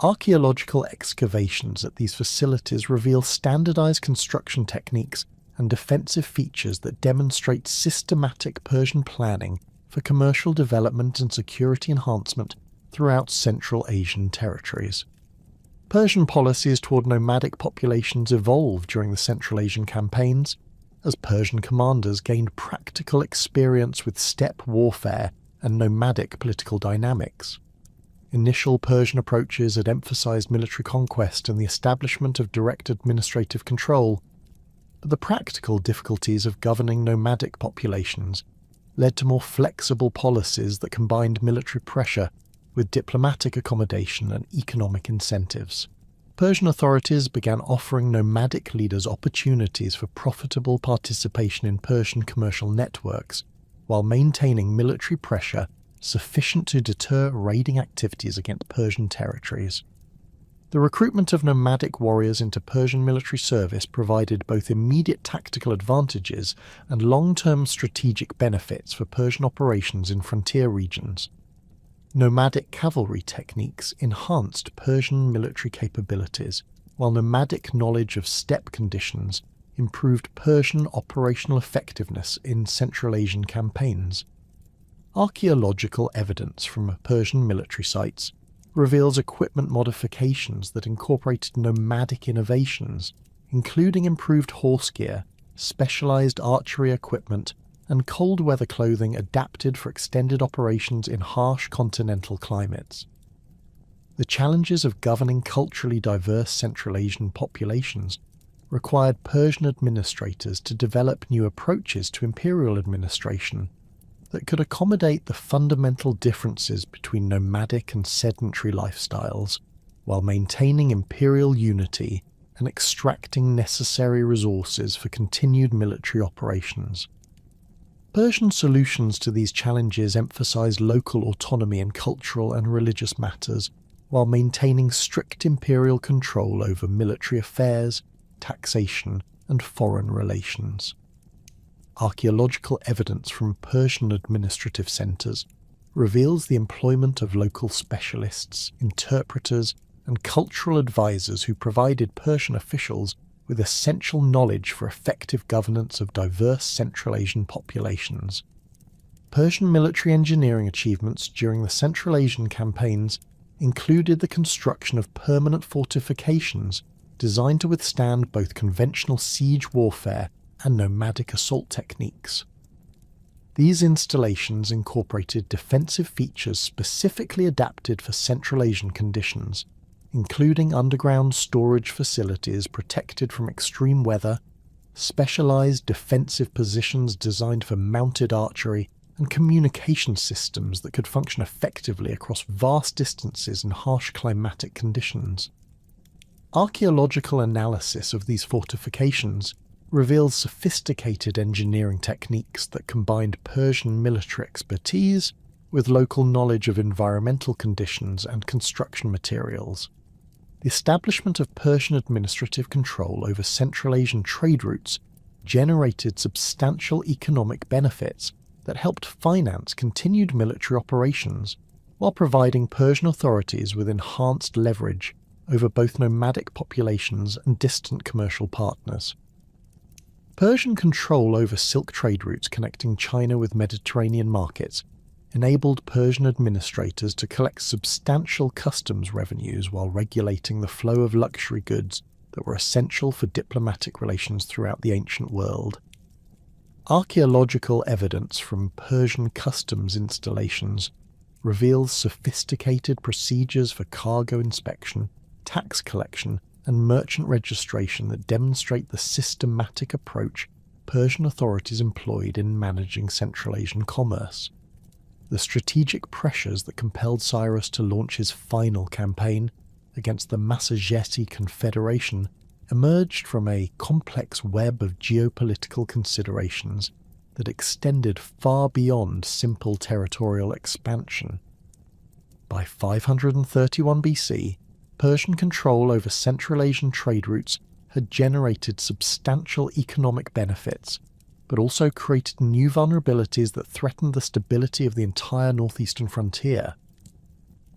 Archaeological excavations at these facilities reveal standardized construction techniques and defensive features that demonstrate systematic Persian planning for commercial development and security enhancement throughout Central Asian territories. Persian policies toward nomadic populations evolved during the Central Asian campaigns, as Persian commanders gained practical experience with steppe warfare and nomadic political dynamics. Initial Persian approaches had emphasized military conquest and the establishment of direct administrative control, but the practical difficulties of governing nomadic populations led to more flexible policies that combined military pressure with diplomatic accommodation and economic incentives. Persian authorities began offering nomadic leaders opportunities for profitable participation in Persian commercial networks, while maintaining military pressure sufficient to deter raiding activities against Persian territories. The recruitment of nomadic warriors into Persian military service provided both immediate tactical advantages and long-term strategic benefits for Persian operations in frontier regions. Nomadic cavalry techniques enhanced Persian military capabilities, while nomadic knowledge of steppe conditions improved Persian operational effectiveness in Central Asian campaigns. Archaeological evidence from Persian military sites reveals equipment modifications that incorporated nomadic innovations, including improved horse gear, specialized archery equipment, and cold weather clothing adapted for extended operations in harsh continental climates. The challenges of governing culturally diverse Central Asian populations required Persian administrators to develop new approaches to imperial administration that could accommodate the fundamental differences between nomadic and sedentary lifestyles, while maintaining imperial unity and extracting necessary resources for continued military operations. Persian solutions to these challenges emphasized local autonomy in cultural and religious matters, while maintaining strict imperial control over military affairs, taxation, and foreign relations. Archaeological evidence from Persian administrative centers reveals the employment of local specialists, interpreters, and cultural advisors who provided Persian officials with essential knowledge for effective governance of diverse Central Asian populations. Persian military engineering achievements during the Central Asian campaigns included the construction of permanent fortifications designed to withstand both conventional siege warfare and nomadic assault techniques. These installations incorporated defensive features specifically adapted for Central Asian conditions, including underground storage facilities protected from extreme weather, specialized defensive positions designed for mounted archery, and communication systems that could function effectively across vast distances in harsh climatic conditions. Archaeological analysis of these fortifications reveals sophisticated engineering techniques that combined Persian military expertise with local knowledge of environmental conditions and construction materials. The establishment of Persian administrative control over Central Asian trade routes generated substantial economic benefits that helped finance continued military operations, while providing Persian authorities with enhanced leverage over both nomadic populations and distant commercial partners. Persian control over silk trade routes connecting China with Mediterranean markets enabled Persian administrators to collect substantial customs revenues while regulating the flow of luxury goods that were essential for diplomatic relations throughout the ancient world. Archaeological evidence from Persian customs installations reveals sophisticated procedures for cargo inspection, tax collection, and merchant registration that demonstrate the systematic approach Persian authorities employed in managing Central Asian commerce. The strategic pressures that compelled Cyrus to launch his final campaign against the Massageti Confederation emerged from a complex web of geopolitical considerations that extended far beyond simple territorial expansion. By 531 BC, Persian control over Central Asian trade routes had generated substantial economic benefits, but also created new vulnerabilities that threatened the stability of the entire northeastern frontier.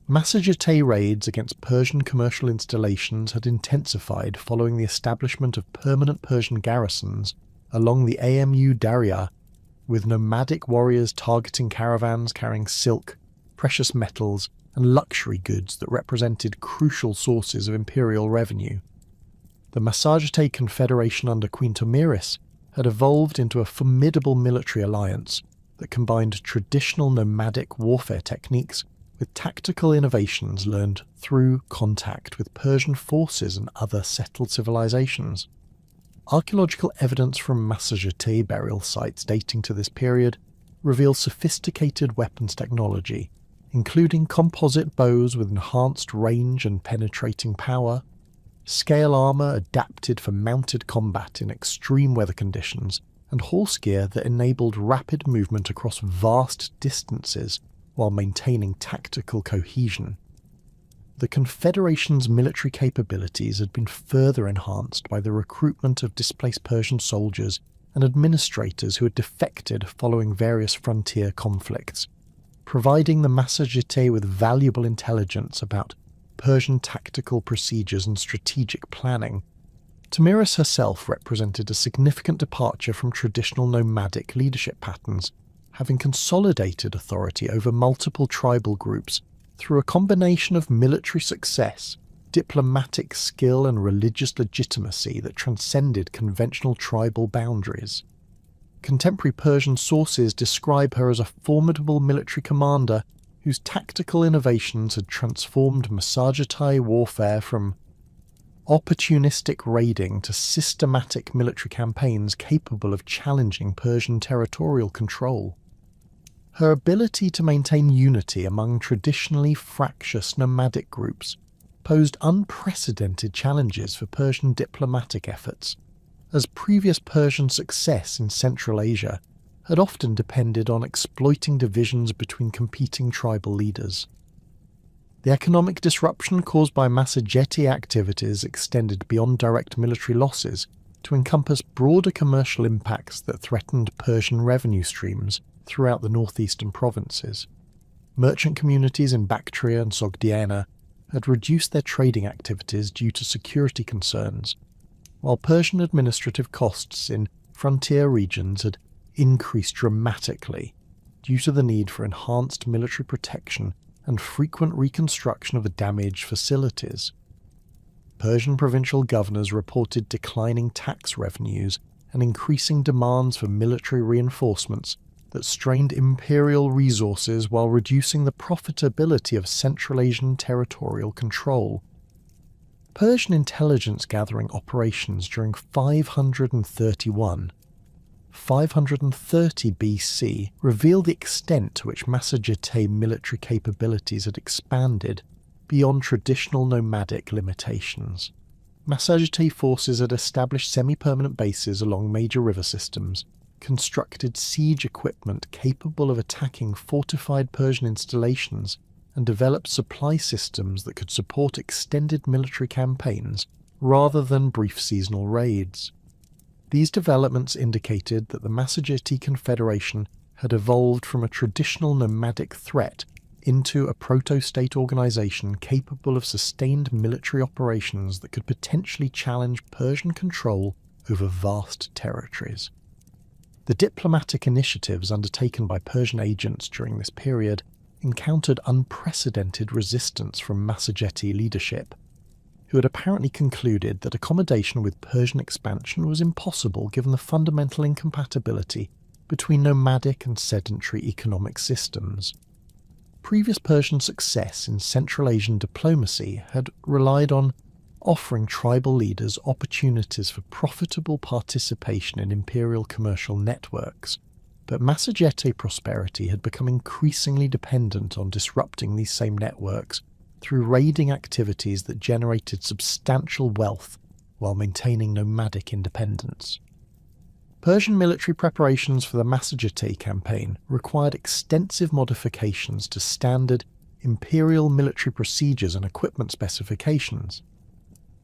Massagetae raids against Persian commercial installations had intensified following the establishment of permanent Persian garrisons along the Amu Darya, with nomadic warriors targeting caravans carrying silk, precious metals, and luxury goods that represented crucial sources of imperial revenue. The Massagetae Confederation under Queen Tomiris had evolved into a formidable military alliance that combined traditional nomadic warfare techniques with tactical innovations learned through contact with Persian forces and other settled civilizations. Archaeological evidence from Massagetae burial sites dating to this period reveals sophisticated weapons technology, including composite bows with enhanced range and penetrating power, scale armour adapted for mounted combat in extreme weather conditions, and horse gear that enabled rapid movement across vast distances while maintaining tactical cohesion. The Confederation's military capabilities had been further enhanced by the recruitment of displaced Persian soldiers and administrators who had defected following various frontier conflicts, providing the Massagetae with valuable intelligence about Persian tactical procedures and strategic planning. Tomiris herself represented a significant departure from traditional nomadic leadership patterns, having consolidated authority over multiple tribal groups through a combination of military success, diplomatic skill, and religious legitimacy that transcended conventional tribal boundaries. Contemporary Persian sources describe her as a formidable military commander whose tactical innovations had transformed Massagetae warfare from opportunistic raiding to systematic military campaigns capable of challenging Persian territorial control. Her ability to maintain unity among traditionally fractious nomadic groups posed unprecedented challenges for Persian diplomatic efforts, as previous Persian success in Central Asia had often depended on exploiting divisions between competing tribal leaders. The economic disruption caused by Massagetae activities extended beyond direct military losses to encompass broader commercial impacts that threatened Persian revenue streams throughout the northeastern provinces. Merchant communities in Bactria and Sogdiana had reduced their trading activities due to security concerns, while Persian administrative costs in frontier regions had increased dramatically due to the need for enhanced military protection and frequent reconstruction of damaged facilities. Persian provincial governors reported declining tax revenues and increasing demands for military reinforcements that strained imperial resources while reducing the profitability of Central Asian territorial control. Persian intelligence gathering operations during 531 530 BC reveal the extent to which Massagetei military capabilities had expanded beyond traditional nomadic limitations. Massagetei forces had established semi-permanent bases along major river systems, constructed siege equipment capable of attacking fortified Persian installations, and developed supply systems that could support extended military campaigns rather than brief seasonal raids. These developments indicated that the Massagetei Confederation had evolved from a traditional nomadic threat into a proto-state organization capable of sustained military operations that could potentially challenge Persian control over vast territories. The diplomatic initiatives undertaken by Persian agents during this period encountered unprecedented resistance from Massagetei leadership, who had apparently concluded that accommodation with Persian expansion was impossible given the fundamental incompatibility between nomadic and sedentary economic systems. Previous Persian success in Central Asian diplomacy had relied on offering tribal leaders opportunities for profitable participation in imperial commercial networks, but Massagetei prosperity had become increasingly dependent on disrupting these same networks through raiding activities that generated substantial wealth while maintaining nomadic independence. Persian military preparations for the Massagetei campaign required extensive modifications to standard imperial military procedures and equipment specifications.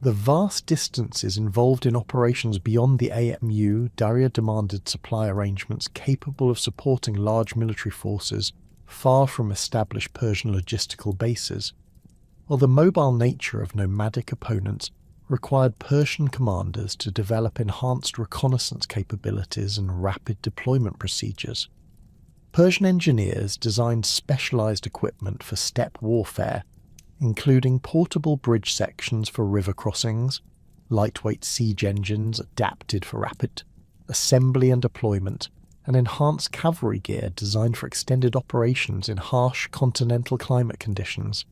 The vast distances involved in operations beyond the AMU Darya demanded supply arrangements capable of supporting large military forces far from established Persian logistical bases, while the mobile nature of nomadic opponents required Persian commanders to develop enhanced reconnaissance capabilities and rapid deployment procedures. Persian engineers designed specialized equipment for steppe warfare, including portable bridge sections for river crossings, lightweight siege engines adapted for rapid assembly and deployment, and enhanced cavalry gear designed for extended operations in harsh continental climate conditions.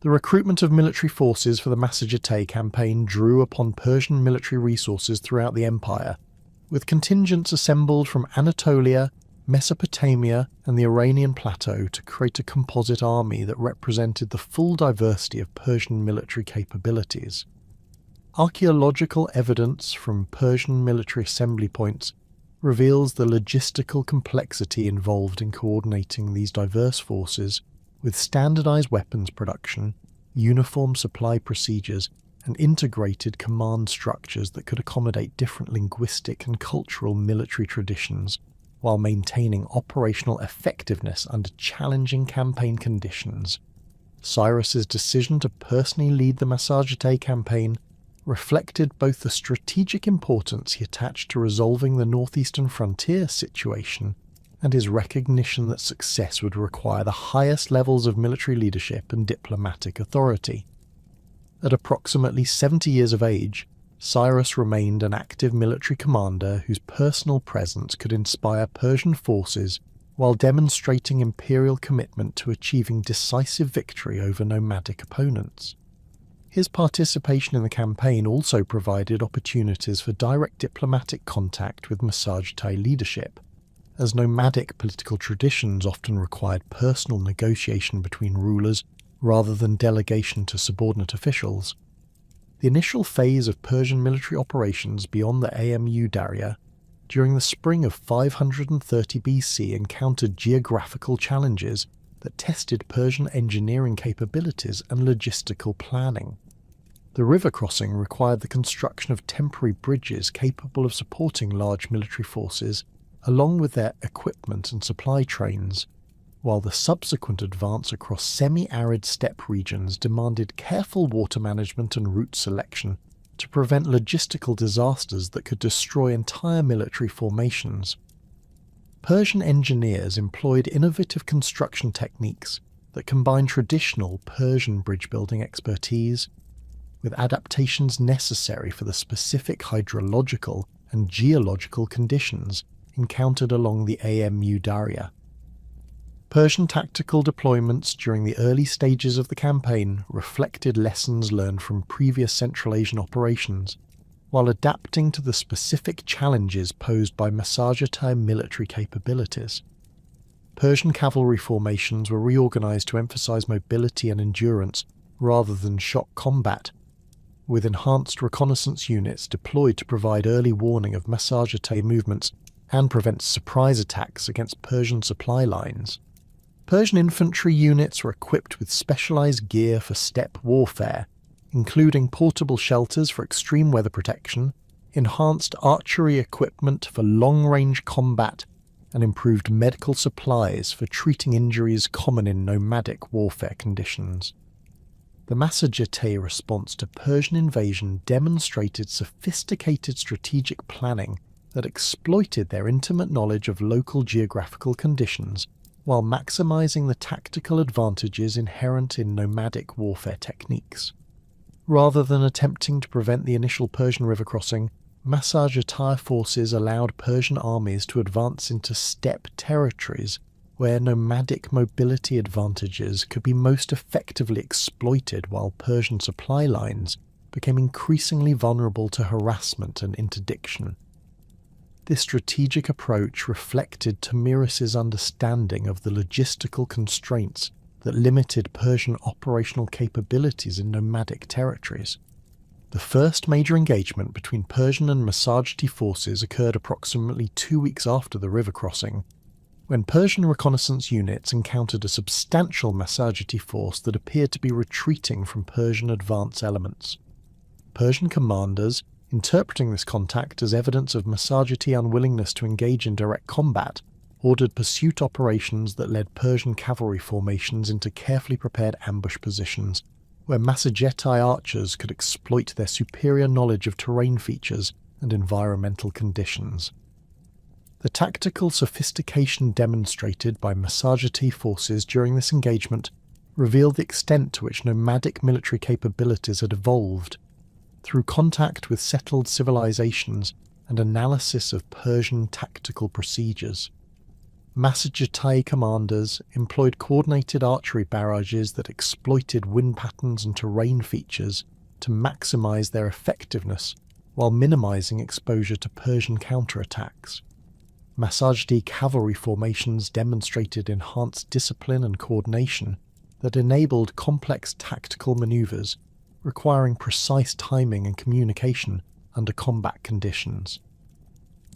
The recruitment of military forces for the Massagetei campaign drew upon Persian military resources throughout the empire, with contingents assembled from Anatolia, Mesopotamia, and the Iranian plateau to create a composite army that represented the full diversity of Persian military capabilities. Archaeological evidence from Persian military assembly points reveals the logistical complexity involved in coordinating these diverse forces with standardized weapons production, uniform supply procedures, and integrated command structures that could accommodate different linguistic and cultural military traditions, while maintaining operational effectiveness under challenging campaign conditions. Cyrus's decision to personally lead the Massagetei campaign reflected both the strategic importance he attached to resolving the northeastern frontier situation and his recognition that success would require the highest levels of military leadership and diplomatic authority. At approximately 70 years of age, Cyrus remained an active military commander whose personal presence could inspire Persian forces while demonstrating imperial commitment to achieving decisive victory over nomadic opponents. His participation in the campaign also provided opportunities for direct diplomatic contact with Massagetei leadership, as nomadic political traditions often required personal negotiation between rulers rather than delegation to subordinate officials. The initial phase of Persian military operations beyond the AMU Darya during the spring of 530 BC encountered geographical challenges that tested Persian engineering capabilities and logistical planning. The river crossing required the construction of temporary bridges capable of supporting large military forces along with their equipment and supply trains, while the subsequent advance across semi-arid steppe regions demanded careful water management and route selection to prevent logistical disasters that could destroy entire military formations. Persian engineers employed innovative construction techniques that combined traditional Persian bridge-building expertise with adaptations necessary for the specific hydrological and geological conditions encountered along the AMU Darya. Persian tactical deployments during the early stages of the campaign reflected lessons learned from previous Central Asian operations, while adapting to the specific challenges posed by Massagetai military capabilities. Persian cavalry formations were reorganized to emphasize mobility and endurance rather than shock combat, with enhanced reconnaissance units deployed to provide early warning of Massagetai movements and prevent surprise attacks against Persian supply lines. Persian infantry units were equipped with specialized gear for steppe warfare, including portable shelters for extreme weather protection, enhanced archery equipment for long-range combat, and improved medical supplies for treating injuries common in nomadic warfare conditions. The Massagetai response to Persian invasion demonstrated sophisticated strategic planning that exploited their intimate knowledge of local geographical conditions while maximizing the tactical advantages inherent in nomadic warfare techniques. Rather than attempting to prevent the initial Persian river crossing, Massagetai forces allowed Persian armies to advance into steppe territories where nomadic mobility advantages could be most effectively exploited while Persian supply lines became increasingly vulnerable to harassment and interdiction. This strategic approach reflected Tomiris's understanding of the logistical constraints that limited Persian operational capabilities in nomadic territories. The first major engagement between Persian and Massagetai forces occurred approximately 2 weeks after the river crossing, when Persian reconnaissance units encountered a substantial Massagetai force that appeared to be retreating from Persian advance elements. Persian commanders, interpreting this contact as evidence of Massagetai unwillingness to engage in direct combat, ordered pursuit operations that led Persian cavalry formations into carefully prepared ambush positions, where Massagetai archers could exploit their superior knowledge of terrain features and environmental conditions. The tactical sophistication demonstrated by Massagetai forces during this engagement revealed the extent to which nomadic military capabilities had evolved. Through contact with settled civilizations and analysis of Persian tactical procedures, Massagetai commanders employed coordinated archery barrages that exploited wind patterns and terrain features to maximize their effectiveness while minimizing exposure to Persian counterattacks. Massagetai cavalry formations demonstrated enhanced discipline and coordination that enabled complex tactical maneuvers requiring precise timing and communication under combat conditions.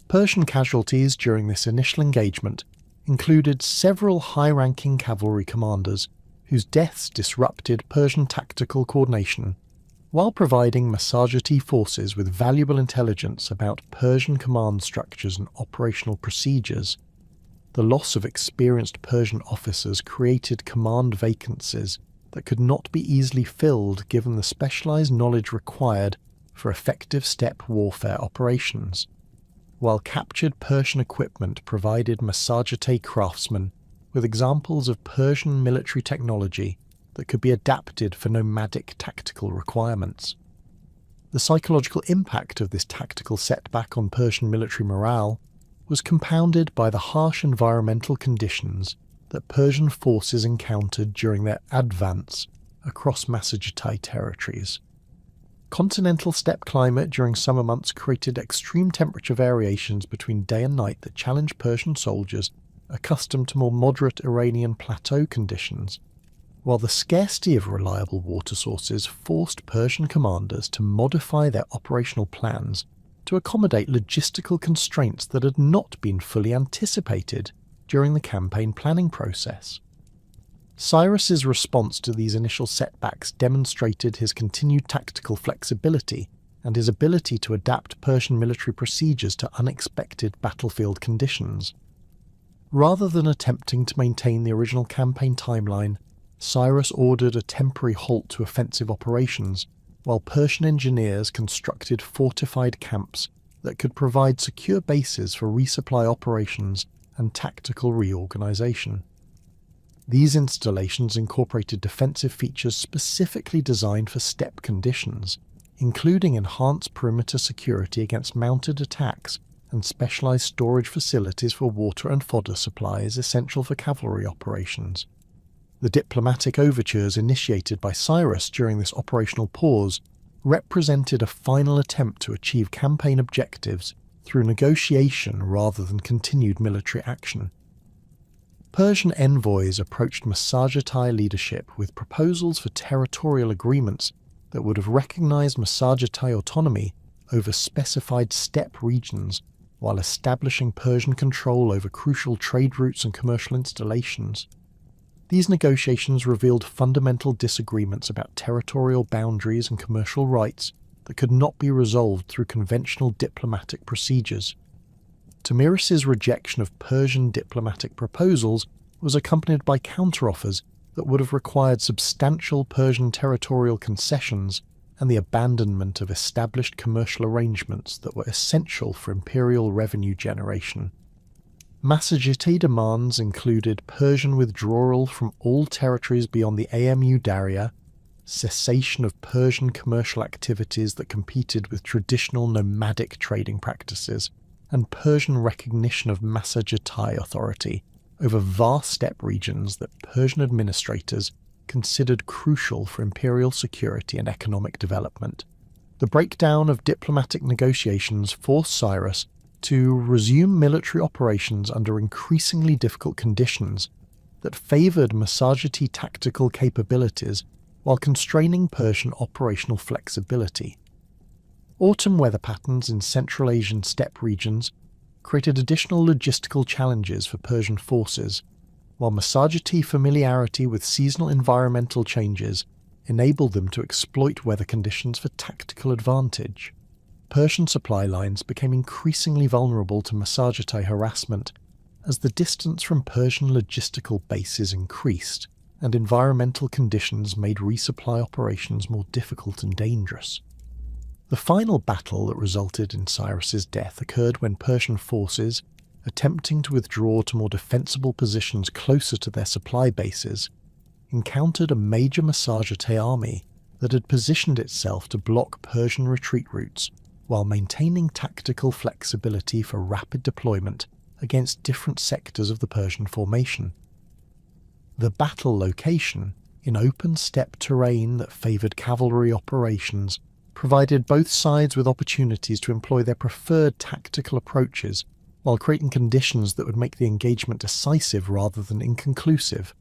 Persian casualties during this initial engagement included several high-ranking cavalry commanders whose deaths disrupted Persian tactical coordination, while providing Massagetai forces with valuable intelligence about Persian command structures and operational procedures. The loss of experienced Persian officers created command vacancies that could not be easily filled given the specialized knowledge required for effective steppe warfare operations, while captured Persian equipment provided Massagetai craftsmen with examples of Persian military technology that could be adapted for nomadic tactical requirements. The psychological impact of this tactical setback on Persian military morale was compounded by the harsh environmental conditions that Persian forces encountered during their advance across Massagetai territories. Continental steppe climate during summer months created extreme temperature variations between day and night that challenged Persian soldiers accustomed to more moderate Iranian plateau conditions, while the scarcity of reliable water sources forced Persian commanders to modify their operational plans to accommodate logistical constraints that had not been fully anticipated during the campaign planning process. Cyrus's response to these initial setbacks demonstrated his continued tactical flexibility and his ability to adapt Persian military procedures to unexpected battlefield conditions. Rather than attempting to maintain the original campaign timeline, Cyrus ordered a temporary halt to offensive operations, while Persian engineers constructed fortified camps that could provide secure bases for resupply operations and tactical reorganization. These installations incorporated defensive features specifically designed for steppe conditions, including enhanced perimeter security against mounted attacks and specialized storage facilities for water and fodder supplies essential for cavalry operations. The diplomatic overtures initiated by Cyrus during this operational pause represented a final attempt to achieve campaign objectives through negotiation rather than continued military action. Persian envoys approached Masagetai leadership with proposals for territorial agreements that would have recognized Masagetai autonomy over specified steppe regions while establishing Persian control over crucial trade routes and commercial installations. These negotiations revealed fundamental disagreements about territorial boundaries and commercial rights that could not be resolved through conventional diplomatic procedures. Tamiris's rejection of Persian diplomatic proposals was accompanied by counteroffers that would have required substantial Persian territorial concessions and the abandonment of established commercial arrangements that were essential for imperial revenue generation. Massagetae demands included Persian withdrawal from all territories beyond the Amu Darya, cessation of Persian commercial activities that competed with traditional nomadic trading practices, and Persian recognition of Massagetae authority over vast steppe regions that Persian administrators considered crucial for imperial security and economic development. The breakdown of diplomatic negotiations forced Cyrus to resume military operations under increasingly difficult conditions that favoured Massagetae tactical capabilities while constraining Persian operational flexibility. Autumn weather patterns in Central Asian steppe regions created additional logistical challenges for Persian forces, while Massagetae familiarity with seasonal environmental changes enabled them to exploit weather conditions for tactical advantage. Persian supply lines became increasingly vulnerable to Massagetae harassment as the distance from Persian logistical bases increased and environmental conditions made resupply operations more difficult and dangerous. The final battle that resulted in Cyrus's death occurred when Persian forces, attempting to withdraw to more defensible positions closer to their supply bases, encountered a major Massagetae army that had positioned itself to block Persian retreat routes while maintaining tactical flexibility for rapid deployment against different sectors of the Persian formation. The battle location, in open steppe terrain that favoured cavalry operations, provided both sides with opportunities to employ their preferred tactical approaches while creating conditions that would make the engagement decisive rather than inconclusive.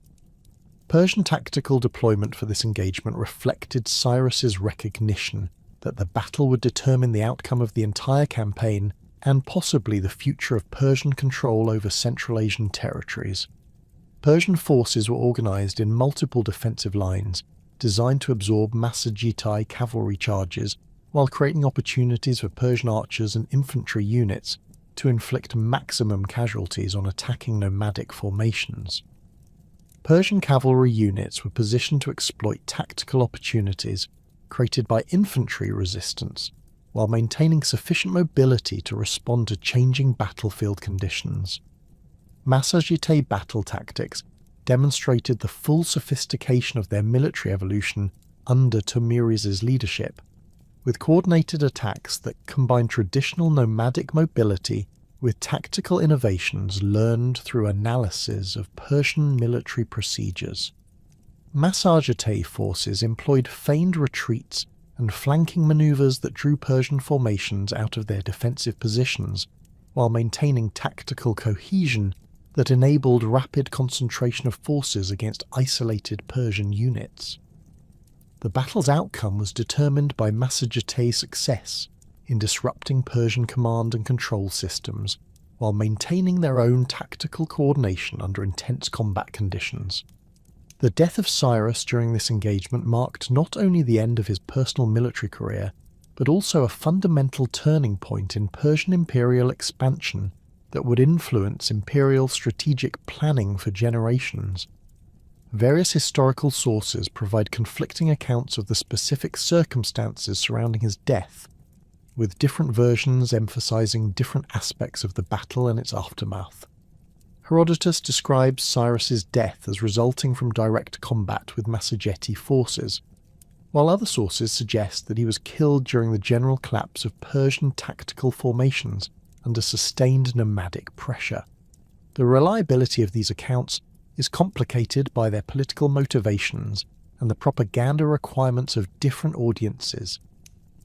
Persian tactical deployment for this engagement reflected Cyrus's recognition that the battle would determine the outcome of the entire campaign and possibly the future of Persian control over Central Asian territories. Persian forces were organised in multiple defensive lines, designed to absorb Massagetae cavalry charges while creating opportunities for Persian archers and infantry units to inflict maximum casualties on attacking nomadic formations. Persian cavalry units were positioned to exploit tactical opportunities created by infantry resistance while maintaining sufficient mobility to respond to changing battlefield conditions. Massagetae battle tactics demonstrated the full sophistication of their military evolution under Tamiris's leadership, with coordinated attacks that combined traditional nomadic mobility with tactical innovations learned through analysis of Persian military procedures. Massagetae forces employed feigned retreats and flanking maneuvers that drew Persian formations out of their defensive positions, while maintaining tactical cohesion that enabled rapid concentration of forces against isolated Persian units. The battle's outcome was determined by Massagetae's success in disrupting Persian command and control systems while maintaining their own tactical coordination under intense combat conditions. The death of Cyrus during this engagement marked not only the end of his personal military career, but also a fundamental turning point in Persian imperial expansion that would influence imperial strategic planning for generations. Various historical sources provide conflicting accounts of the specific circumstances surrounding his death, with different versions emphasizing different aspects of the battle and its aftermath. Herodotus describes Cyrus's death as resulting from direct combat with Massagetae forces, while other sources suggest that he was killed during the general collapse of Persian tactical formations under sustained nomadic pressure. The reliability of these accounts is complicated by their political motivations and the propaganda requirements of different audiences,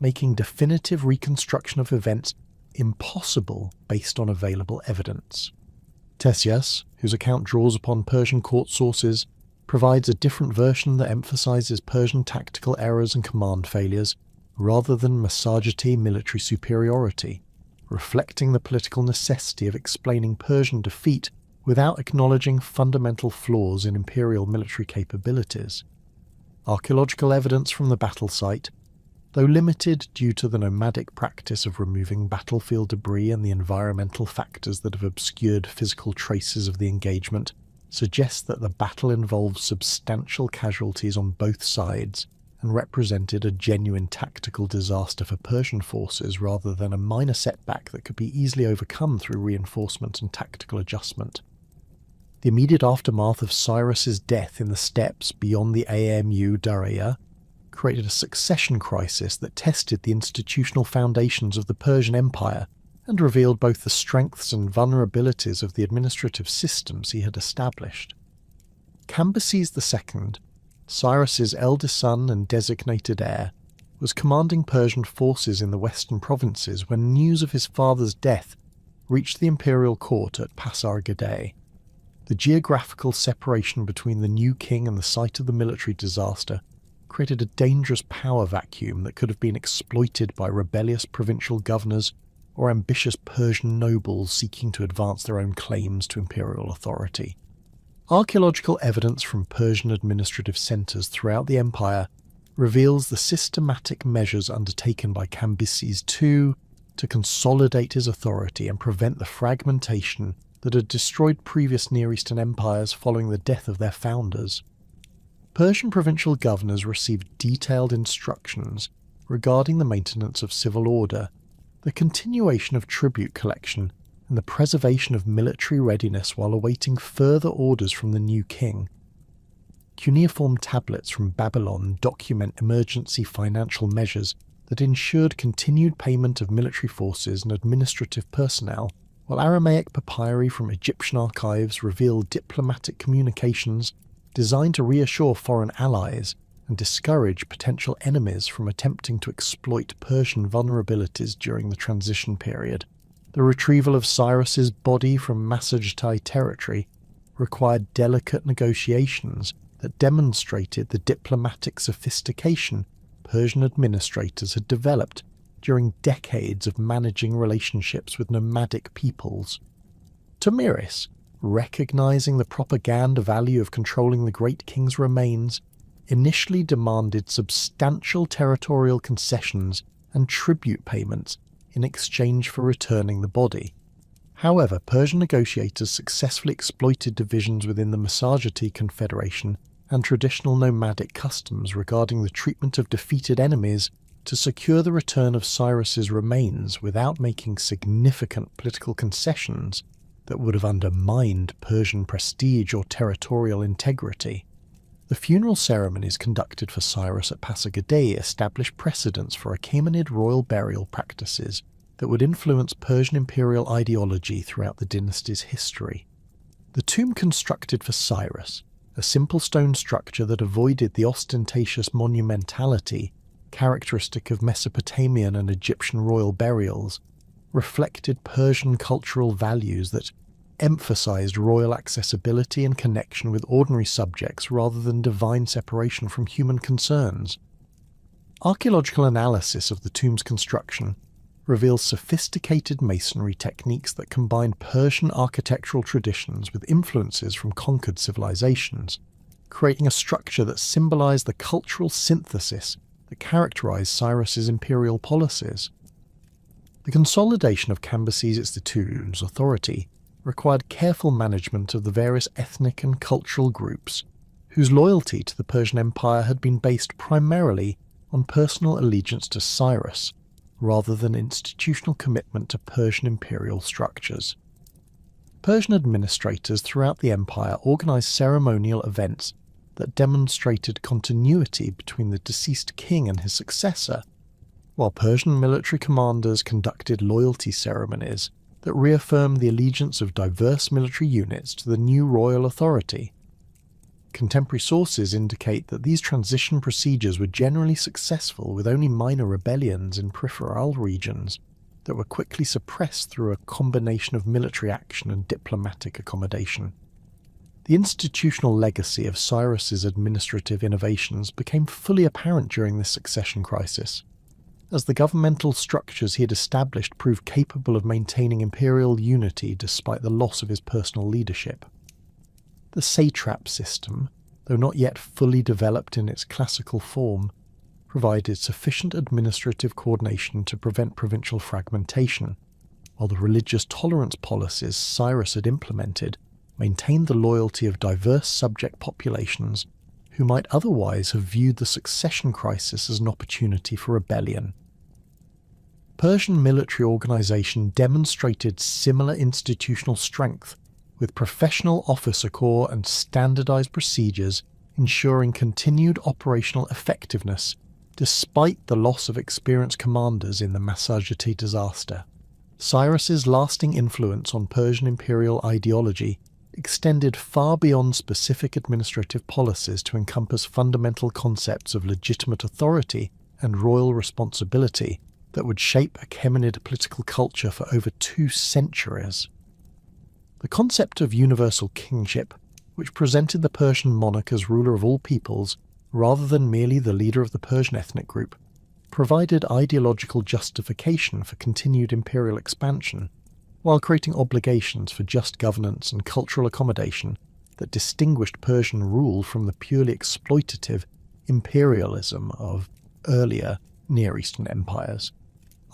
making definitive reconstruction of events impossible based on available evidence. Ctesias, whose account draws upon Persian court sources, provides a different version that emphasizes Persian tactical errors and command failures rather than Massagetì military superiority, reflecting the political necessity of explaining Persian defeat without acknowledging fundamental flaws in imperial military capabilities. Archaeological evidence from the battle site, though limited due to the nomadic practice of removing battlefield debris and the environmental factors that have obscured physical traces of the engagement, suggests that the battle involved substantial casualties on both sides and represented a genuine tactical disaster for Persian forces rather than a minor setback that could be easily overcome through reinforcement and tactical adjustment. The immediate aftermath of Cyrus's death in the steppes beyond the Amu Darya created a succession crisis that tested the institutional foundations of the Persian Empire and revealed both the strengths and vulnerabilities of the administrative systems he had established. Cambyses II, Cyrus's eldest son and designated heir, was commanding Persian forces in the western provinces when news of his father's death reached the imperial court at Pasargadae. The geographical separation between the new king and the site of the military disaster created a dangerous power vacuum that could have been exploited by rebellious provincial governors or ambitious Persian nobles seeking to advance their own claims to imperial authority. Archaeological evidence from Persian administrative centres throughout the empire reveals the systematic measures undertaken by Cambyses II to consolidate his authority and prevent the fragmentation that had destroyed previous Near Eastern empires following the death of their founders. Persian provincial governors received detailed instructions regarding the maintenance of civil order, the continuation of tribute collection, and the preservation of military readiness while awaiting further orders from the new king. Cuneiform tablets from Babylon document emergency financial measures that ensured continued payment of military forces and administrative personnel, while Aramaic papyri from Egyptian archives reveal diplomatic communications designed to reassure foreign allies and discourage potential enemies from attempting to exploit Persian vulnerabilities during the transition period. The retrieval of Cyrus's body from Massagetì territory required delicate negotiations that demonstrated the diplomatic sophistication Persian administrators had developed during decades of managing relationships with nomadic peoples. Tomiris, recognizing the propaganda value of controlling the great king's remains, initially demanded substantial territorial concessions and tribute payments in exchange for returning the body. However, Persian negotiators successfully exploited divisions within the Massagetì Confederation and traditional nomadic customs regarding the treatment of defeated enemies to secure the return of Cyrus's remains without making significant political concessions that would have undermined Persian prestige or territorial integrity. The funeral ceremonies conducted for Cyrus at Pasargadae established precedents for Achaemenid royal burial practices that would influence Persian imperial ideology throughout the dynasty's history. The tomb constructed for Cyrus, a simple stone structure that avoided the ostentatious monumentality characteristic of Mesopotamian and Egyptian royal burials, reflected Persian cultural values that emphasized royal accessibility and connection with ordinary subjects rather than divine separation from human concerns. Archaeological analysis of the tomb's construction reveals sophisticated masonry techniques that combine Persian architectural traditions with influences from conquered civilizations, creating a structure that symbolized the cultural synthesis that characterized Cyrus's imperial policies. The consolidation of Cambyses II's authority required careful management of the various ethnic and cultural groups whose loyalty to the Persian Empire had been based primarily on personal allegiance to Cyrus, rather than institutional commitment to Persian imperial structures. Persian administrators throughout the empire organized ceremonial events that demonstrated continuity between the deceased king and his successor, while Persian military commanders conducted loyalty ceremonies that reaffirmed the allegiance of diverse military units to the new royal authority. Contemporary sources indicate that these transition procedures were generally successful, with only minor rebellions in peripheral regions that were quickly suppressed through a combination of military action and diplomatic accommodation. The institutional legacy of Cyrus's administrative innovations became fully apparent during this succession crisis, as the governmental structures he had established proved capable of maintaining imperial unity despite the loss of his personal leadership. The satrap system, though not yet fully developed in its classical form, provided sufficient administrative coordination to prevent provincial fragmentation, while the religious tolerance policies Cyrus had implemented maintained the loyalty of diverse subject populations who might otherwise have viewed the succession crisis as an opportunity for rebellion. Persian military organization demonstrated similar institutional strength, with professional officer corps and standardized procedures ensuring continued operational effectiveness despite the loss of experienced commanders in the Massagetie disaster. Cyrus's lasting influence on Persian imperial ideology extended far beyond specific administrative policies to encompass fundamental concepts of legitimate authority and royal responsibility that would shape Achaemenid political culture for over 2 centuries. The concept of universal kingship, which presented the Persian monarch as ruler of all peoples rather than merely the leader of the Persian ethnic group, provided ideological justification for continued imperial expansion, while creating obligations for just governance and cultural accommodation that distinguished Persian rule from the purely exploitative imperialism of earlier Near Eastern empires.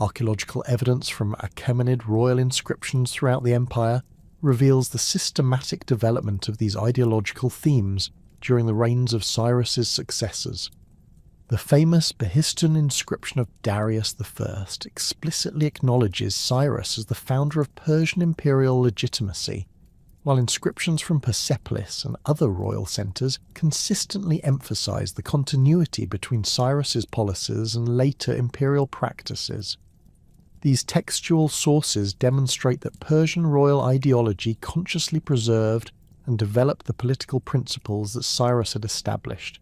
Archaeological evidence from Achaemenid royal inscriptions throughout the empire reveals the systematic development of these ideological themes during the reigns of Cyrus's successors. The famous Behistun inscription of Darius I explicitly acknowledges Cyrus as the founder of Persian imperial legitimacy, while inscriptions from Persepolis and other royal centres consistently emphasise the continuity between Cyrus's policies and later imperial practices. These textual sources demonstrate that Persian royal ideology consciously preserved and developed the political principles that Cyrus had established,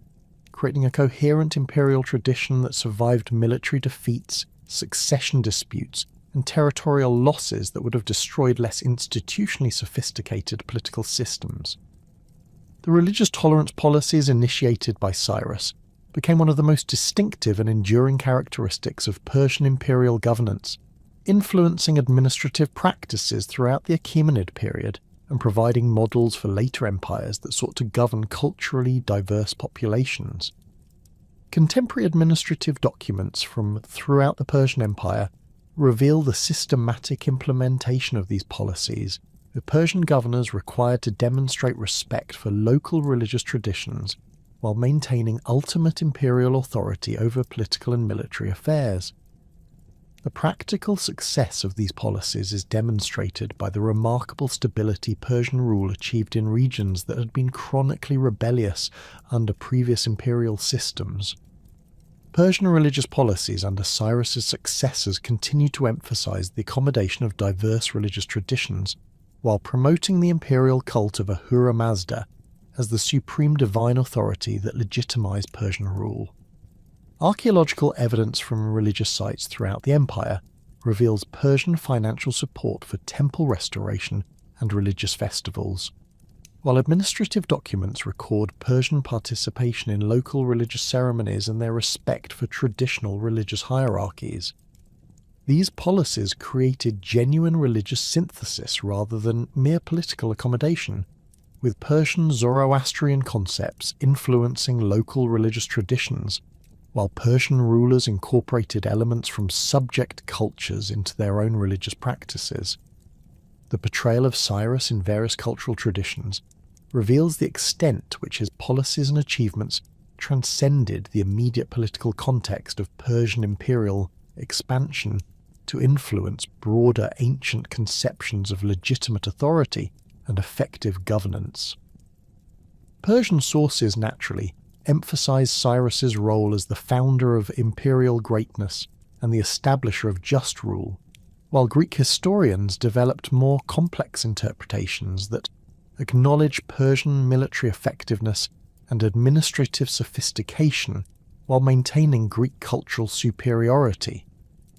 creating a coherent imperial tradition that survived military defeats, succession disputes, and territorial losses that would have destroyed less institutionally sophisticated political systems. The religious tolerance policies initiated by Cyrus became one of the most distinctive and enduring characteristics of Persian imperial governance, influencing administrative practices throughout the Achaemenid period and providing models for later empires that sought to govern culturally diverse populations. Contemporary administrative documents from throughout the Persian Empire reveal the systematic implementation of these policies, with Persian governors required to demonstrate respect for local religious traditions while maintaining ultimate imperial authority over political and military affairs. The practical success of these policies is demonstrated by the remarkable stability Persian rule achieved in regions that had been chronically rebellious under previous imperial systems. Persian religious policies under Cyrus's successors continued to emphasize the accommodation of diverse religious traditions, while promoting the imperial cult of Ahura Mazda as the supreme divine authority that legitimized Persian rule. Archaeological evidence from religious sites throughout the empire reveals Persian financial support for temple restoration and religious festivals, while administrative documents record Persian participation in local religious ceremonies and their respect for traditional religious hierarchies. These policies created genuine religious synthesis rather than mere political accommodation, with Persian Zoroastrian concepts influencing local religious traditions, while Persian rulers incorporated elements from subject cultures into their own religious practices. The portrayal of Cyrus in various cultural traditions reveals the extent to which his policies and achievements transcended the immediate political context of Persian imperial expansion to influence broader ancient conceptions of legitimate authority and effective governance. Persian sources naturally emphasize Cyrus's role as the founder of imperial greatness and the establisher of just rule, while Greek historians developed more complex interpretations that acknowledge Persian military effectiveness and administrative sophistication while maintaining Greek cultural superiority.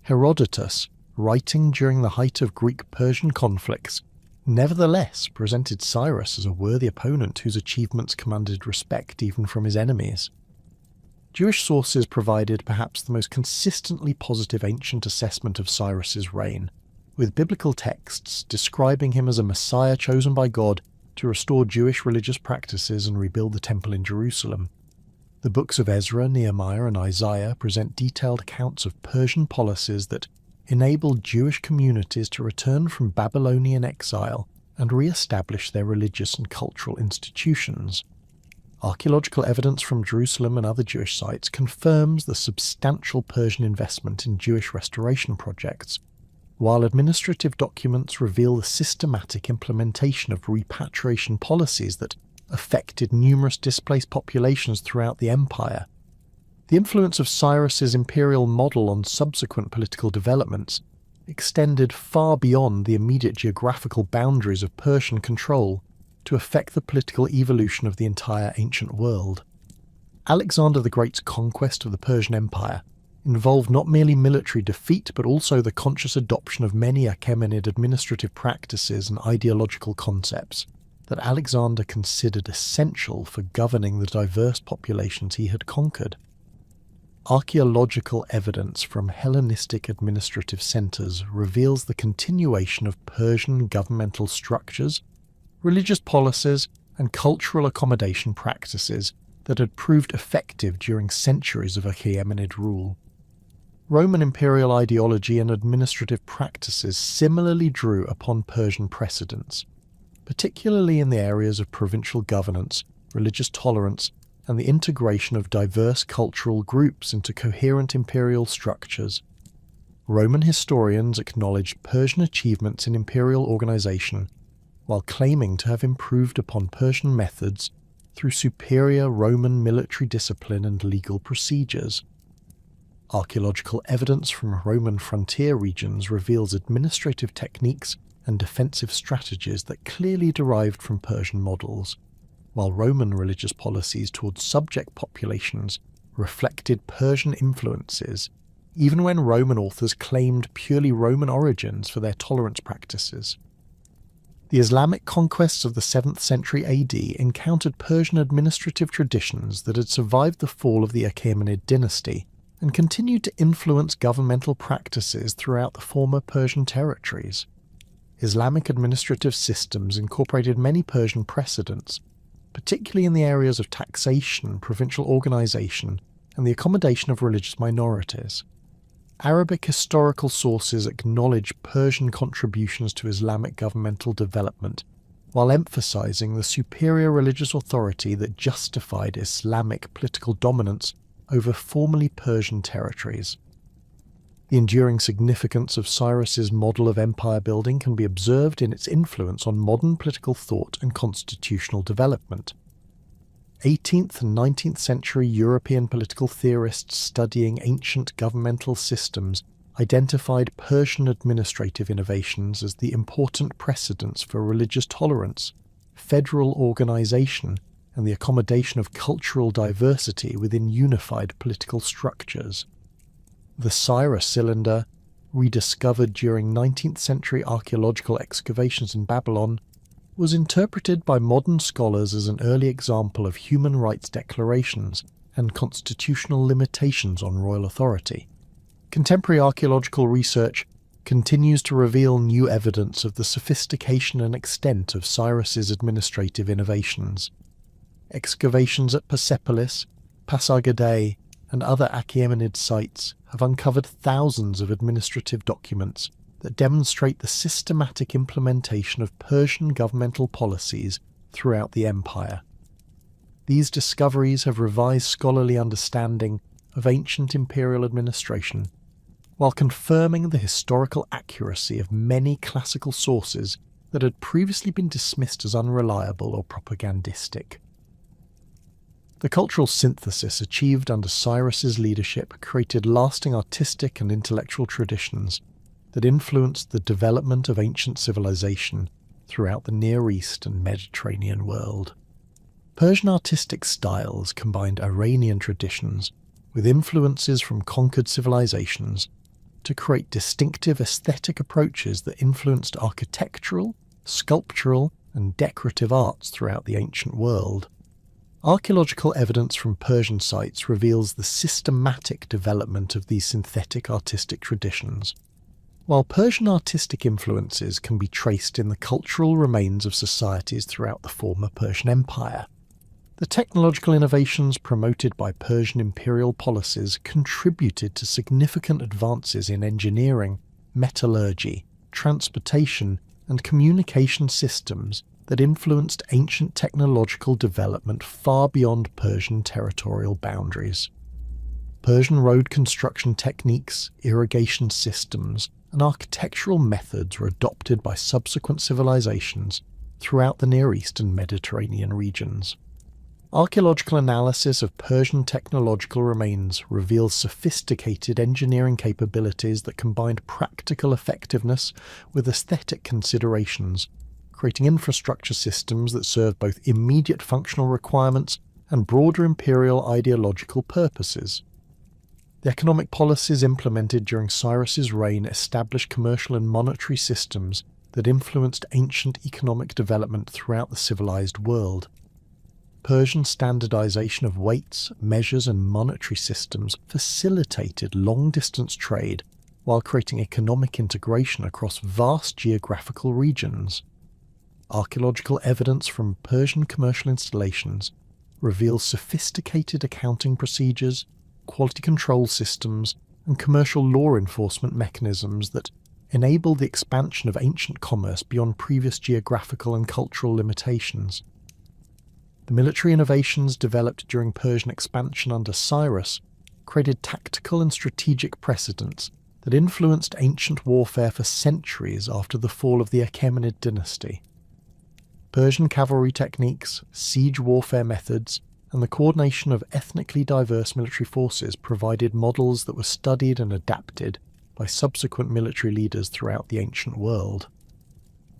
Herodotus, writing during the height of Greek-Persian conflicts, nevertheless presented Cyrus as a worthy opponent whose achievements commanded respect even from his enemies. Jewish sources provided perhaps the most consistently positive ancient assessment of Cyrus's reign, with biblical texts describing him as a Messiah chosen by God to restore Jewish religious practices and rebuild the temple in Jerusalem. The books of Ezra, Nehemiah, and Isaiah present detailed accounts of Persian policies that enabled Jewish communities to return from Babylonian exile and re-establish their religious and cultural institutions. Archaeological evidence from Jerusalem and other Jewish sites confirms the substantial Persian investment in Jewish restoration projects, while administrative documents reveal the systematic implementation of repatriation policies that affected numerous displaced populations throughout the empire. The influence of Cyrus's imperial model on subsequent political developments extended far beyond the immediate geographical boundaries of Persian control to affect the political evolution of the entire ancient world. Alexander the Great's conquest of the Persian Empire involved not merely military defeat but also the conscious adoption of many Achaemenid administrative practices and ideological concepts that Alexander considered essential for governing the diverse populations he had conquered. Archaeological evidence from Hellenistic administrative centres reveals the continuation of Persian governmental structures, religious policies, and cultural accommodation practices that had proved effective during centuries of Achaemenid rule. Roman imperial ideology and administrative practices similarly drew upon Persian precedents, particularly in the areas of provincial governance, religious tolerance, and the integration of diverse cultural groups into coherent imperial structures. Roman historians acknowledged Persian achievements in imperial organization while claiming to have improved upon Persian methods through superior Roman military discipline and legal procedures. Archaeological evidence from Roman frontier regions reveals administrative techniques and defensive strategies that clearly derived from Persian models, while Roman religious policies towards subject populations reflected Persian influences, even when Roman authors claimed purely Roman origins for their tolerance practices. The Islamic conquests of the 7th century AD encountered Persian administrative traditions that had survived the fall of the Achaemenid dynasty and continued to influence governmental practices throughout the former Persian territories. Islamic administrative systems incorporated many Persian precedents, particularly in the areas of taxation, provincial organization, and the accommodation of religious minorities. Arabic historical sources acknowledge Persian contributions to Islamic governmental development, while emphasizing the superior religious authority that justified Islamic political dominance over formerly Persian territories. The enduring significance of Cyrus's model of empire building can be observed in its influence on modern political thought and constitutional development. 18th and 19th century European political theorists studying ancient governmental systems identified Persian administrative innovations as the important precedents for religious tolerance, federal organization, and the accommodation of cultural diversity within unified political structures. The Cyrus cylinder, rediscovered during 19th century archaeological excavations in Babylon, was interpreted by modern scholars as an early example of human rights declarations and constitutional limitations on royal authority. Contemporary archaeological research continues to reveal new evidence of the sophistication and extent of Cyrus's administrative innovations. Excavations at Persepolis, Pasargadae, and other Achaemenid sites have uncovered thousands of administrative documents that demonstrate the systematic implementation of Persian governmental policies throughout the empire. These discoveries have revised scholarly understanding of ancient imperial administration, while confirming the historical accuracy of many classical sources that had previously been dismissed as unreliable or propagandistic. The cultural synthesis achieved under Cyrus's leadership created lasting artistic and intellectual traditions that influenced the development of ancient civilization throughout the Near East and Mediterranean world. Persian artistic styles combined Iranian traditions with influences from conquered civilizations to create distinctive aesthetic approaches that influenced architectural, sculptural, and decorative arts throughout the ancient world. Archaeological evidence from Persian sites reveals the systematic development of these synthetic artistic traditions. While Persian artistic influences can be traced in the cultural remains of societies throughout the former Persian Empire, the technological innovations promoted by Persian imperial policies contributed to significant advances in engineering, metallurgy, transportation, and communication systems that influenced ancient technological development far beyond Persian territorial boundaries. Persian road construction techniques, irrigation systems, and architectural methods were adopted by subsequent civilizations throughout the Near East and Mediterranean regions. Archaeological analysis of Persian technological remains reveals sophisticated engineering capabilities that combined practical effectiveness with aesthetic considerations, creating infrastructure systems that served both immediate functional requirements and broader imperial ideological purposes. The economic policies implemented during Cyrus's reign established commercial and monetary systems that influenced ancient economic development throughout the civilized world. Persian standardization of weights, measures, and monetary systems facilitated long-distance trade while creating economic integration across vast geographical regions. Archaeological evidence from Persian commercial installations reveals sophisticated accounting procedures, quality control systems, and commercial law enforcement mechanisms that enabled the expansion of ancient commerce beyond previous geographical and cultural limitations. The military innovations developed during Persian expansion under Cyrus created tactical and strategic precedents that influenced ancient warfare for centuries after the fall of the Achaemenid dynasty. Persian cavalry techniques, siege warfare methods, and the coordination of ethnically diverse military forces provided models that were studied and adapted by subsequent military leaders throughout the ancient world.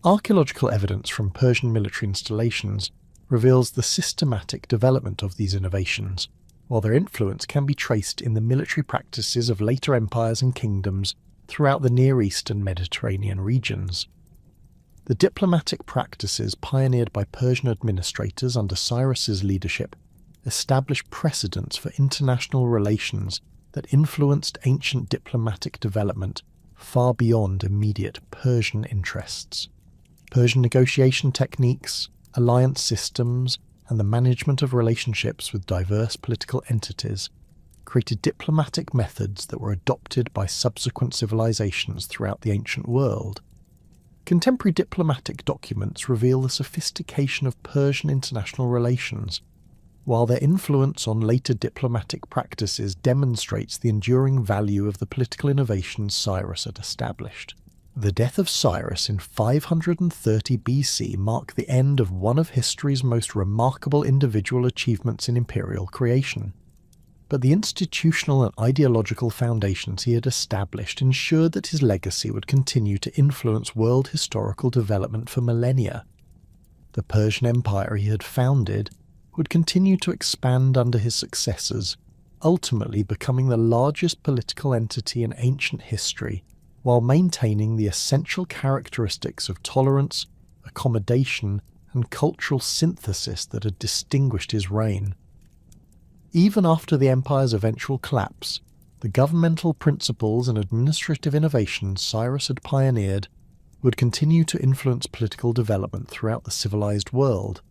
Archaeological evidence from Persian military installations reveals the systematic development of these innovations, while their influence can be traced in the military practices of later empires and kingdoms throughout the Near East and Mediterranean regions. The diplomatic practices pioneered by Persian administrators under Cyrus's leadership established precedents for international relations that influenced ancient diplomatic development far beyond immediate Persian interests. Persian negotiation techniques, alliance systems, and the management of relationships with diverse political entities created diplomatic methods that were adopted by subsequent civilizations throughout the ancient world. Contemporary diplomatic documents reveal the sophistication of Persian international relations, while their influence on later diplomatic practices demonstrates the enduring value of the political innovations Cyrus had established. The death of Cyrus in 530 BC marked the end of one of history's most remarkable individual achievements in imperial creation. But the institutional and ideological foundations he had established ensured that his legacy would continue to influence world historical development for millennia. The Persian Empire he had founded would continue to expand under his successors, ultimately becoming the largest political entity in ancient history, while maintaining the essential characteristics of tolerance, accommodation, and cultural synthesis that had distinguished his reign. Even after the empire's eventual collapse, the governmental principles and administrative innovations Cyrus had pioneered would continue to influence political development throughout the civilized world,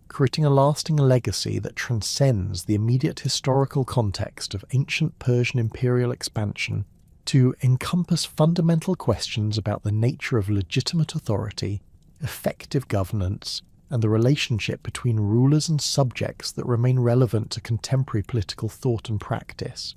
creating a lasting legacy that transcends the immediate historical context of ancient Persian imperial expansion to encompass fundamental questions about the nature of legitimate authority, effective governance, and the relationship between rulers and subjects that remain relevant to contemporary political thought and practice.